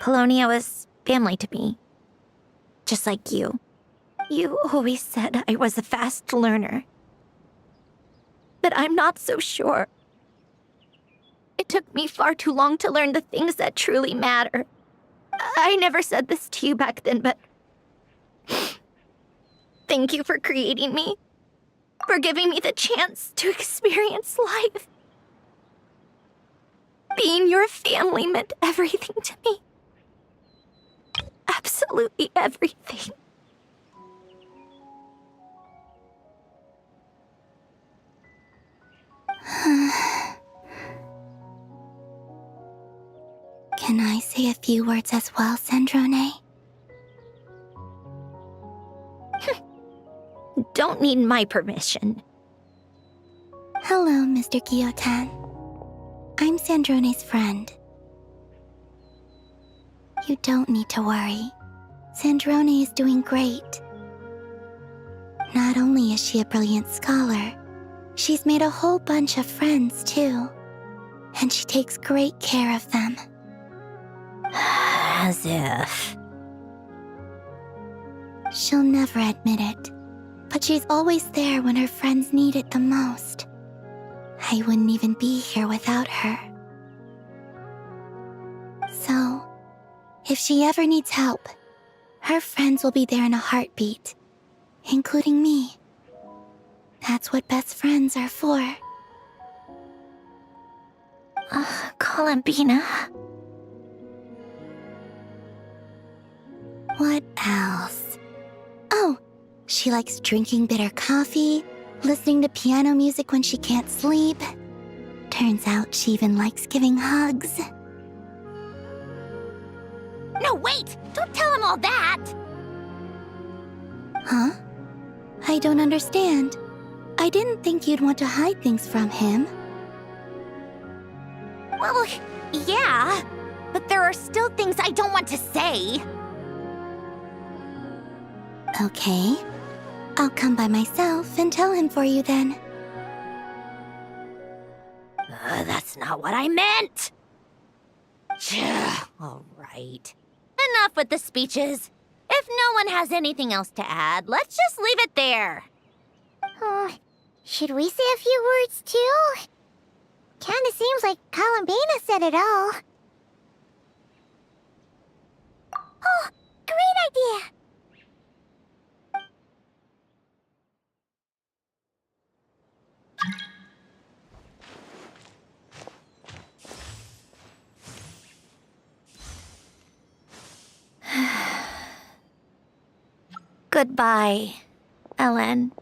Polonia was family to me. Just like you. You always said I was a fast learner. But I'm not so sure. It took me far too long to learn the things that truly matter. I never said this to you back then, but thank you for creating me, for giving me the chance to experience life. Being your family meant everything to me. Absolutely everything. Can I say a few words as well, Sandrone? Don't need my permission. Hello, Mr. Guillotin. I'm Sandrone's friend. You don't need to worry. Sandrone is doing great. Not only is she a brilliant scholar, she's made a whole bunch of friends, too. And she takes great care of them. As if. She'll never admit it, but she's always there when her friends need it the most. I wouldn't even be here without her. So, if she ever needs help, her friends will be there in a heartbeat, including me. That's what best friends are for. Columbina. What else? Oh, she likes drinking bitter coffee, listening to piano music when she can't sleep. Turns out she even likes giving hugs. No, wait! Don't tell him all that! Huh? I don't understand. I didn't think you'd want to hide things from him. Well, yeah, but there are still things I don't want to say. Okay. I'll come by myself and tell him for you then. That's not what I meant! All right. Enough with the speeches. If no one has anything else to add, let's just leave it there. Should we say a few words too? Kinda seems like Columbina said it all. Oh, great idea! Goodbye, Ellen.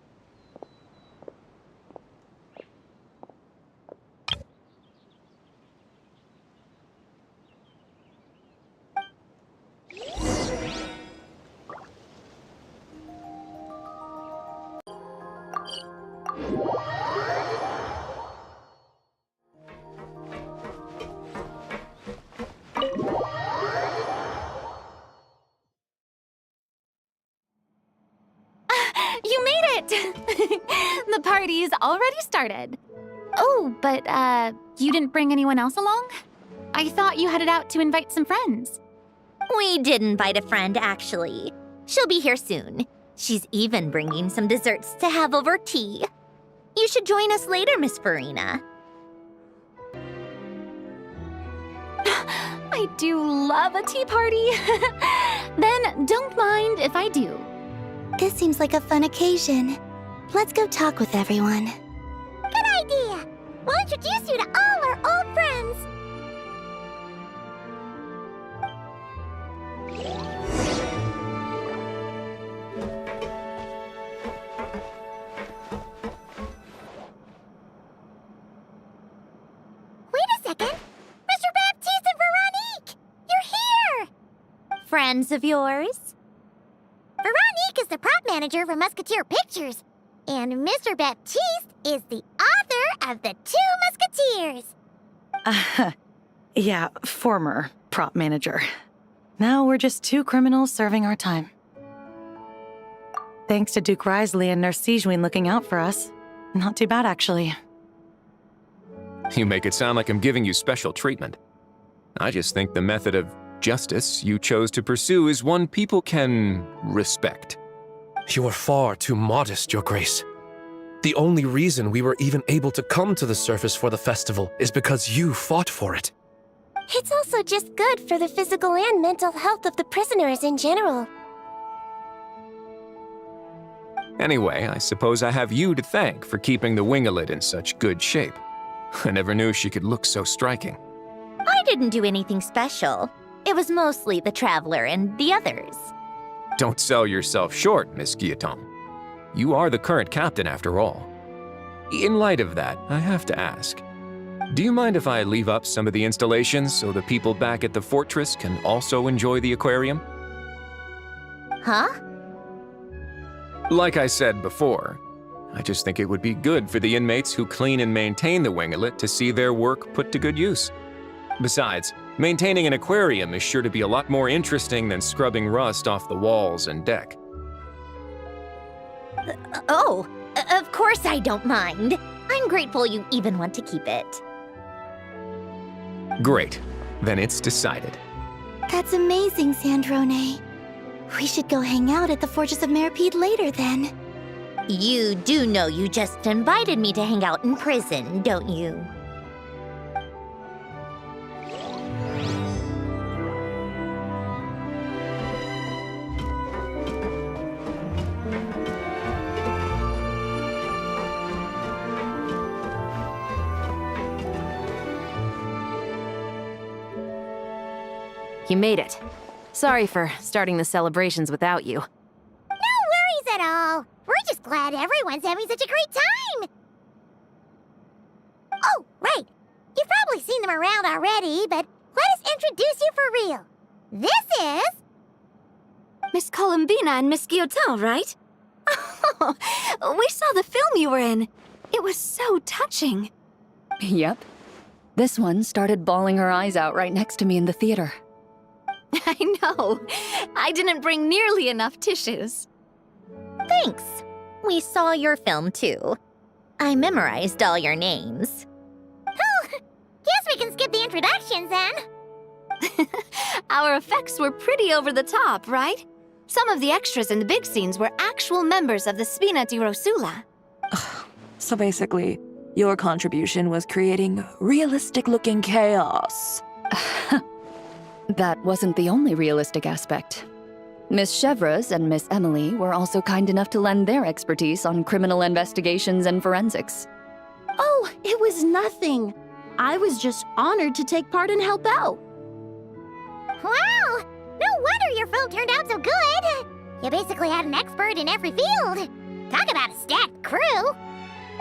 You made it! The party's already started. Oh, but, you didn't bring anyone else along? I thought you headed out to invite some friends. We did invite a friend, actually. She'll be here soon. She's even bringing some desserts to have over tea. You should join us later, Miss Furina. I do love a tea party. Then don't mind if I do. This seems like a fun occasion. Let's go talk with everyone. Good idea! We'll introduce you to all our old friends. Wait a second! Mr. Baptiste and Veronique! You're here! Friends of yours? Veronique is the prop manager for Musketeer Pictures, and Mr. Baptiste is the author of The Two Musketeers. Yeah, former prop manager. Now we're just two criminals serving our time. Thanks to Duke Wriothesley and Nurse Sigewinne looking out for us. Not too bad, actually. You make it sound like I'm giving you special treatment. I just think the method of justice you chose to pursue is one people can respect. You are far too modest, Your Grace. The only reason we were even able to come to the surface for the festival is because you fought for it. It's also just good for the physical and mental health of the prisoners in general. Anyway, I suppose I have you to thank for keeping the winglet in such good shape. I never knew she could look so striking. I didn't do anything special. It was mostly the Traveler and the others. Don't sell yourself short, Miss Guillotin. You are the current captain, after all. In light of that, I have to ask, do you mind if I leave up some of the installations so the people back at the fortress can also enjoy the aquarium? Huh? Like I said before, I just think it would be good for the inmates who clean and maintain the winglet to see their work put to good use. Besides, maintaining an aquarium is sure to be a lot more interesting than scrubbing rust off the walls and deck. Oh, of course I don't mind. I'm grateful you even want to keep it. Great. Then it's decided. That's amazing, Sandrone. We should go hang out at the Fortress of Meripede later, then. You do know you just invited me to hang out in prison, don't you? You made it. Sorry for starting the celebrations without you. No worries at all. We're just glad everyone's having such a great time. Oh, right. You've probably seen them around already, but let us introduce you for real. This is... Miss Columbina and Miss Guillotin, right? We saw the film you were in. It was so touching. Yep. This one started bawling her eyes out right next to me in the theater. I know. I didn't bring nearly enough tissues. Thanks. We saw your film, too. I memorized all your names. Oh, guess we can skip the introductions, then. Our effects were pretty over the top, right? Some of the extras in the big scenes were actual members of the Spina di Rosula. So basically, your contribution was creating realistic-looking chaos. That wasn't the only realistic aspect. Miss Chevres and Miss Emily were also kind enough to lend their expertise on criminal investigations and forensics. Oh, it was nothing. I was just honored to take part and help out. Wow! No wonder your film turned out so good. You basically had an expert in every field. Talk about a stacked crew.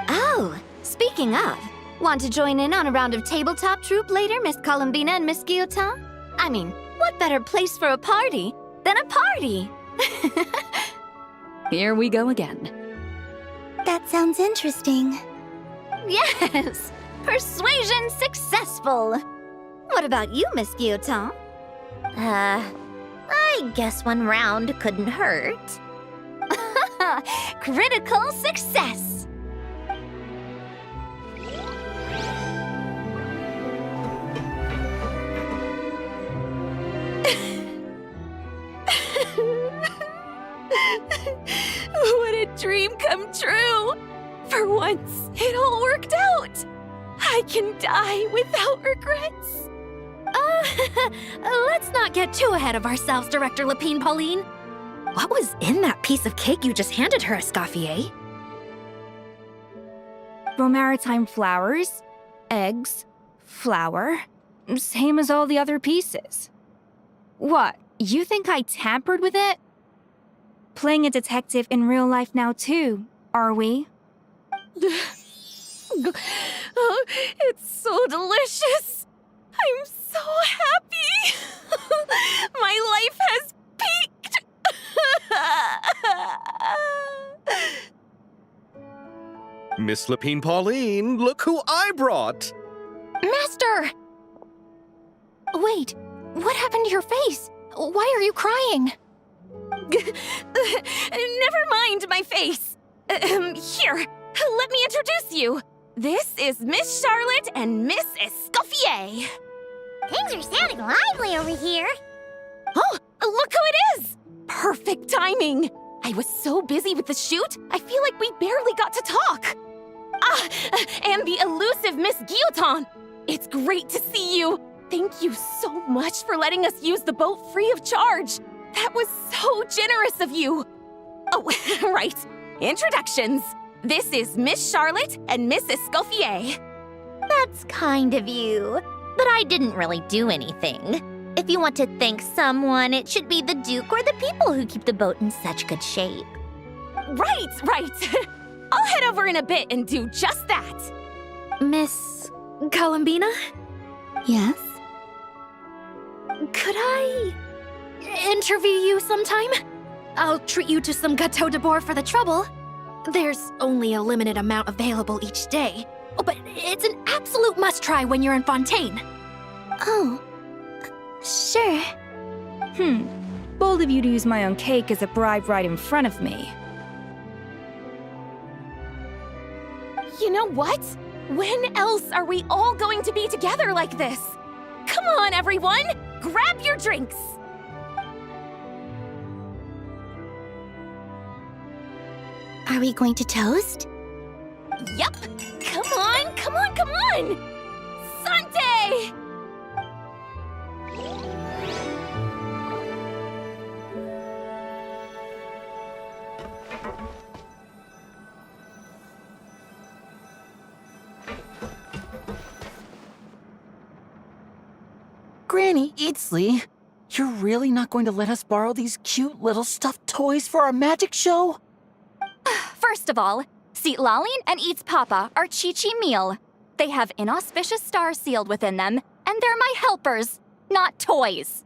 Oh, speaking of, want to join in on a round of tabletop troupe later, Miss Columbina and Miss Guillotin? I mean, what better place for a party than a party? Here we go again. That sounds interesting. Yes! Persuasion successful! What about you, Miss Guillotin? I guess one round couldn't hurt. Critical success! What a dream come true! For once, it all worked out! I can die without regrets! Let's not get too ahead of ourselves, Director Lapine Pauline. What was in that piece of cake you just handed her, Escoffier? Romaritime flowers, eggs, flour, same as all the other pieces. What, you think I tampered with it? Playing a detective in real life now too, are we? Oh, it's so delicious! I'm so happy! My life has peaked! Miss Lapine Pauline, look who I brought! Master! Wait, what happened to your face? Why are you crying? Never mind my face. Here, let me introduce you. This is Miss Charlotte and Miss Escoffier. Things are sounding lively over here. Oh, look who it is! Perfect timing! I was so busy with the shoot, I feel like we barely got to talk. And the elusive Miss Guillotin! It's great to see you! Thank you so much for letting us use the boat free of charge! That was so generous of you! Oh, right. Introductions. This is Miss Charlotte and Miss Escoffier. That's kind of you, but I didn't really do anything. If you want to thank someone, it should be the Duke or the people who keep the boat in such good shape. Right. I'll head over in a bit and do just that. Miss Columbina? Yes? Could I interview you sometime? I'll treat you to some gâteau de bord for the trouble. There's only a limited amount available each day. Oh, but it's an absolute must-try when you're in Fontaine. Oh, sure. Bold of you to use my own cake as a bribe right in front of me. You know what? When else are we all going to be together like this? Come on, everyone! Grab your drinks! Are we going to toast? Yup! Come on! Sante! Granny Itzley, you're really not going to let us borrow these cute little stuffed toys for our magic show? First of all, citlali and Eats Papa are Chi-Chi meal. They have inauspicious stars sealed within them, and they're my helpers, not toys.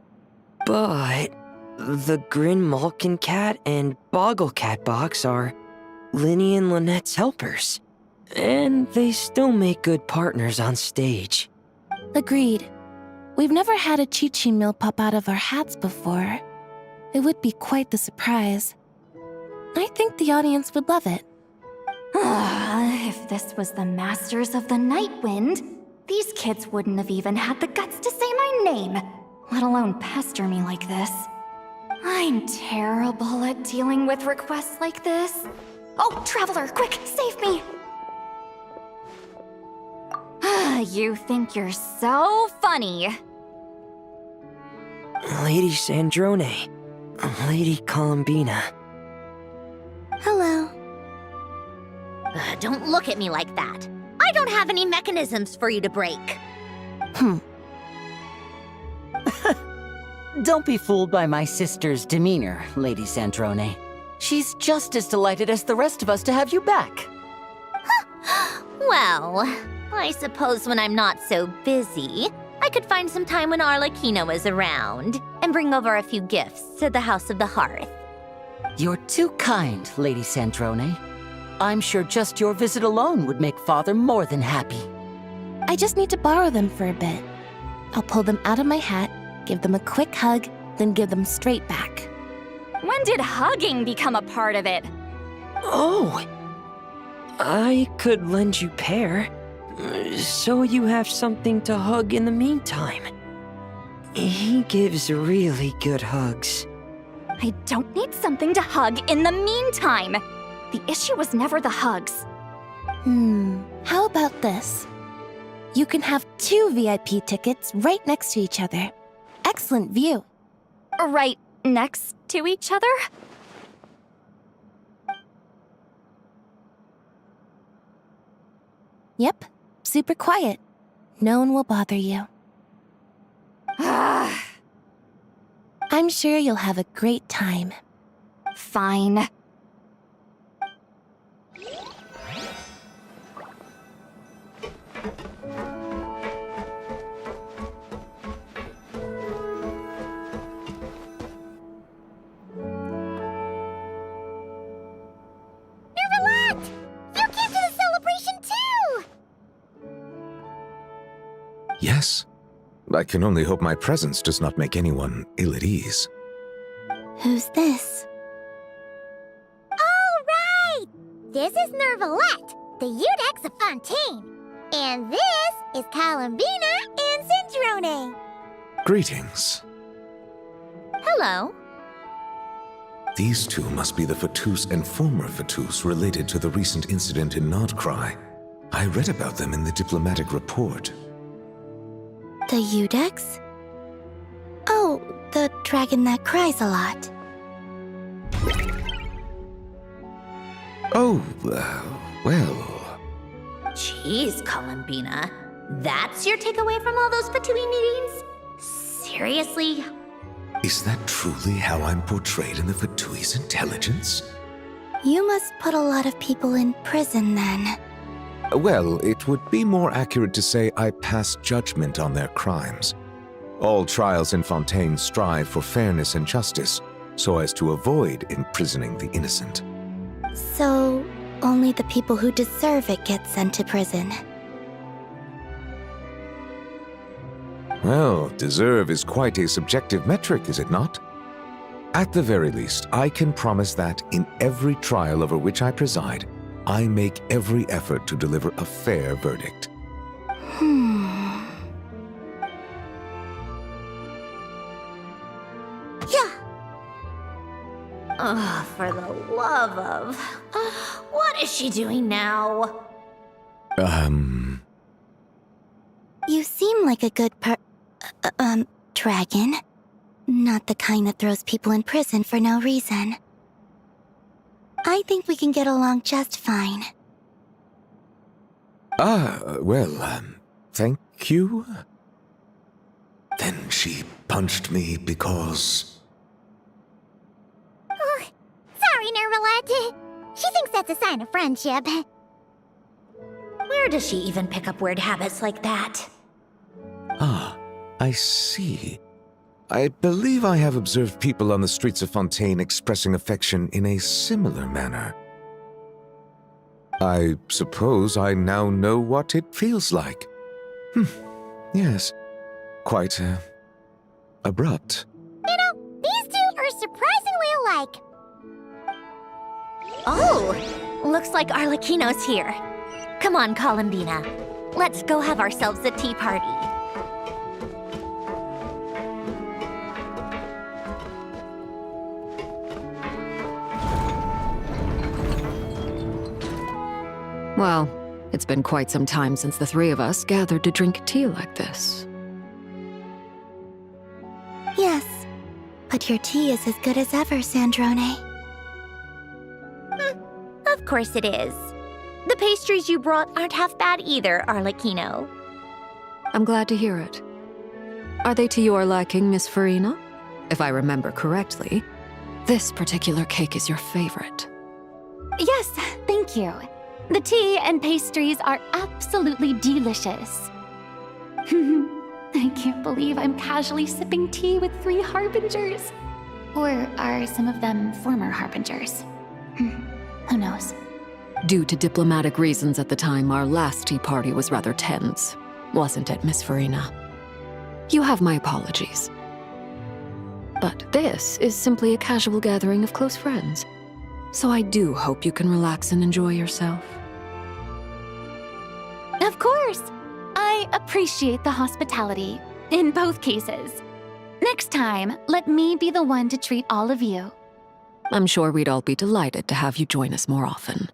But the Grin Malkin Cat and Boggle Cat box are Linny and Lynette's helpers. And they still make good partners on stage. Agreed. We've never had a Chi-Chi meal pop out of our hats before. It would be quite the surprise. I think the audience would love it. If this was the Masters of the Night Wind, these kids wouldn't have even had the guts to say my name, let alone pester me like this. I'm terrible at dealing with requests like this. Oh, Traveler, quick, save me! You think you're so funny. Lady Sandrone, Lady Columbina. Hello. Don't look at me like that. I don't have any mechanisms for you to break. Don't be fooled by my sister's demeanor, Lady Sandrone. She's just as delighted as the rest of us to have you back. Well, I suppose when I'm not so busy, I could find some time when Arlecchino is around and bring over a few gifts to the House of the Hearth. You're too kind, Lady Sandrone. I'm sure just your visit alone would make Father more than happy. I just need to borrow them for a bit. I'll pull them out of my hat, give them a quick hug, then give them straight back. When did hugging become a part of it? Oh! I could lend you Pear, so you have something to hug in the meantime. He gives really good hugs. I don't need something to hug in the meantime. The issue was never the hugs. How about this? You can have 2 VIP tickets right next to each other. Excellent view. Right next to each other? Yep, super quiet. No one will bother you. I'm sure you'll have a great time. Fine. Neuvillette! You came to the celebration too! Yes. I can only hope my presence does not make anyone ill at ease. Who's this? All right! This is Neuvillette, the Eudex of Fontaine. And this is Columbina and Sandrone. Greetings. Hello. These two must be the Fatus and former Fatus related to the recent incident in Nodcry. I read about them in the diplomatic report. The Eudex? Oh, the dragon that cries a lot. Oh, well... Jeez, Columbina. That's your takeaway from all those Fatui meetings? Seriously? Is that truly how I'm portrayed in the Fatui's intelligence? You must put a lot of people in prison then. Well, it would be more accurate to say I pass judgment on their crimes. All trials in Fontaine strive for fairness and justice, so as to avoid imprisoning the innocent. So, only the people who deserve it get sent to prison. Well, deserve is quite a subjective metric, is it not? At the very least, I can promise that in every trial over which I preside, I make every effort to deliver a fair verdict. Yeah. Oh, for the love of... what is she doing now? You seem like a good dragon. Not the kind that throws people in prison for no reason. I think we can get along just fine. Thank you? Then she punched me because... Oh, sorry, Neuvillette. She thinks that's a sign of friendship. Where does she even pick up weird habits like that? Ah, I see. I believe I have observed people on the streets of Fontaine expressing affection in a similar manner. I suppose I now know what it feels like. Yes, quite, abrupt. You know, these two are surprisingly alike. Oh, looks like Arlecchino's here. Come on, Columbina. Let's go have ourselves a tea party. Well, it's been quite some time since the three of us gathered to drink tea like this. Yes, but your tea is as good as ever, Sandrone. Of course it is. The pastries you brought aren't half bad either, Arlecchino. I'm glad to hear it. Are they to your liking, Miss Furina? If I remember correctly, this particular cake is your favorite. Yes, thank you. The tea and pastries are absolutely delicious. I can't believe I'm casually sipping tea with 3 harbingers. Or are some of them former harbingers? Who knows? Due to diplomatic reasons at the time, our last tea party was rather tense. Wasn't it, Miss Furina? You have my apologies. But this is simply a casual gathering of close friends. So I do hope you can relax and enjoy yourself. Of course! I appreciate the hospitality, in both cases. Next time, let me be the one to treat all of you. I'm sure we'd all be delighted to have you join us more often.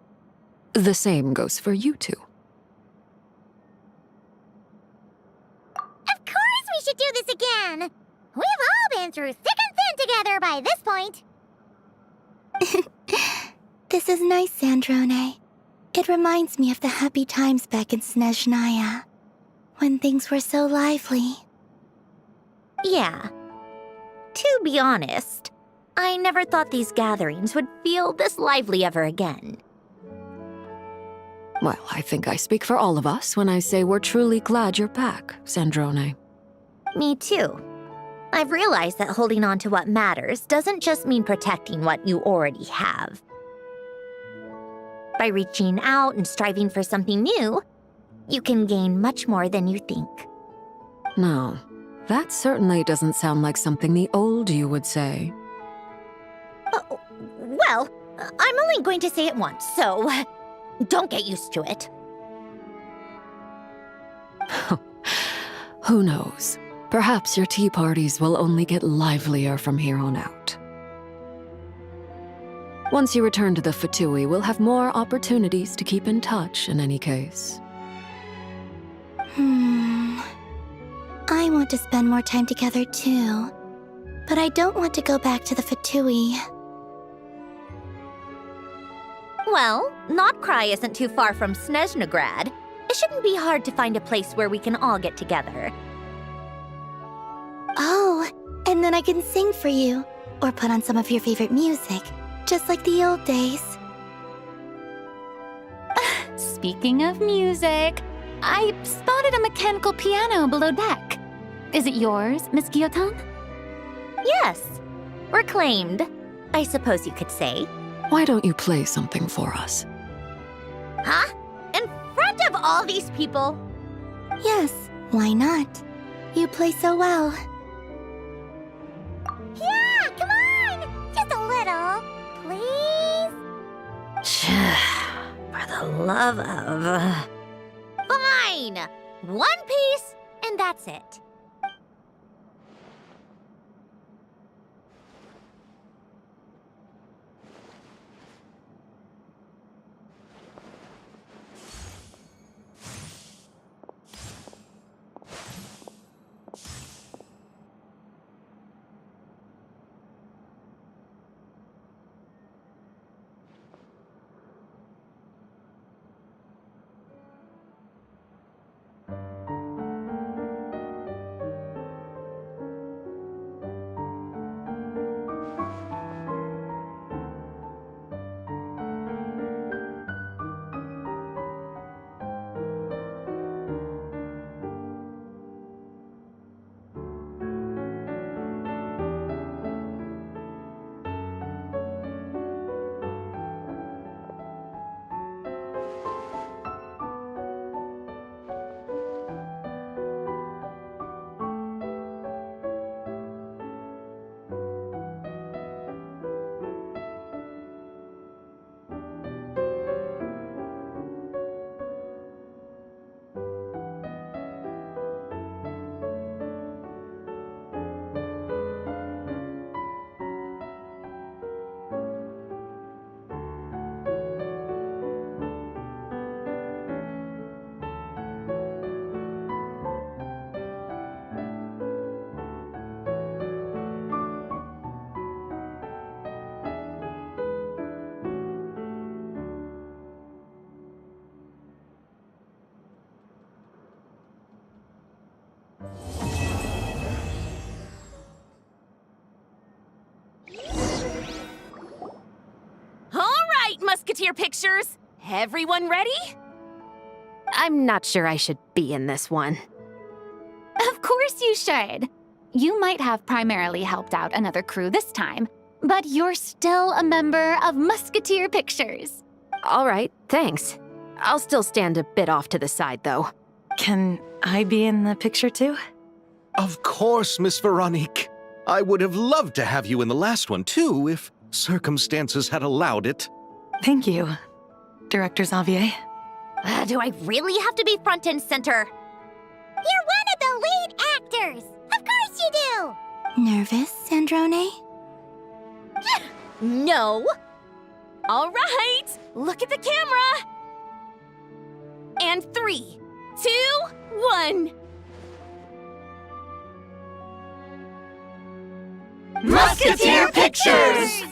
The same goes for you two. Of course we should do this again! We've all been through thick and thin together by this point. This is nice, Sandrone. It reminds me of the happy times back in Snezhnaya, when things were so lively. Yeah. To be honest, I never thought these gatherings would feel this lively ever again. Well, I think I speak for all of us when I say we're truly glad you're back, Sandrone. Me too. I've realized that holding on to what matters doesn't just mean protecting what you already have. By reaching out and striving for something new, you can gain much more than you think. No, that certainly doesn't sound like something the old you would say. Well, I'm only going to say it once, so don't get used to it. Who knows? Perhaps your tea parties will only get livelier from here on out. Once you return to the Fatui, we'll have more opportunities to keep in touch in any case. I want to spend more time together too. But I don't want to go back to the Fatui. Well, Notcry isn't too far from Snezhnograd. It shouldn't be hard to find a place where we can all get together. Oh, and then I can sing for you. Or put on some of your favorite music. Just like the old days. Speaking of music, I spotted a mechanical piano below deck. Is it yours, Miss Guillotin? Yes. Reclaimed, I suppose you could say. Why don't you play something for us? Huh? In front of all these people? Yes, why not? You play so well. Yeah, come on! Just a little, please? For the love of... Fine! One piece, and that's it. Musketeer pictures! Everyone ready? I'm not sure I should be in this one. Of course you should. You might have primarily helped out another crew this time, but you're still a member of Musketeer Pictures. All right, thanks. I'll still stand a bit off to the side, though. Can I be in the picture too? Of course, Miss Veronique. I would have loved to have you in the last one, too, if circumstances had allowed it. Thank you, Director Xavier. Do I really have to be front and center? You're one of the lead actors! Of course you do! Nervous, Sandrone? No! All right, look at the camera! And 3, 2, 1. Musketeer Pictures!